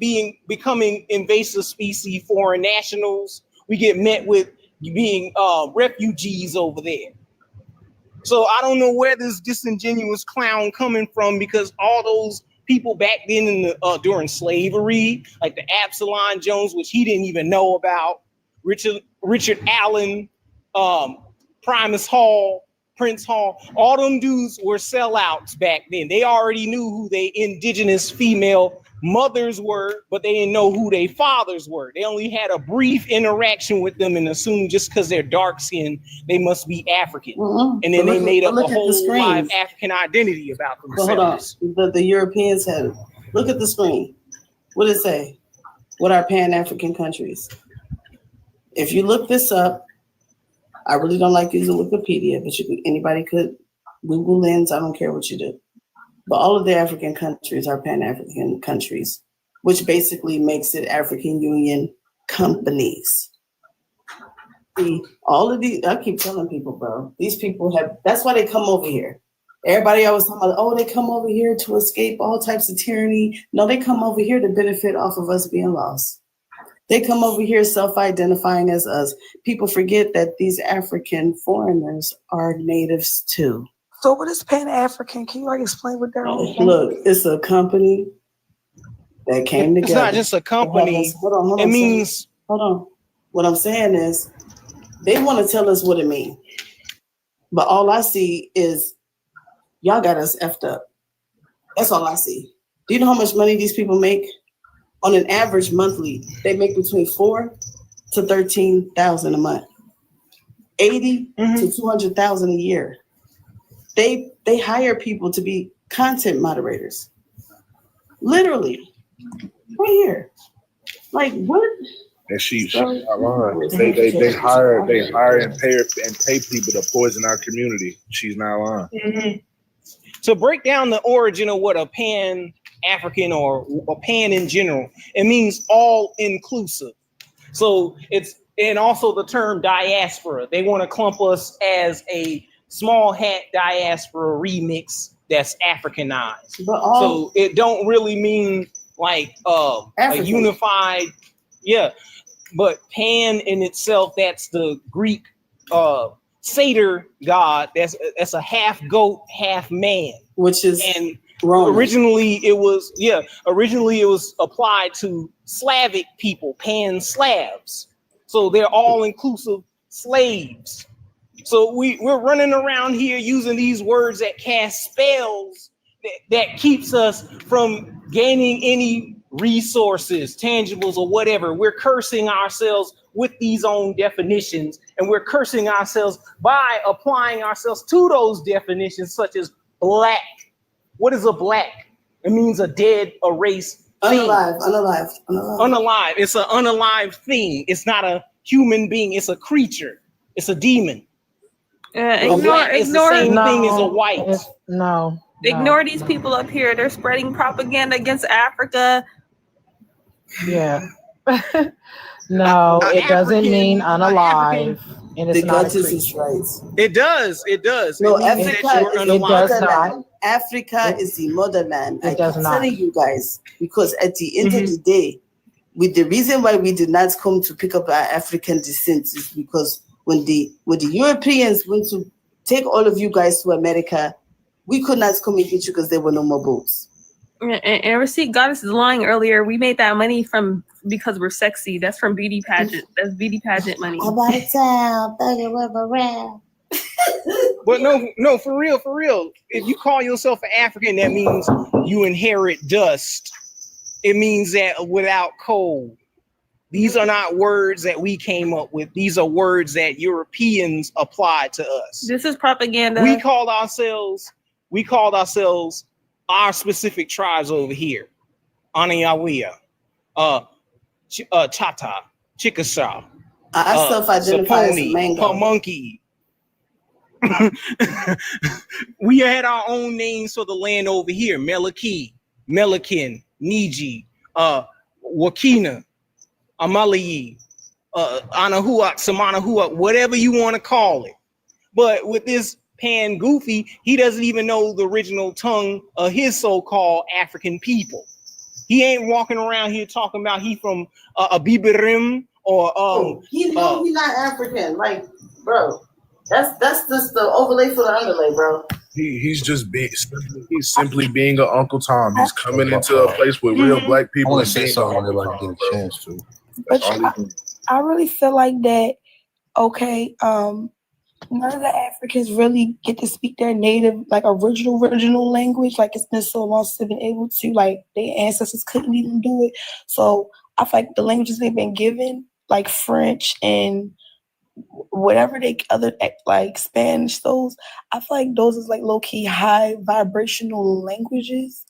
becoming invasive species, foreign nationals. We get met with being refugees over there. So I don't know where this disingenuous clown coming from, because all those people back then in the during slavery, like the Absalom Jones, which he didn't even know about, Richard Allen, Primus Hall, Prince Hall, all them dudes were sellouts back then. They already knew who they indigenous female mothers were, but they didn't know who their fathers were. They only had a brief interaction with them and assumed just because they're dark skinned, they must be African. And then they made up a whole live African identity about themselves. Hold on. The Europeans had it. Look at the screen. What does it say? What are Pan-African countries? If you look this up, I really don't like using Wikipedia, but anybody could Google Lens. I don't care what you do. But all of the African countries are Pan-African countries, which basically makes it African Union companies. See, all of these, I keep telling people, bro, these people have, that's why they come over here. Everybody always talking about, oh, they come over here to escape all types of tyranny. No, they come over here to benefit off of us being lost. They come over here self-identifying as us. People forget that these African foreigners are natives too. So what is Pan-African? Can you like explain what that is? Look, it's a company that came together. It's not just a company. It means. Hold on. What I'm saying is, they want to tell us what it means, but all I see is y'all got us effed up. That's all I see. Do you know how much money these people make? On an average monthly, they make between $4,000 to $13,000 a month, $80,000 to $200,000 a year. They hire people to be content moderators, literally, right here. Like what? And she's not lying. They hire and pay people to poison our community. She's not lying. To break down the origin of what a Pan-African or a pan in general, it means all inclusive. So it's, and also the term diaspora. They want to clump us as a small hat diaspora remix that's Africanized. So it don't really mean like a unified, but Pan in itself, that's the Greek satyr god. That's a half goat, half man, which is and Roman. Originally it was applied to Slavic people, Pan-Slavs. So they're all inclusive slaves. So we're running around here using these words that cast spells that keeps us from gaining any resources, tangibles or whatever. We're cursing ourselves with these own definitions, and we're cursing ourselves by applying ourselves to those definitions, such as black. What is a black? It means a dead, erased thing. Unalive. It's an unalive thing. It's not a human being. It's a creature. It's a demon. Ignore the same thing as a white. Ignore these people up here. They're spreading propaganda against Africa. Yeah. No, it doesn't mean unalive. And it's not a creature. It does. No, it means Africa that you're is unalive. the motherland. Africa is the motherland. I keep telling you guys, because at the end of the day, with the reason why we did not come to pick up our African descent is because when the Europeans went to take all of you guys to America, we could not come and get you because there were no more boats. And Receipt Goddess is lying earlier. We made that money because we're sexy. That's from beauty pageant. That's beauty pageant money. I'm out of town. But no, for real. If you call yourself an African, that means you inherit dust. It means that without coal. These are not words that we came up with. These are words that Europeans applied to us. This is propaganda. We called ourselves our specific tribes over here. Anayawiya, Chata, Chickasaw, I self-identify as a mango. Pamunkey. We had our own names for the land over here. Meliki, Melikin, Niji, Wakina, Amalayi, Anahuak, Samanahuak, whatever you want to call it. But with this Pan Goofy, he doesn't even know the original tongue of his so-called African people. He ain't walking around here talking about he from Abibirim or he's not African, like, bro. That's just the overlay for the underlay, bro. He's simply being an Uncle Tom. He's coming into a place with real black people. I want to say something everybody get a chance to. But I really feel like that. Okay, none of the Africans really get to speak their native, like original language. Like it's been so long since they've been able to. Like their ancestors couldn't even do it. So I feel like the languages they've been given, like French and whatever they other like Spanish, those I feel like those is like low key high vibrational languages.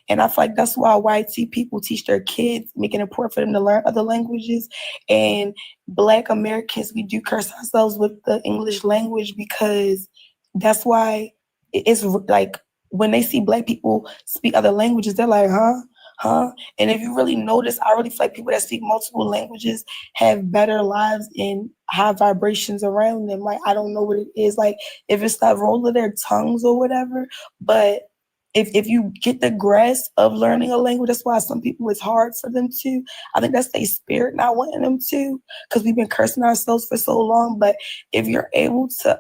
And I feel like that's why YT people teach their kids, making it important for them to learn other languages. And Black Americans, we do curse ourselves with the English language because that's why it's like when they see Black people speak other languages, they're like, huh? huh? And if you really notice, I really feel like people that speak multiple languages have better lives and high vibrations around them. Like, I don't know what it is, like if it's that roll of their tongues or whatever, but if you get the grasp of learning a language, that's why some people it's hard for them to. I think that's their spirit not wanting them to, because we've been cursing ourselves for so long. But if you're able to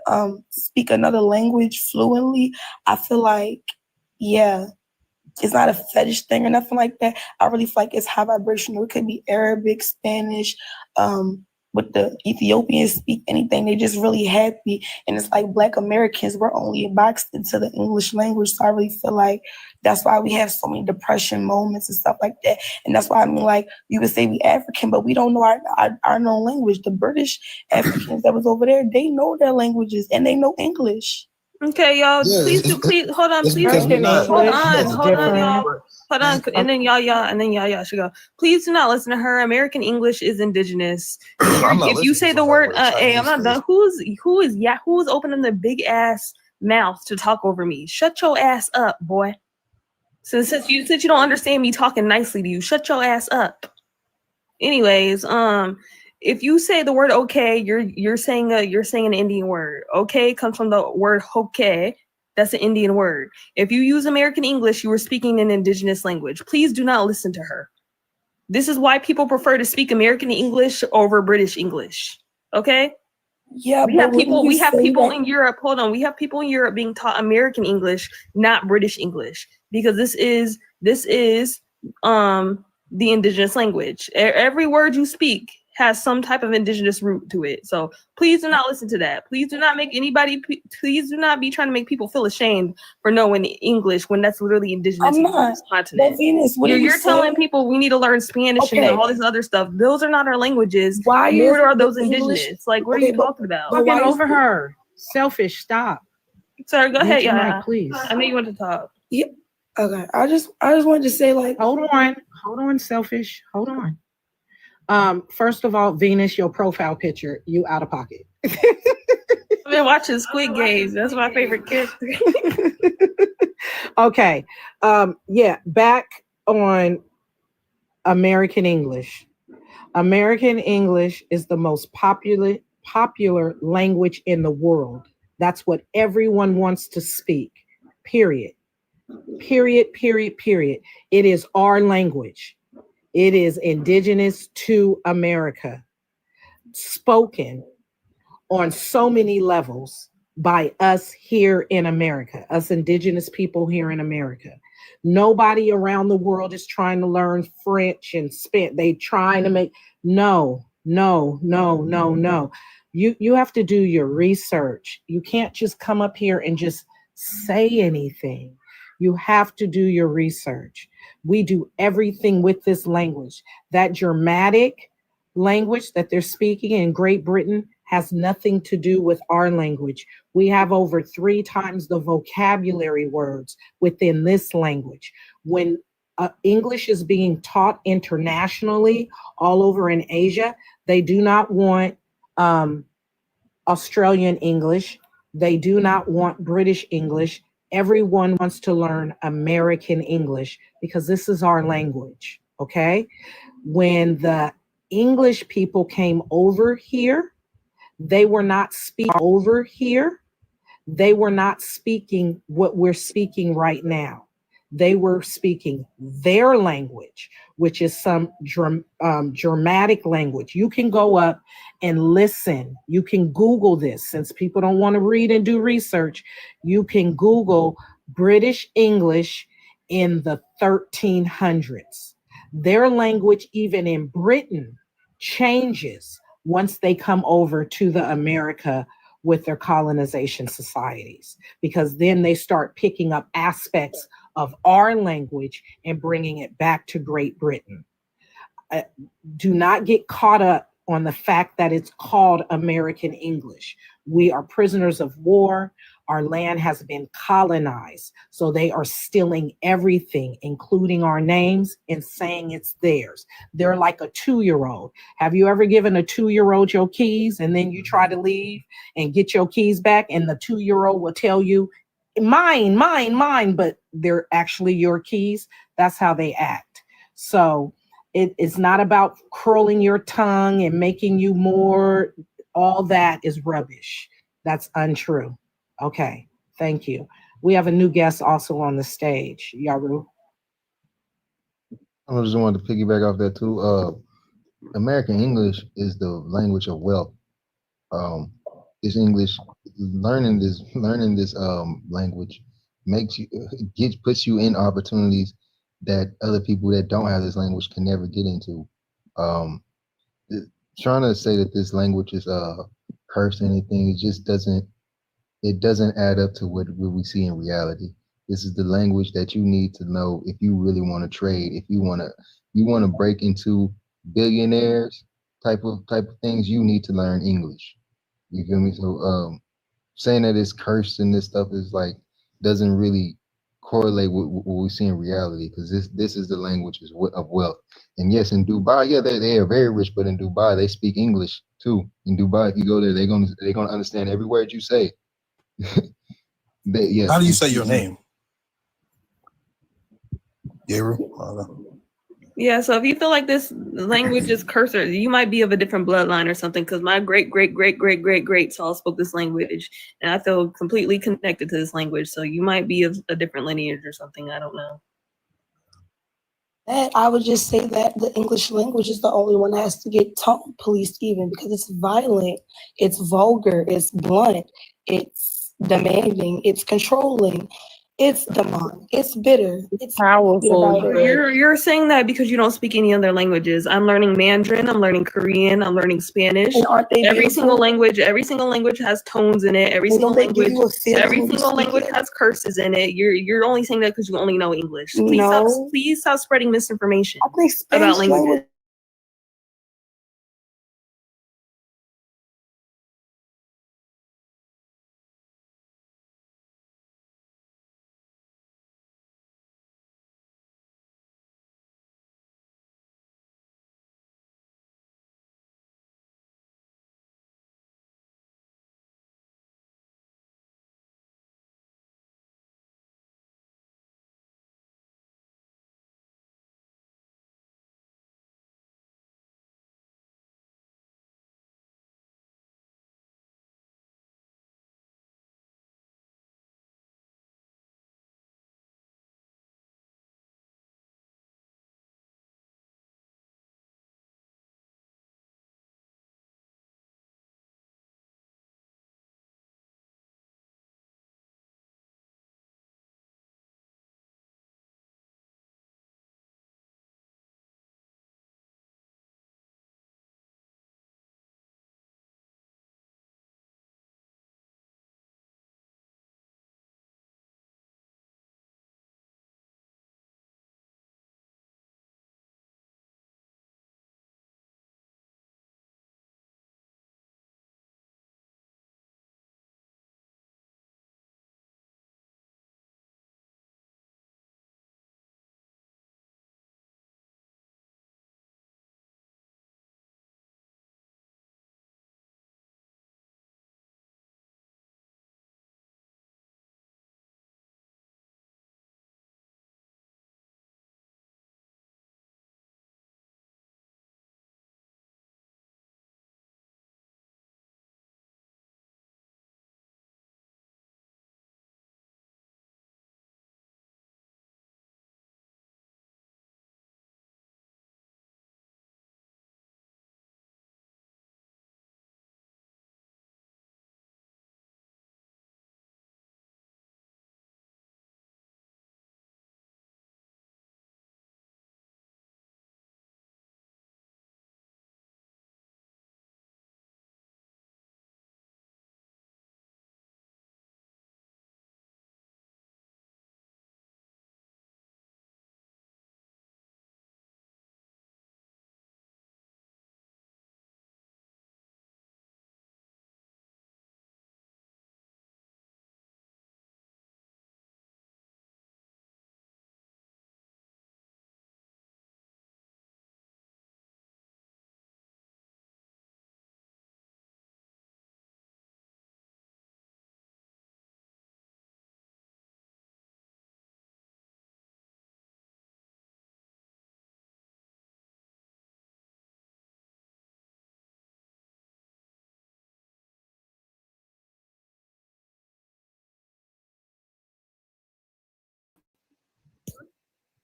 speak another language fluently, I feel like, yeah, it's not a fetish thing or nothing like that. I really feel like it's high vibrational. It could be Arabic, Spanish, with the Ethiopians speak anything. They're just really happy. And it's like Black Americans, we're only boxed into the English language. So I really feel like that's why we have so many depression moments and stuff like that. And that's why I mean, like, you could say we African, but we don't know our known language. The British Africans that was over there, they know their languages and they know English. Okay, y'all. Please hold on. Please hold on, y'all. Hold on, and then y'all should go. Please do not listen to her. American English is indigenous. If you say the word, hey, I'm not done. Who's opening their big ass mouth to talk over me? Shut your ass up, boy. Since you don't understand me talking nicely to you, shut your ass up. Anyways, if you say the word okay, you're saying an Indian word. Okay comes from the word hoke. That's an Indian word. If you use American English, you are speaking an indigenous language. Please do not listen to her. This is why people prefer to speak American English over British English. Okay? Yeah, we have people in Europe. Hold on, we have people in Europe being taught American English, not British English, because this is the indigenous language. Every word you speak has some type of indigenous root to it. So please do not listen to that. Please do not please do not be trying to make people feel ashamed for knowing English when that's literally indigenous to this continent. Venus, you're telling people we need to learn Spanish and all this other stuff. Those are not our languages. Nor are those indigenous. Like, what are you talking about? Talking over her. Selfish, stop. Sorry, go ahead, yeah. Please. I know you want to talk. Yeah. Okay. I just wanted to say, like, hold on, selfish. Hold on. First of all, Venus, your profile picture, you out of pocket. I've been watching Squid Games. That's my favorite character. Okay. Yeah, back on American English. American English is the most popular language in the world. That's what everyone wants to speak. Period. It is our language. It is indigenous to America, spoken on so many levels by us here in America, us indigenous people here in America. Nobody around the world is trying to learn French and Spanish. They trying to make, no. You have to do your research. You can't just come up here and just say anything. You have to do your research. We do everything with this language. That Germanic language that they're speaking in Great Britain has nothing to do with our language. We have over 3 times the vocabulary words within this language. When English is being taught internationally all over in Asia, they do not want Australian English. They do not want British English. Everyone wants to learn American English because this is our language, okay? When the English people came over here, they were not speaking over here. They were not speaking what we're speaking right now. They were speaking their language, which is some Germanic language. You can go up and listen. You can Google this. Since people don't want to read and do research, you can Google British English in the 1300s. Their language, even in Britain, changes once they come over to the America with their colonization societies, because then they start picking up aspects of our language and bringing it back to Great Britain. Do not get caught up on the fact that it's called American English. We are prisoners of war. Our land has been colonized. So they are stealing everything, including our names, and saying it's theirs. They're like a 2-year-old. Have you ever given a 2-year-old your keys and then you try to leave and get your keys back and the 2-year-old will tell you, mine, but they're actually your keys? That's how they act. So it's not about curling your tongue and making you more. All that is rubbish. That's untrue. Okay, thank you. We have a new guest also on the stage. Yaru. I just wanted to piggyback off that too. American English is the language of wealth. Um, this English learning this language makes you puts you in opportunities that other people that don't have this language can never get into. Um, Trying to say that this language is cursed or anything, it doesn't add up to what we see in reality. This is the language that you need to know if you really want to trade, if you want to break into billionaires type of things, you need to learn English. You feel me? So saying that it's cursed and this stuff is like doesn't really correlate with what we see in reality, because this is the language of wealth. And yes, in Dubai, yeah, they are very rich, but in Dubai they speak English too. In Dubai, if you go there, they're gonna understand every word you say. How Yes, do you they say speak your English. name? Yeru? Yeah, so if you feel like this language is cursor, you might be of a different bloodline or something. Because my great great great great great greats all spoke this language, and I feel completely connected to this language. So you might be of a different lineage or something. I don't know. That I would just say that the English language is the only one that has to get tone policed, even because it's violent, it's vulgar, it's blunt, it's demanding, it's controlling, it's demonic, it's bitter, it's powerful. about it. You're saying that because you don't speak any other languages. I'm learning Mandarin. I'm learning Korean. I'm learning Spanish. And aren't they Every single beautiful? language has tones in it. Every And single don't they give language, you a feeling every when you single speak language it? has curses in it. You're only saying that because you only know English. No. Please stop spreading misinformation I think about Spanish languages. language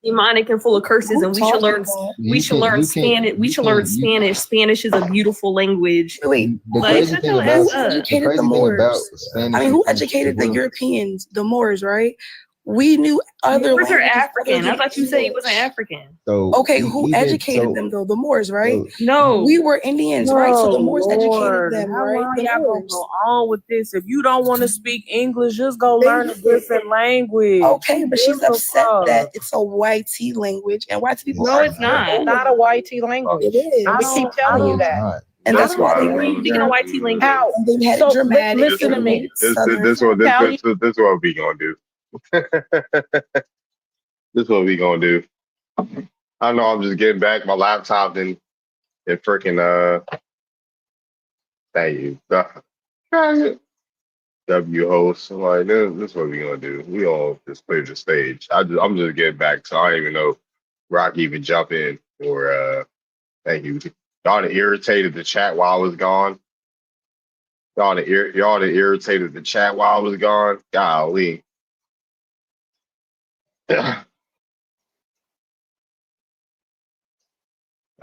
demonic and full of curses, and we should learn. We should learn Spanish. We should learn Spanish. Spanish is a beautiful language. Wait, The like crazy shut thing your about ass up. educated the crazy thing about Moors. Spanish. I mean, who is educated the one- Europeans, the Moors, right? We knew other Moors are languages other African. I than thought you said he English. wasn't African. So Okay, who educated them though? The Moors, right? No, we were Indians, right? So the Moors educated them, How right? long The y'all gonna Moors. go on with this? If you don't want to speak English, just go learn a different language. Okay, but she's Give a upset fuck. that it's a white language and white people No, are it's not. It's not a YT language. It is. And we keep telling you that. And that's why they What are you speaking of YT language? How? and they've had So, it dramatic. listen to me. This Southern. is what we gonna do. This is what we gonna do. I know I'm just getting back my laptop and freaking thank you. W host. I'm like, this is what we gonna do. We all just clear the stage. I'm just getting back, so I don't even know where I can even jump in or thank you. Y'all done irritated the chat while I was gone. Y'all done irritated the chat while I was gone. Golly.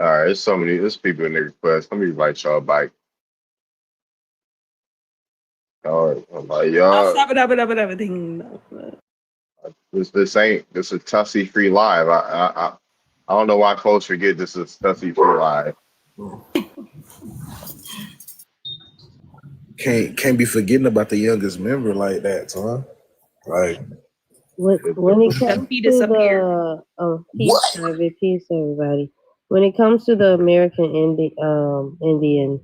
All right, there's people in the request. Let me invite y'all back. All right, I'm like, y'all. Stop it, everything. This is Tussy Free Live. I don't know why folks forget this is Tussy Free Live. Can't be forgetting about the youngest member like that, son. Like When it comes to the peace, everybody. When it comes to the American Indian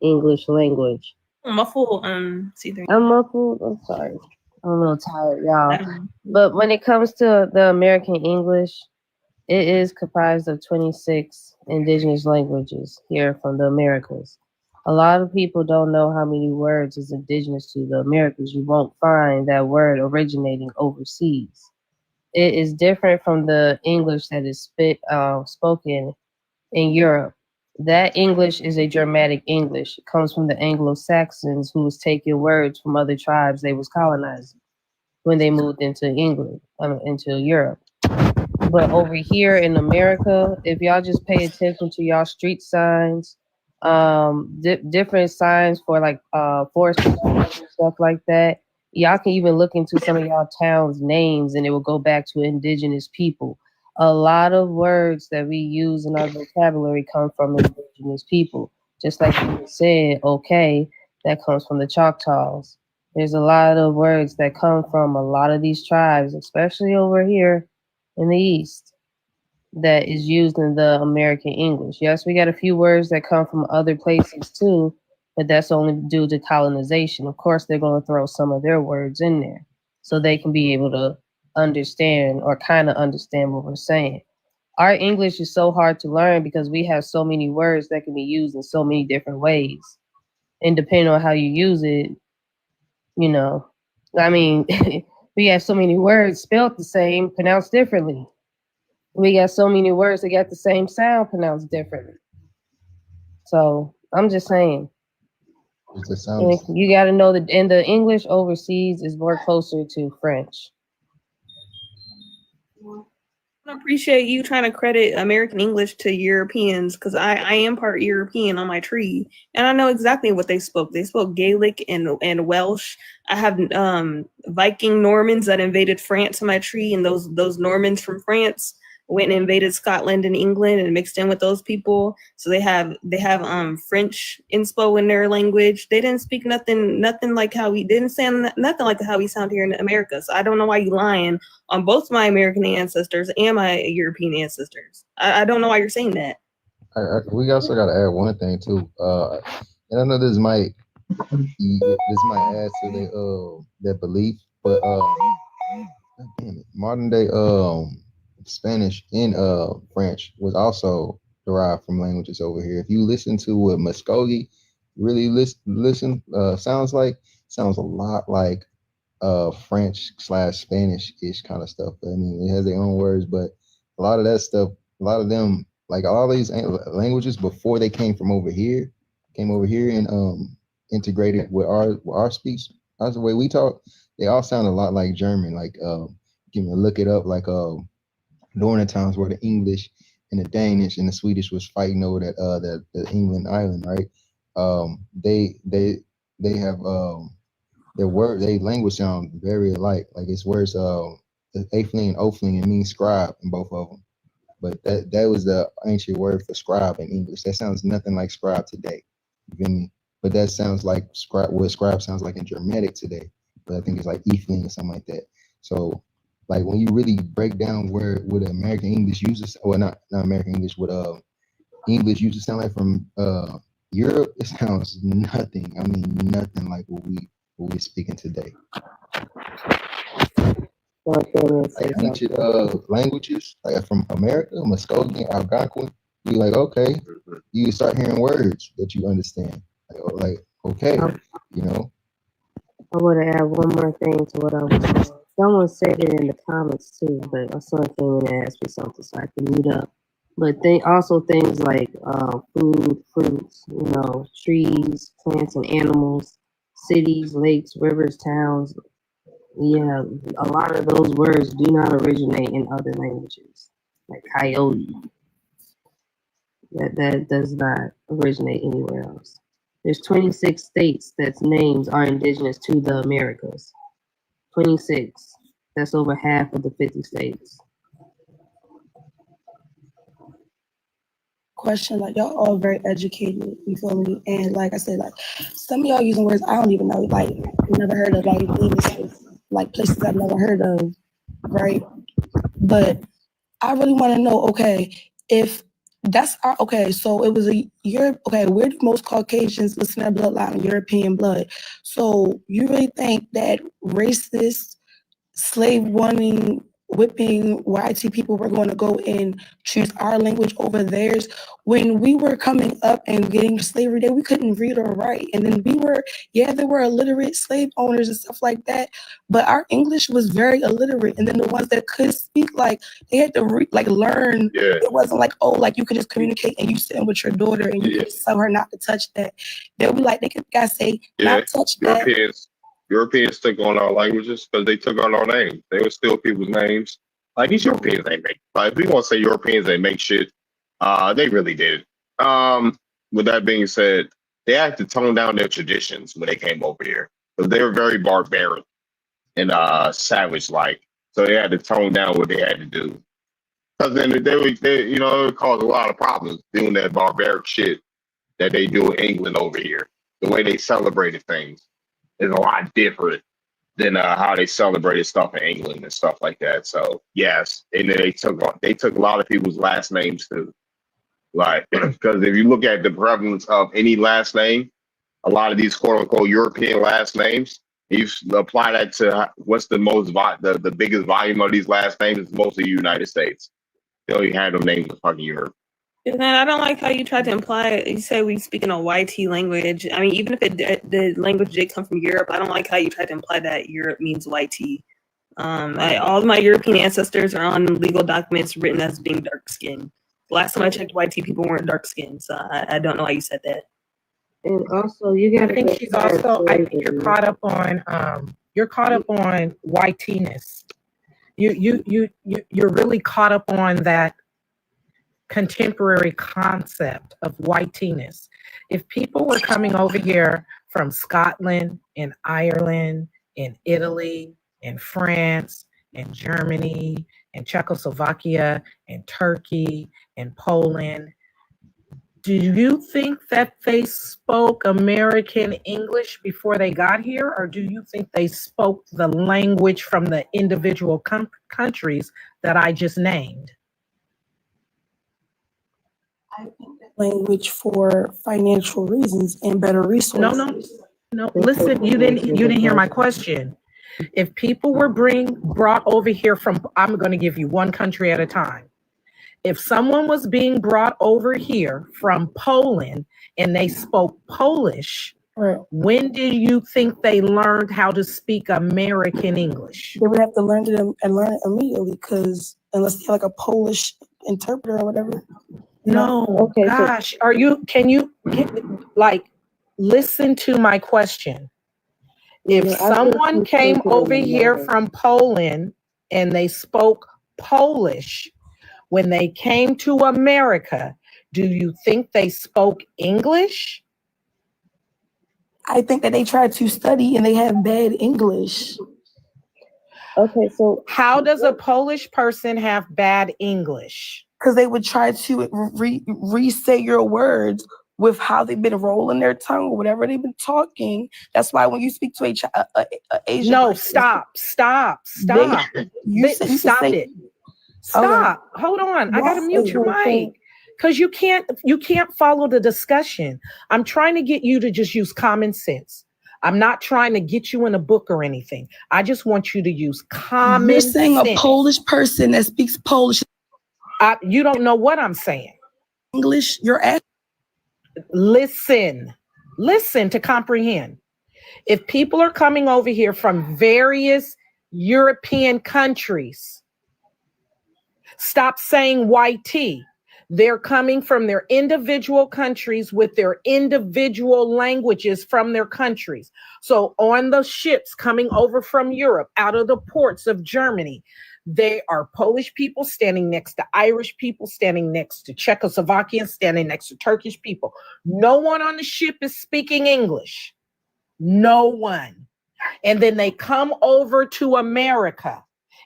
English language, I'm muffled. C3. I'm muffled. I'm sorry. I'm a little tired, y'all. But when it comes to the American English, it is comprised of 26 indigenous languages here from the Americas. A lot of people don't know how many words is indigenous to the Americas. You won't find that word originating overseas. It is different from the English that is spoken in Europe. That English is a Germanic English. It comes from the Anglo-Saxons who was taking words from other tribes they was colonizing when they moved into England, into Europe. But over here in America, if y'all just pay attention to y'all street signs, different signs for like forest and stuff like that, y'all can even look into some of y'all towns' names and it will go back to indigenous people. A lot of words that we use in our vocabulary come from indigenous people. Just like you said, okay, that comes from the Choctaws. There's a lot of words that come from a lot of these tribes, especially over here in the East, that is used in the American English. Yes, we got a few words that come from other places too, but that's only due to colonization. Of course, they're going to throw some of their words in there so they can be able to understand or kind of understand what we're saying. Our English is so hard to learn because we have so many words that can be used in so many different ways. And depending on how you use it, you know, I mean, we have so many words spelled the same, pronounced differently. We got so many words that got the same sound pronounced differently. So I'm just saying, you got to know that in the English overseas is more closer to French. I appreciate you trying to credit American English to Europeans because I am part European on my tree and I know exactly what they spoke. They spoke Gaelic and Welsh. I have Viking Normans that invaded France on my tree, and those Normans from France went and invaded Scotland and England and mixed in with those people. So they have French inspo in their language. They didn't speak nothing like how we didn't sound nothing like how we sound here in America. So I don't know why you lying on both my American ancestors and my European ancestors. I don't know why you're saying that. We also got to add one thing too. And I know this might add to their belief, but modern day Spanish and French was also derived from languages over here. If you listen to what Muskogee really listen sounds a lot like French / Spanish-ish kind of stuff. I mean, it has their own words, but a lot of that stuff, a lot of them, like all these languages before they came over here and integrated with our speech, that's the way we talk. They all sound a lot like German. Like you can look it up, like during the times where the English and the Danish and the Swedish was fighting over the England island, right? They have their language sound very alike. Like it's words Afling and Ofling, it means scribe in both of them. But that was the ancient word for scribe in English. That sounds nothing like scribe today. You feel me? But that sounds like what scribe sounds like in Germanic today. But I think it's like Efling or something like that. So like when you really break down what American English uses, or not American English, what English used to sound like from Europe, it sounds nothing. I mean nothing like what we're speaking today. Like ancient languages, like from America, Muskogean, Algonquin, you're like, okay, you start hearing words that you understand. Like okay, you know. I want to add one more thing to what I was saying. Someone said it in the comments too, but my son came in and asked me something, so I can mute up. But also things like food, fruits, trees, plants, and animals, cities, lakes, rivers, towns. Yeah, a lot of those words do not originate in other languages, like coyote. That does not originate anywhere else. There's 26 states that's names are indigenous to the Americas. 26. That's over half of the 50 states. Question, like y'all all very educated, you feel me? And like I said, like some of y'all using words I don't even know, like never heard of, like places I've never heard of, right? But I really want to know, okay, if that's okay, so it was Europe, okay, where do most Caucasians listen to their bloodline, European blood? So you really think that racist, slave-wanting, whipping white people were going to go and choose our language over theirs? When we were coming up and getting slavery day, we couldn't read or write. And then there were illiterate slave owners and stuff like that, but our English was very illiterate. And then the ones that could speak, like they had to learn. Yeah. It wasn't like, oh, like you could just communicate and you sitting with your daughter and you could just tell her not to touch that. They'll be like, they could say, not touch that. Europeans took on our languages because they took on our names. They would steal people's names. Like these Europeans ain't make. Like if we want to say Europeans ain't make shit, they really did. With that being said, they had to tone down their traditions when they came over here because they were very barbaric and savage-like. So they had to tone down what they had to do. Because then it would cause a lot of problems doing that barbaric shit that they do in England over here. The way they celebrated things is a lot different than how they celebrated stuff in England and stuff like that. So yes, and then they took a lot of people's last names too. Like because if you look at the prevalence of any last name, a lot of these quote unquote European last names, you apply that to what's the most the biggest volume of these last names is mostly the United States. They only had them names in fucking Europe. And I don't like how you tried to imply, you say we speak in a YT language. I mean, even if the language did come from Europe, I don't like how you tried to imply that Europe means YT. All of my European ancestors are on legal documents written as being dark skinned. Last time I checked, YT people weren't dark skinned, so I don't know why you said that. And also, you got. I think she's also. I think you're caught up on. You're caught up on whiteness. You're really caught up on that contemporary concept of whiteness. If people were coming over here from Scotland and Ireland and Italy and France and Germany and Czechoslovakia and Turkey and Poland, do you think that they spoke American English before they got here, or do you think they spoke the language from the individual countries that I just named? I think that language for financial reasons and better resources. No. Listen, you didn't hear my question. If people were brought over here from, I'm going to give you one country at a time. If someone was being brought over here from Poland and they spoke Polish, right, when did you think they learned how to speak American English? They would have to learn it immediately, because unless they have like a Polish interpreter or whatever. No, okay, gosh, can you listen to my question? If someone came over here from Poland and they spoke Polish, When they came to America, do you think they spoke English? I think that they tried to study and they have bad English. Okay, so how does a Polish person have bad English? Because they would try to re-say your words with how they've been rolling their tongue or whatever they've been talking. That's why when you speak to a Asian no, person, stop. Stop it. Stop. Okay. Hold on. I gotta mute your mic. Because you can't follow the discussion. I'm trying to get you to just use common sense. I'm not trying to get you in a book or anything. I just want you to use common You're sense. saying a Polish person that speaks Polish. You don't know what I'm saying. English, you're at. Listen to comprehend. If people are coming over here from various European countries, stop saying YT. They're coming from their individual countries with their individual languages from their countries. So on the ships coming over from Europe, out of the ports of Germany, they are Polish people standing next to Irish people, standing next to Czechoslovakians, standing next to Turkish people. No one on the ship is speaking English. No one. And then they come over to America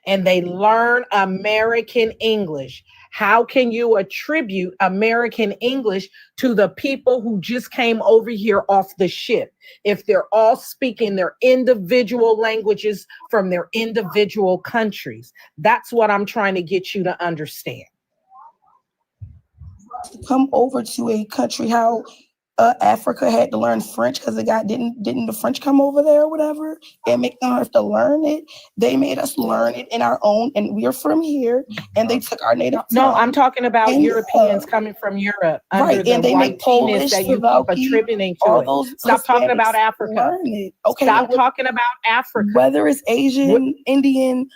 and they learn American English. How can you attribute American English to the people who just came over here off the ship if they're all speaking their individual languages from their individual countries? That's what I'm trying to get you to understand. Come over to a country, how Africa had to learn French because didn't the French come over there or whatever and make them have to learn it? They made us learn it in our own, and we're from here, and they took our native tongue. No, I'm talking about Europeans coming from Europe under the and they make whiteness Polish, that you keep Slovakian, attributing to all it. those Stop talking Hispanics about Africa. learn it. Okay, Stop talking about Africa. Whether it's Asian, Indian,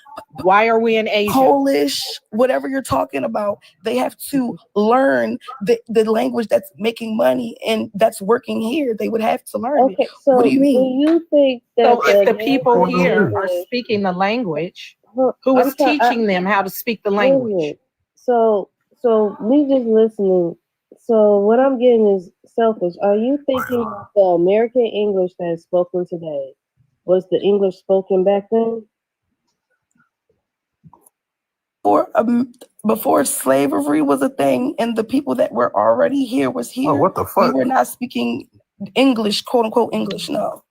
why are we in Asia? Polish, whatever you're talking about, they have to learn the language that's making money and that's working here. They would have to learn it. So what do you mean? Do you think that so if the people here are speaking the language, who is teaching them how to speak the language? So me just listening. So what I'm getting is selfish. Are you thinking the American English that is spoken today was the English spoken back then? Before slavery was a thing and the people that were already here was here. Oh, what the fuck? We were not speaking English, quote unquote English, no.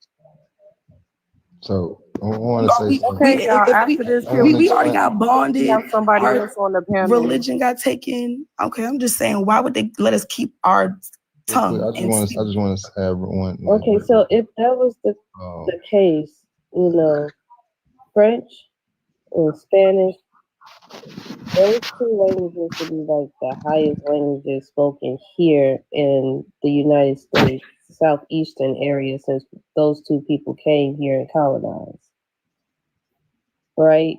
So I want to say something. Okay, y'all, after this, we already got bonded. Somebody Our else on the panel. religion got taken. Okay, I'm just saying, why would they let us keep our tongue? I just want to have one. Okay, so if that was the case, French and Spanish, those two languages would be like the highest languages spoken here in the United States, southeastern area, since those two people came here and colonized. Right?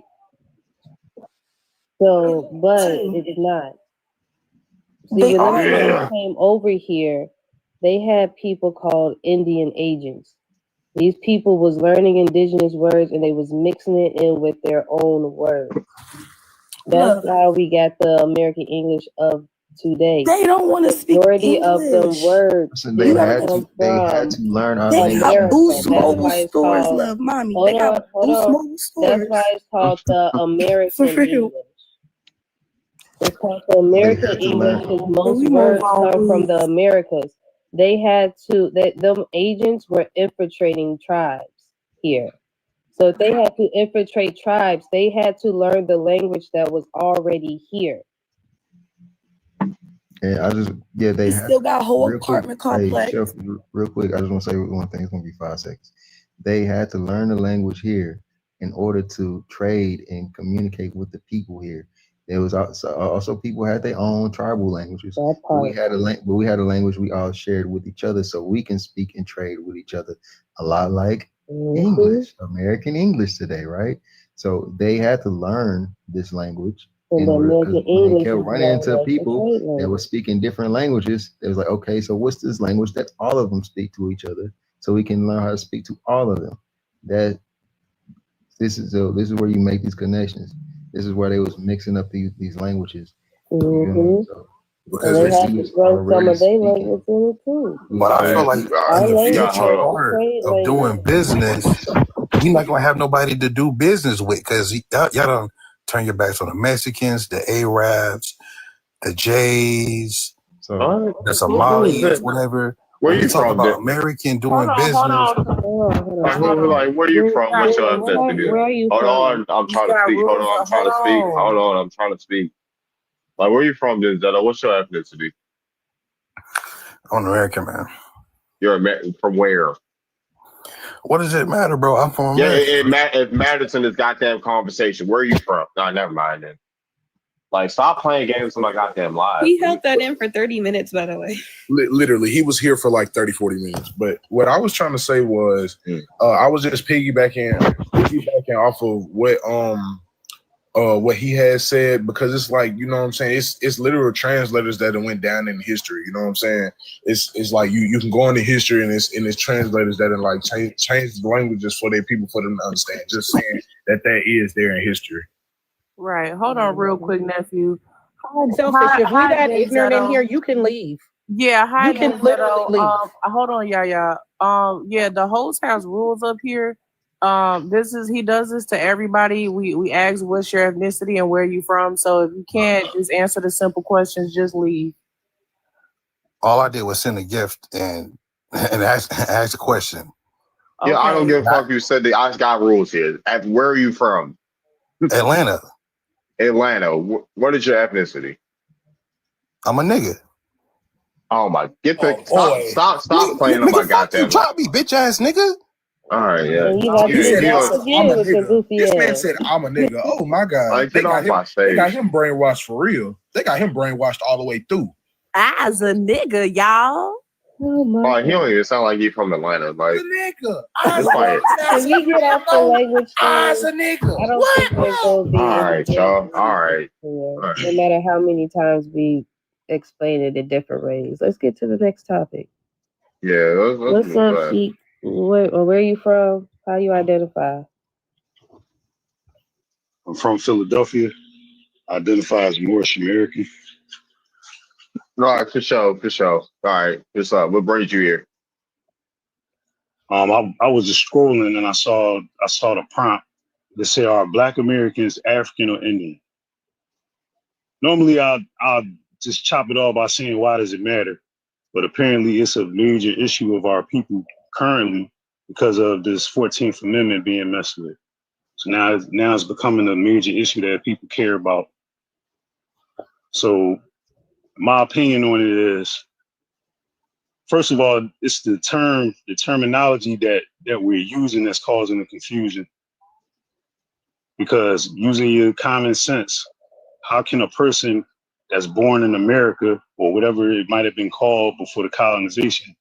So, but it did not. See, when they came over here, they had people called Indian agents. These people was learning indigenous words and they was mixing it in with their own words. That's how we got the American English of today. They don't want to speak majority English. of the words. So they had to learn our They got America. Boost That's Mobile why it's stores, called- love, mommy. Hold They got on, hold Boost on. Mobile stores. That's why it's called the American For real. English. It's called the American English because most words come from the Americas. They had to, them agents were infiltrating tribes here. So if they had to infiltrate tribes, they had to learn the language that was already here. Yeah, they still got a whole real apartment quick, complex. Chef, real quick, I just want to say one thing. It's going to be 5 seconds. They had to learn the language here in order to trade and communicate with the people here. There was also people had their own tribal languages. But we had a language we all shared with each other, so we can speak and trade with each other a lot like English, American English today, right? So they had to learn this language. In order, because when they kept running into people that were speaking different languages, it was like, okay, so what's this language that all of them speak to each other, so we can learn how to speak to all of them. This is where you make these connections. This is where they was mixing up these languages Mm-hmm. Because And they have to He's grow some already of their speaking. language in it too. But I feel like Our in the language future is a part trade of doing language. business, you're not gonna have nobody to do business with because y'all don't turn your backs on the Mexicans, the Arabs, the Jays, So the Somalis, whatever. Where When we you talk from? about American doing Hold business, on. Like, where you from? What's your ethnicity? Where are you Hold from? on, I'm trying to speak. Hold on, I'm trying to speak. Hold on, I'm trying to speak. Like, where you from, Denzel? What's your ethnicity? I'm an American, man. You're American from where? What does it matter, bro? I'm from Yeah, America. it matters in this goddamn conversation. Where are you from? No, never mind then. Like, stop playing games with my goddamn lives. He held that in for 30 minutes, by the way. Literally, he was here for like 30, 40 minutes. But what I was trying to say was, I was just piggybacking off of what he had said, because it's like, you know what I'm saying, it's literal translators that went down in history. You know what I'm saying? It's like you can go into history and it's translators that like change the languages for their people, for them to understand. Just saying that is there in history. Right. Hold on real quick, nephew. Selfish. If we that Denzel. ignorant in here, you can leave. Yeah, hi, You can literally leave. hold on, yeah. Yeah, the host has rules up here. He does this to everybody. We ask what's your ethnicity and where you from. So if you can't just answer the simple questions, just leave. All I did was send a gift and ask a question. Yeah, I don't give a fuck if you said that. I got rules here. Where are you from? Atlanta. Atlanta. What is your ethnicity? I'm a nigga. Oh my! Stop playing nigga, on my fuck you, goddamn. drop me, bitch ass nigga. All right, yeah. And you got He said, I'm I'm a nigga. This man said, I'm a nigga. Oh my God. Like, get off my stage. They got him brainwashed for real. They got him brainwashed all the way through. I's a nigga, y'all. Oh, he don't even sound like he's from Atlanta. Like, nigga. Can we get off the language thing? I's a nigga. I don't think there's gonna be all right, y'all. All right. No matter how many times we explain it in different ways. Let's get to the next topic. Yeah, let's What's move up, on. Sheik? Where are you from? How you identify? I'm from Philadelphia. I identify as Moorish American. All right, for sure. All right, what's up? What brings you here? I was just scrolling and I saw the prompt that said, "Are Black Americans African or Indian?" Normally, I'll just chop it off by saying, "Why does it matter?" But apparently, it's a major issue of our people currently because of this 14th Amendment being messed with. So now it's becoming a major issue that people care about. So my opinion on it is, first of all, it's the terminology that we're using that's causing the confusion. Because using your common sense, how can a person that's born in America or whatever it might have been called before the colonization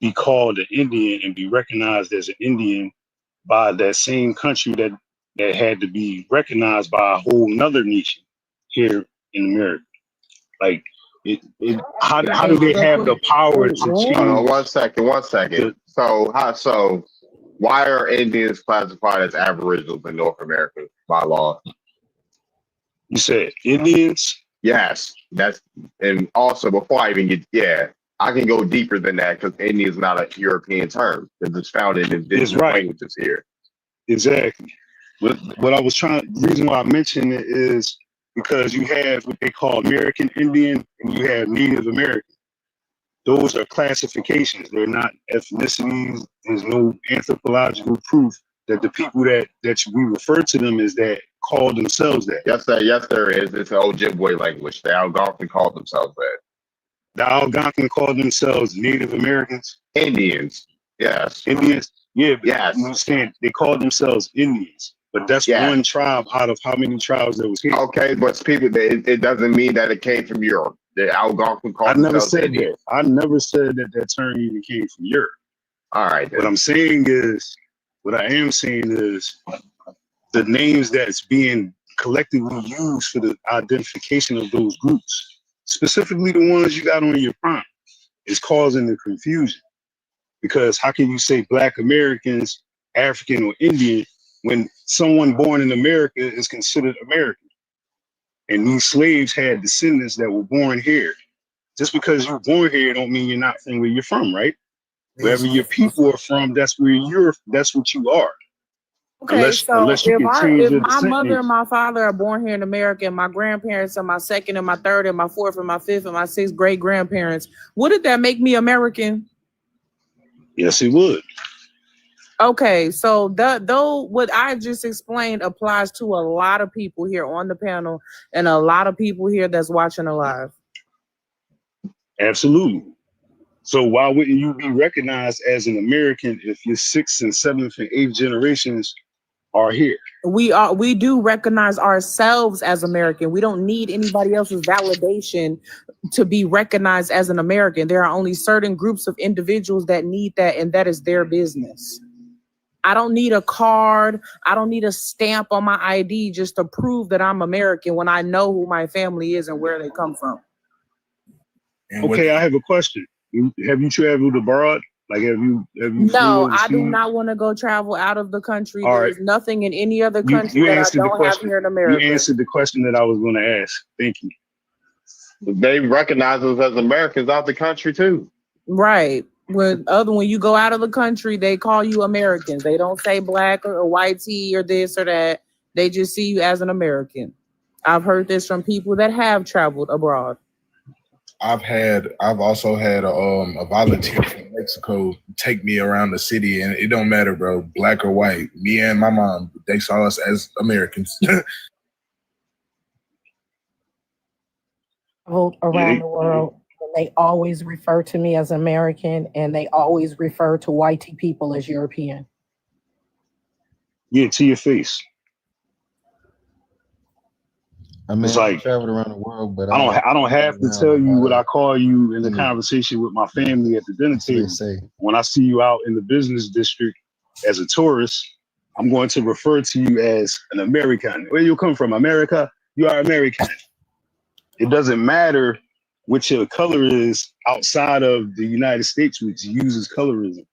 be called an Indian and be recognized as an Indian by that same country that had to be recognized by a whole nother nation here in America? Like, how do they have the power to change? Hold on, one second. So why are Indians classified as Aboriginals in North America by law? You said Indians? Yes, and also before I even get, I can go deeper than that because Indian is not a European term because it's found in indigenous languages here. Exactly. But what I was the reason why I mentioned it is because you have what they call American Indian and you have Native American. Those are classifications. They're not ethnicities. There's no anthropological proof that the people that we refer to them as that call themselves that. Yes, there is. It's an Ojibwe language. The Algonquin call themselves that. The Algonquin call themselves Native Americans? Indians. Yes. Indians? Yeah, but yes. You understand? They call themselves Indians. But that's one tribe out of how many tribes that was here? Okay, but it doesn't mean that it came from Europe. The Algonquin called themselves Indians. I never said that term even came from Europe. All right. Then. What I am saying is the names that's being collectively used for the identification of those groups, specifically the ones you got on your prompt, is causing the confusion. Because how can you say Black Americans, African or Indian, when someone born in America is considered American? And these slaves had descendants that were born here. Just because you're born here don't mean you're not from where you're from, right? Wherever your people are from, that's what you are. Okay, so Unless you if can change your my mother descent. and my father are born here in America, and my grandparents are my second and my third and my fourth and my fifth and my sixth great grandparents, wouldn't that make me American? Yes, it would. Okay, so though what I just explained applies to a lot of people here on the panel and a lot of people here that's watching live. Absolutely. So why wouldn't you be recognized as an American if your sixth and seventh and eighth generations are here? We do recognize ourselves as American. We don't need anybody else's validation to be recognized as an American. There are only certain groups of individuals that need that, and that is their business. I don't need a card. I don't need a stamp on my ID just to prove that I'm American when I know who my family is and where they come from. Okay, I have a question. Have you traveled abroad? Like, have you No, flew I do overseas? not want to go travel out of the country. All There's right. nothing in any other country You that I answered the don't have question. here in America. You answered the question that I was going to ask. Thank you. They recognize us as Americans out the country too. Right. When you go out of the country, they call you Americans. They don't say black or white tea or this or that. They just see you as an American. I've heard this from people that have traveled abroad. I've also had a volunteer from Mexico take me around the city, and it don't matter, bro, black or white. Me and my mom, they saw us as Americans. Around the world, and they always refer to me as American, and they always refer to white people as European. Yeah, to your face. I mean, It's like, I traveled around the world, but I don't have to tell you what I call you in the conversation with my family at the dinner table. When I see you out in the business district as a tourist, I'm going to refer to you as an American. Where you come from, America? You are American. It doesn't matter what your color is outside of the United States, which uses colorism.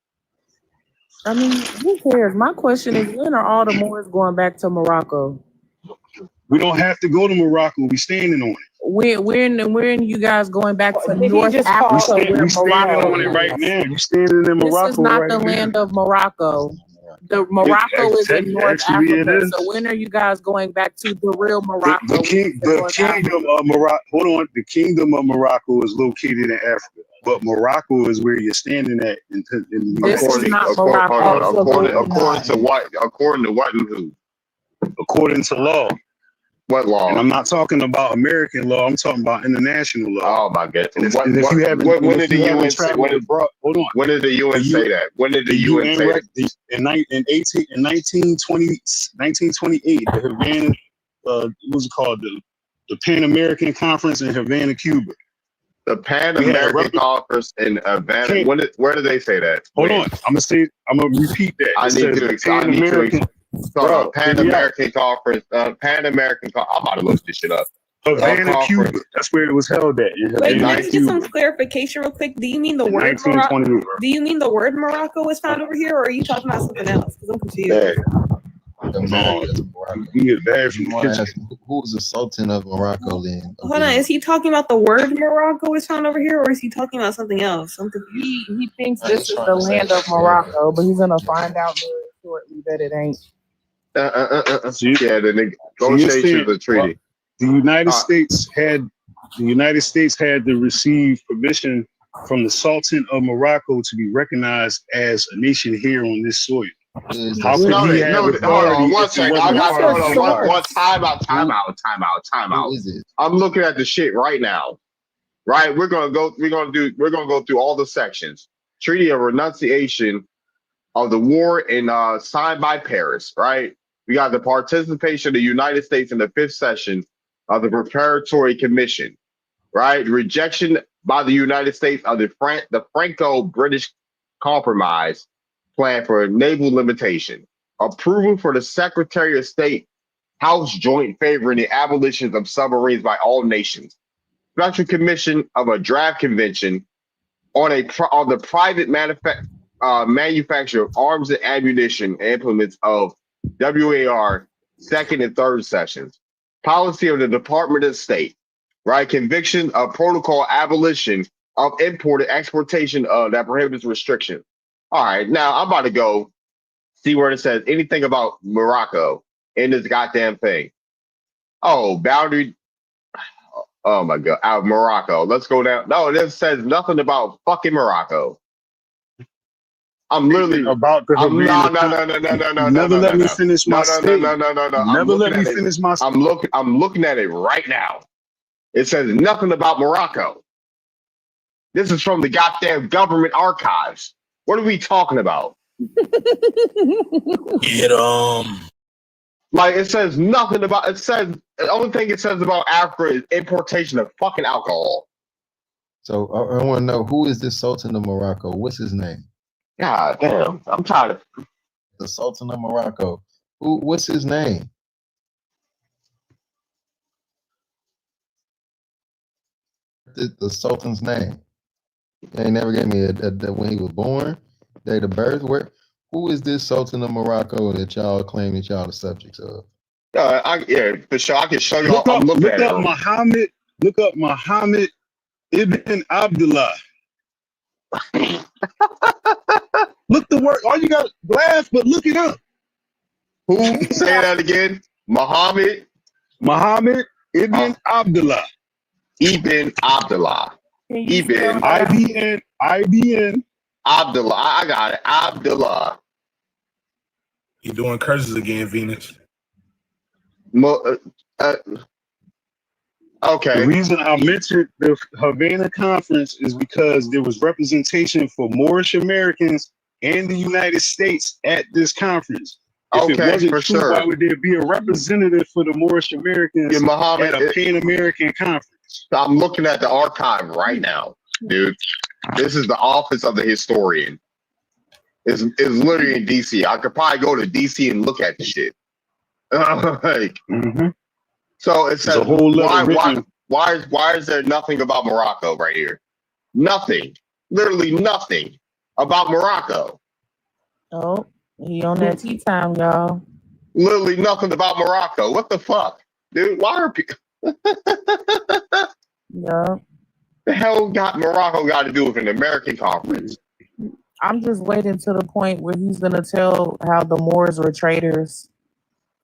I mean, who cares? My question is, when are all the Moors going back to Morocco? We don't have to go to Morocco. We standing on it. When you guys going back to North Africa? We standing on it right now. You standing in Morocco. This is not right the now. land of Morocco. The Morocco is in North Actually, Africa. it is. So when are you guys going back to the real Morocco? The kingdom of Morocco. Hold on. The kingdom of Morocco is located in Africa, but Morocco is where you're standing at. According to what and who? According to law. What law? And I'm not talking about American law. I'm talking about international law. Oh my God! When did the UN say? Hold on. When did the UN say that? When did the UN say that? In 1928, the Havana, what's it called? The Pan American Conference in Havana, Cuba. The Pan American Conference in Havana. Where did they say that? Hold on. I'm gonna repeat that. I need to Pan American Conference. Pan American. I'm about to look this shit up. Havana, Cuba. That's where it was held at. Wait, can I just get some clarification real quick? Do you mean the word Morocco? Do you mean the word Morocco is found over here, or are you talking about something else? Because I'm confused. Who's the Sultan of Morocco then? Hold on, is he talking about the word Morocco is found over here, or is he talking about something else? I'm confused. He thinks this is the land of Morocco, but he's gonna find out very shortly that it ain't. Yeah, the negotiations of the treaty. The United States had to receive permission from the Sultan of Morocco to be recognized as a nation here on this soil. How could he have authority? One second. Time out. I'm looking at the shit right now. Right, we're gonna go through all the sections. Treaty of Renunciation of the War signed by Paris. Right, we got the participation of the United States in the 5th session of the Preparatory Commission. Right, rejection by the United States of the Franco-British Compromise Plan for naval limitation. Approval for the Secretary of State House joint favoring the abolition of submarines by all nations. Special commission of a draft convention on the private manufacture of arms and ammunition and implements of WAR 2nd and 3rd sessions. policy of the Department of State, right? Conviction of protocol abolition of import and exportation that prohibits restriction. All right, now I'm about to go see where it says anything about Morocco in this goddamn thing. Oh, boundary. Oh my God, out of Morocco. Let's go down. No, it says nothing about fucking Morocco. I'm literally about the no. Never let me finish my statement. No. Never let me finish my statement. I'm looking at it right now. It says nothing about Morocco. This is from the goddamn government archives. What are we talking about? Get Like it says nothing about. It says the only thing it says about Africa is importation of fucking alcohol. So I want to know, who is this Sultan of Morocco? What's his name? God damn, I'm tired of the Sultan of Morocco. What's his name? The Sultan's name. They never gave me when he was born, date of birth. Who is this Sultan of Morocco that y'all claim that y'all the subjects of? Yeah, for sure. I can show you. Look up Muhammad. Look up Muhammad Ibn Abdullah. Look the word. All you got laugh, but look it up. Who? Say that again. Muhammad Ibn Abdullah. Ibn Abdullah. Ibn IBN Abdullah. I got it. Abdullah. You doing curses again, Venus? Okay. The reason I mentioned the Havana Conference is because there was representation for Moorish Americans and the United States at this conference. If it wasn't for true, sure. why would there be a representative for the Moorish Americans Muhammad, at a Pan-American conference? I'm looking at the archive right now, dude. This is the office of the historian. It's literally in DC. I could probably go to DC and look at the shit. So it says, why is there nothing about Morocco right here? Nothing. Literally nothing about Morocco. Oh, he on that tea time, y'all. Literally nothing about Morocco. What the fuck? Dude, why are people... Yeah. The hell got Morocco got to do with an American conference? I'm just waiting to the point where he's gonna tell how the Moors were traitors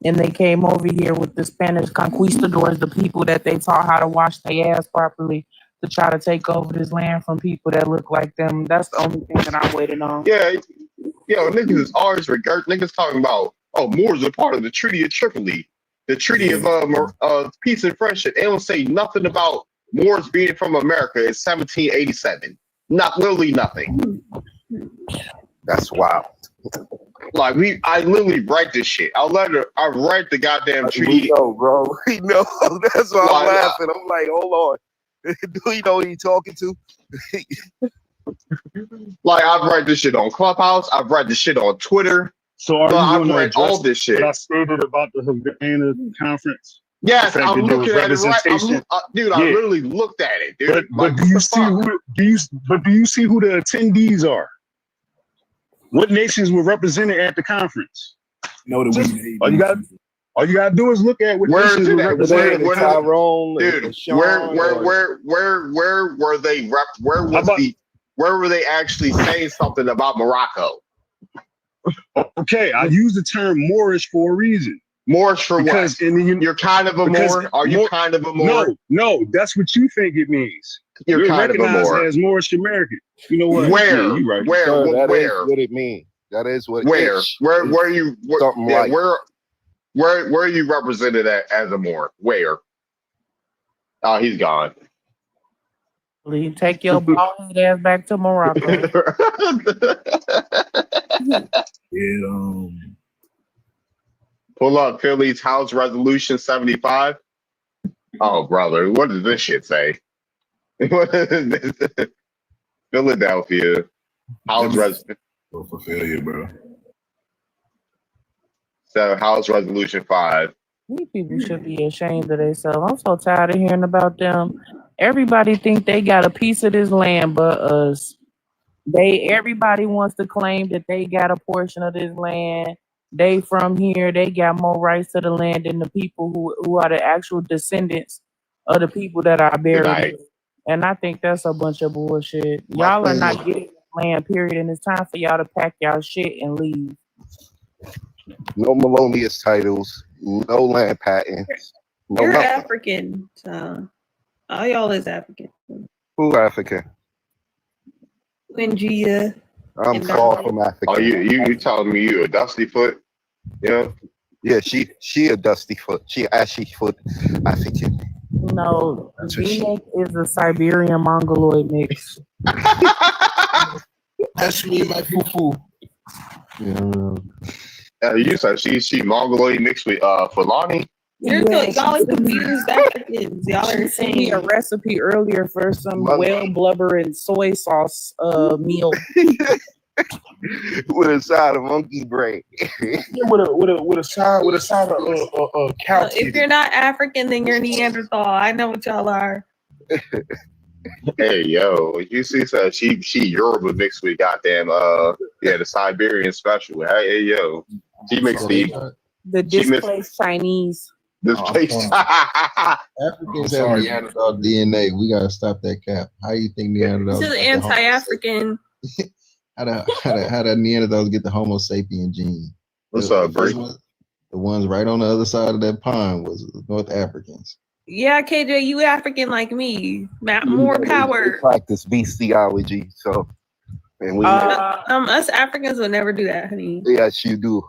and they came over here with the Spanish conquistadors, the people that they taught how to wash their ass properly, to try to take over this land from people that look like them. That's the only thing that I'm waiting on. Yeah, niggas is always regard. Niggas talking about, Moors are part of the Treaty of Tripoli, the Treaty of Peace and Friendship. They don't say nothing about Moors being from America in 1787. Literally nothing. That's wild. Like I literally write this shit. I write the goddamn treaty. We know, bro. We know. That's why I'm laughing. I'm like, hold on. Do you know who you talking to? Like I've read this shit on Clubhouse. I've read this shit on Twitter. So I've read all this shit. What I stated about the Havana Conference. Yes, I'm looking at it right. Dude, I literally looked at it, dude. But do you see who the attendees are? What nations were represented at the conference? No, that all you gotta do is look at what nations were represented. Tyrone, dude, where were they? Where were they actually saying something about Morocco? Okay, I use the term Moorish for a reason. Moorish for because what? You're kind of a Moor? Are you kind of a Moor? No, that's what you think it means. You're kind of a Moor. As Moorish American. You know what? Where? Yeah, you're right. Where? That where? is what it means. That is what. Where? Where are you? Where are you represented as a Moor? Where? Oh, he's gone. You take your bald head ass back to Morocco. Pull up Philly's House Resolution 75. Oh, brother, what does this shit say? What is this? Philadelphia House Resolution. For failure, bro. So House Resolution 5. These people should be ashamed of themselves. I'm so tired of hearing about them. Everybody think they got a piece of this land but us. Everybody wants to claim that they got a portion of this land. they from here, they got more rights to the land than the people who are the actual descendants of the people that are Good buried night. here. And I think that's a bunch of bullshit. My Y'all are thing not is, getting land, period, and it's time for y'all to pack y'all shit and leave. No melodious titles, no land patents, no You're nothing. African, so all y'all is African. Who African? Quingia. I'm and far Darus. from Oh, African. you telling me you a dusty foot? Yeah. Yeah, she a dusty foot. She ashy foot African. No, That's what V-neck is a Siberian Mongoloid mix. That's me, my foo-foo. You said she Mongoloid mixed with Fulani. Y'all are confused Africans. Y'all are She sent me a insane. recipe earlier for some whale blubber and soy sauce meal. With a side of monkey brain. with a side of cow If titty. you're not African, then you're Neanderthal. I know what y'all are. Hey yo, you see, said she Yoruba mixed with goddamn the Siberian special. Hey yo, she mixed The displaced Chinese. this place. Africans have Neanderthal DNA. We gotta stop that cap. How you think Neanderthals? This is got the anti-African. how the Neanderthals get the Homo sapien gene? What's up, Bree? The ones right on the other side of that pond was North Africans. Yeah, KJ, you African like me. More power. They practice bestiology, so and we Us Africans will never do that, honey. yes you do.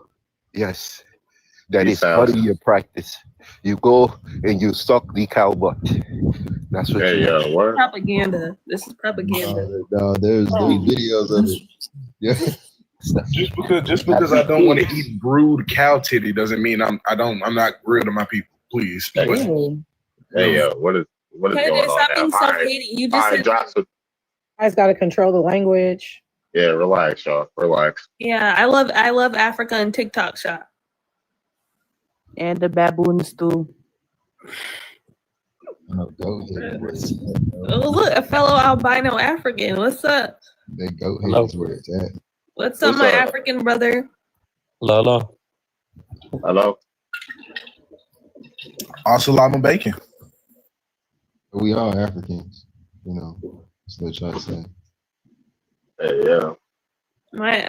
Yes. That is part of your practice. You go and you suck the cow butt. That's what you do. What? Propaganda. This is propaganda. No, there's videos of it. Yeah. Just because I don't want to eat brewed cow titty doesn't mean I'm not real to my people. Please. Hey yo, what is KJ, going stop on being now? self-hating. You All just right, said Joshua. Guys got to control the language. Yeah, relax, y'all. Relax. yeah, I love Africa and TikTok shop. And the baboons too. Oh, go ahead. Oh, look, a fellow albino African. What's up? That goat head is where it's at. What's up, my African brother? Hello. Hello. Assalamu bacon. We are Africans, you know. That's what I'm trying to say. Hey, yeah.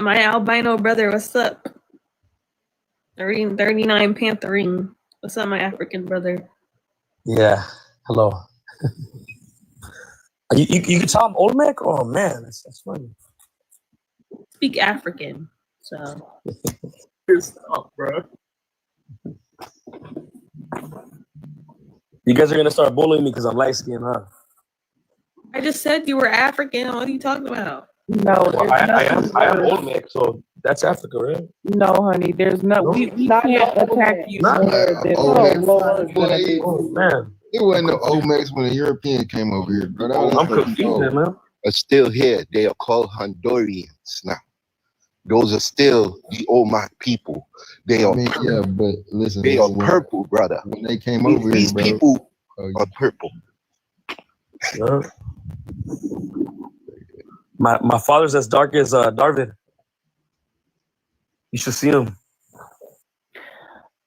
My albino brother, what's up? 39 Pantherine. What's up, my African brother? Yeah. Hello. you can tell I'm Olmec? Oh man, that's funny. Speak African, so. Stop, bro. You guys are gonna start bullying me because I'm light skinned, huh? I just said you were African. What are you talking about? No, Well, I am Olmec, so that's Africa, right? No, honey, there's no. We can't attack you Not more than Oh man. It wasn't no Olmecs when the Europeans came over here, bro. I'm confused, man. Are still here. They are called Hondurians now. Those are still the Olmec people. They are yeah, but listen, they are purple, brother. When they came over these here, bro, people are purple. Yeah. My father's as dark as Darwin. You should see him.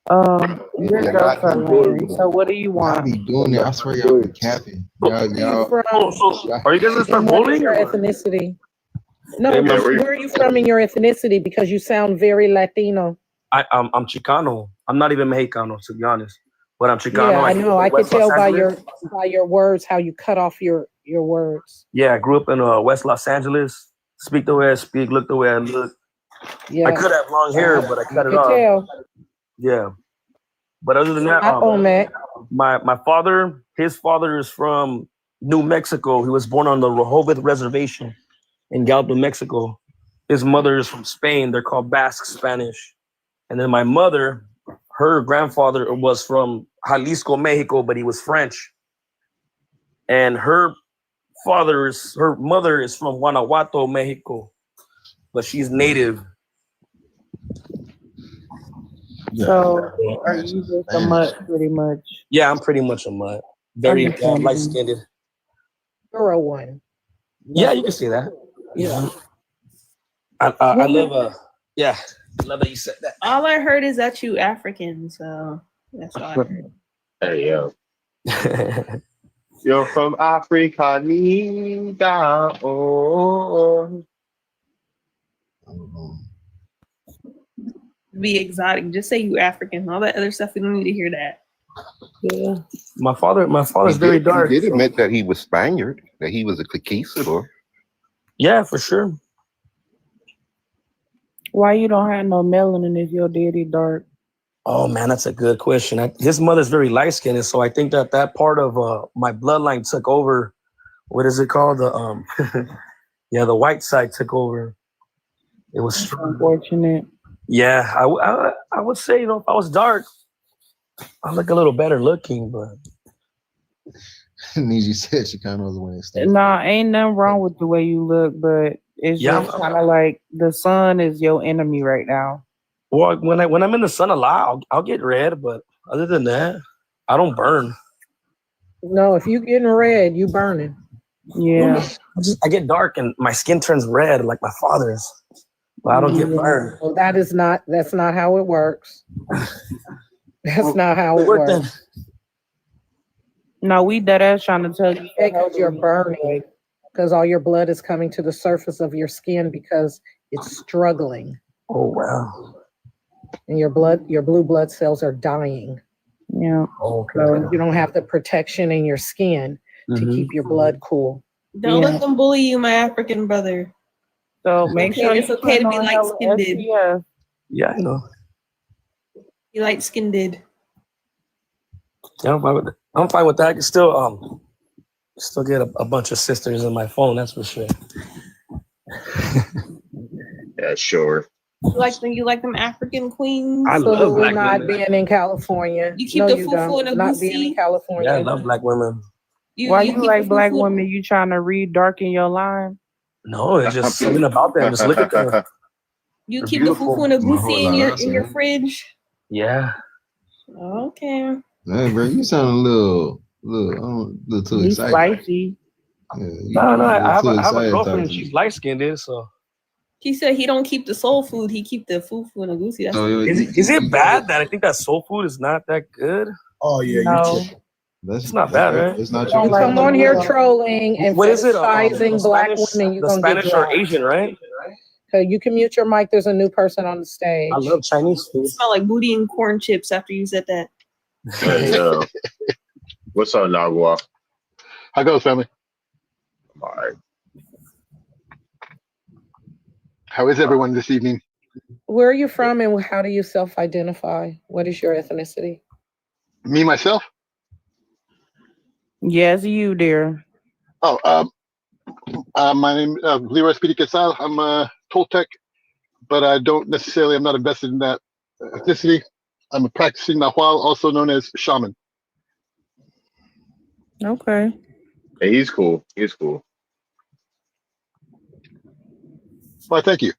Your girls are lame. So what do you want? Y'all be doing that. I swear y'all be capping. Are you guys gonna start What is bullying? your ethnicity? No, Hey, where are you from in your ethnicity? Because you sound very Latino. I'm Chicano. I'm not even Mexicano, to be honest. But I'm Chicano. Yeah, I know. I could West tell Los by Angeles. your words how you cut off your words. Yeah, I grew up in West Los Angeles. Speak the way I speak, look the way I look. Yeah. I could have long hair, but I cut it could off. tell. Yeah. But other than that, Not Olmec. my father, his father is from New Mexico. He was born on the Rehoboth Reservation in Gallup, New Mexico. His mother is from Spain. They're called Basque Spanish. And then my mother, her grandfather was from Jalisco, Mexico, but he was French. And her mother is from Guanajuato, Mexico, but she's native. So are you just a mutt, pretty much? Yeah, I'm pretty much a mutt. Very light skinned. You're a one. Yeah, you can say that. Yeah. I live yeah. Love that you said that. All I heard is that you African, so that's all I heard. Hey, yo. You're from Africa, nigga. Oh. Be exotic. Just say you African. All that other stuff, we don't need to hear that. Yeah. My father's very dark. He did admit that he was Spaniard, that he was a conquistador. Yeah, for sure. Why you don't have no melanin if your daddy dark? Oh man, that's a good question. His mother's very light skinned, so I think that part of my bloodline took over. What is it called? The yeah, the white side took over. It was unfortunate. Yeah, I would say, if I was dark, I look a little better looking, but Niji said Chicano was the way it Nah, ain't nothing wrong with the way you look, but it's just kind of like the sun is your enemy right now. Well, when I'm in the sun a lot, I'll get red, but other than that, I don't burn. No, if you getting red, you burning. Yeah. I get dark and my skin turns red like my father's, but I don't get burned. Well, that's not how it works. That's not how it works. No, we dead ass trying to tell you because you're burning, because all your blood is coming to the surface of your skin because it's struggling. Oh wow. And your blue blood cells are dying. Yeah. Okay. So you don't have the protection in your skin to keep your blood cool. Don't let them bully you, my African brother. So make sure it's okay to be light skinned. Yeah, I know. You light skinned. Yeah, I'm fine with that. I can still get a bunch of sisters in my phone. That's for sure. Yeah, sure. You like them African queens? I love black not women. being in California. You keep the fufu and a not being in goosey? California. Yeah, I love black women. Why you like black women? You trying to read dark in your line? No, it's just something about them. Just look at them. You They're keep beautiful. the fufu and a goosey in your fridge? Yeah. Okay. Man, bro, you sound a little too He's excited. spicy. No, I have a girlfriend and she's light skinned, so. He said he don't keep the soul food. He keep the fufu and a goosey. That's Is it bad that I think that soul food is not that good? Oh yeah, No. It's not bad, right? It's not Don't come on here trolling and What is it? fetishizing black Spanish, women. You're the gonna Spanish get or dropped. Asian, right? Okay, you can mute your mic. There's a new person on the stage. I love Chinese food. You smell like booty and corn chips after you said that. Hey, yo. What's up, Nagua? How goes, family? All right. How is everyone this evening? Where are you from and how do you self-identify? What is your ethnicity? Me, myself? Yes, you, dear. Oh, my name is Leroy Speedy Quetzal. I'm a Toltec, but I'm not invested in that ethnicity. I'm a practicing Nahual, also known as shaman. Okay. Hey, he's cool. He's cool. Well, thank you.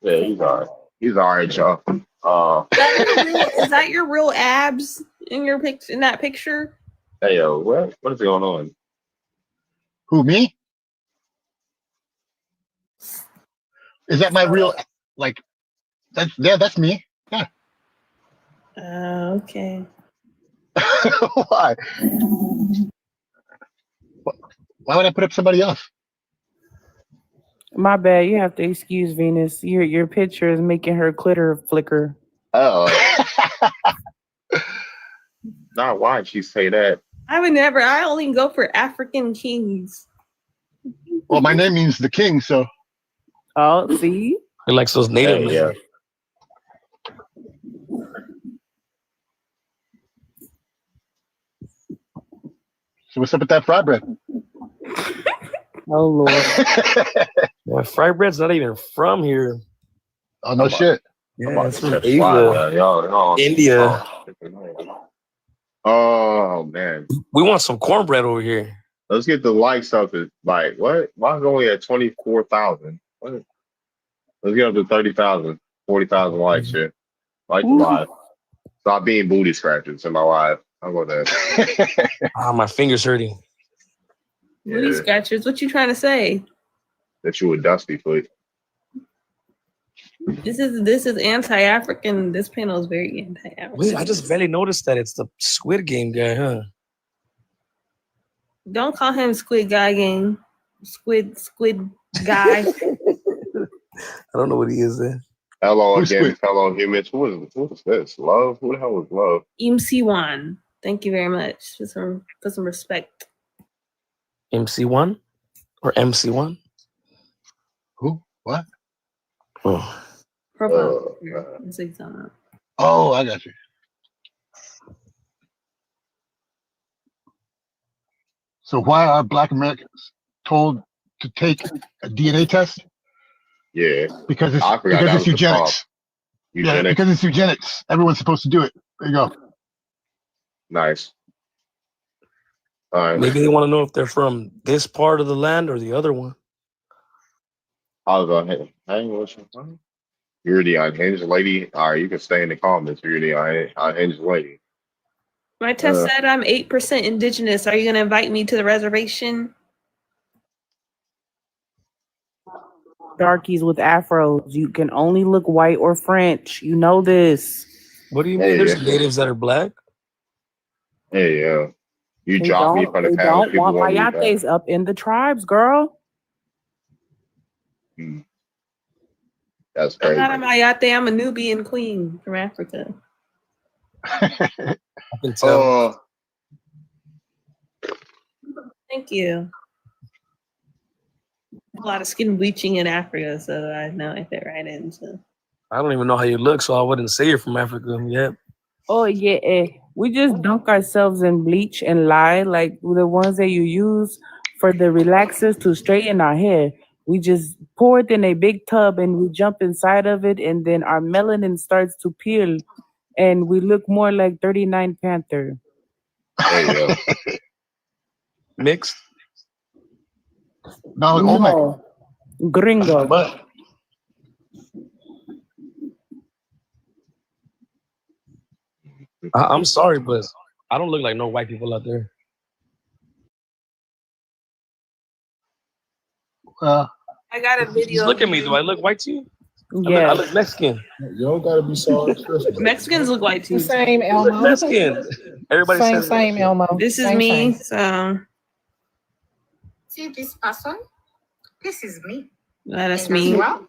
Yeah, he's all right. He's all right, y'all. Is that your real abs in your in that picture? Hey, yo, what is going on? Who, me? Is that my real, like, that's me? Yeah. Okay. Why? Why would I put up somebody else? My bad. You have to excuse Venus. Your picture is making her clitter flicker. Oh. Not why'd she say that? I only go for African kings. Well, my name means the king, so. Oh, see? He likes those native. Yeah. So what's up with that fry bread? Oh, Lord. Yeah, fried bread's not even from here. Oh, no shit. Yeah, it's from Asia. Asia. India. Oh, man. We want some cornbread over here. Let's get the likes up. Like, what? Mine's only at 24,000. What? Let's get up to 30,000, 40,000 likes, shit. Like the live. Stop being booty scratchers in my life. How about that? My finger's hurting. Booty scratchers. What you trying to say? That you a dusty foot. This is anti-African. This panel is very anti-African. Wait, I just barely noticed that it's the Squid Game guy, huh? Don't call him Squid Guy Gang. Squid Guy. I don't know what he is then. Hello again, fellow humans. Who is this? Love? Who the hell is Love? MC1. Thank you very much. Put some respect. MC1 or MC1? Who? What? Oh. Profile. Oh, I got you. So why are Black Americans told to take a DNA test? Yeah. Because it's eugenics. eugenics. Yeah, because it's eugenics. Everyone's supposed to do it. There you go. Nice. All right. Maybe they want to know if they're from this part of the land or the other one. I'll go ahead. You're the unhinged lady. All right, you can stay in the comments. You're the unhinged lady. My test said I'm 8% indigenous. Are you going to invite me to the reservation? Darkies with afros. You can only look white or French. You know this. What do you mean? There's natives that are black? Hey, you They dropped me don't, from the they panel. don't want mayates up in the tribes, girl. That's I'm crazy. not a Mayate. I'm a Nubian queen from Africa. I can tell. Thank you. A lot of skin bleaching in Africa, so I know I fit right in. So. I don't even know how you look, so I wouldn't say you're from Africa yet. Oh yeah, we just dunk ourselves in bleach and lie like the ones that you use for the relaxers to straighten our hair. We just pour it in a big tub and we jump inside of it, and then our melanin starts to peel, and we look more like 39 Panther. There you go. Mixed? No, gringo. But I'm sorry, but I don't look like no white people out there. I got a video. Just look at me. Do I look white to you? Yeah. I look Mexican. You don't gotta be sorry. Mexicans look white too. Same, I look Elmo. Mexican. Everybody says Same, Elmo. This is Same, me. same. So See this person? This is me. that's And as me. well,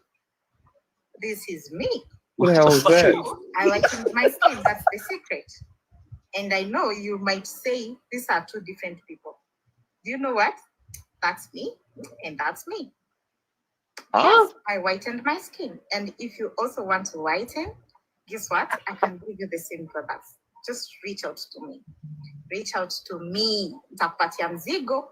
this is me. What the hell is that? I whitened my skin. That's the secret. And I know you might say these are two different people. Do you know what? That's me, and that's me. Yes, I whitened my skin. And if you also want to whiten, guess what? I can give you the same products. Just reach out to me. Reach out to me. Nitakupatia mzigo.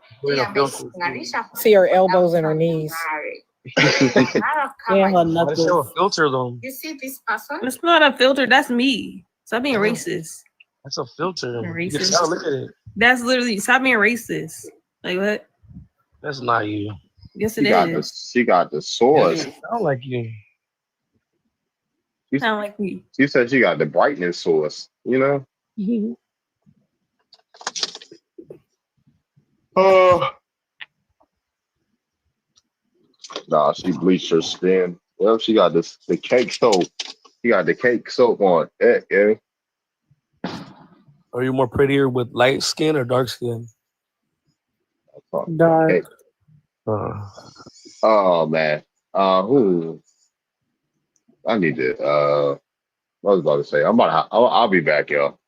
See her elbows and her knees. Why does she have a filter though? You see this person? It's not a filter. That's me. Stop being racist. That's a filter. You can Racist. tell, look at it. That's literally stop being racist. Like what? That's not you. Yes, She it got is. she got the source. Sound like you. Sound like me. She said she got the brightness source. You know. Nah, she bleached her skin. Well, she got the cake soap. She got the cake soap on. Yeah. Are you more prettier with light skin or dark skin? Dark. Oh man. Who? I need to. I was about to say. I'll be back, y'all.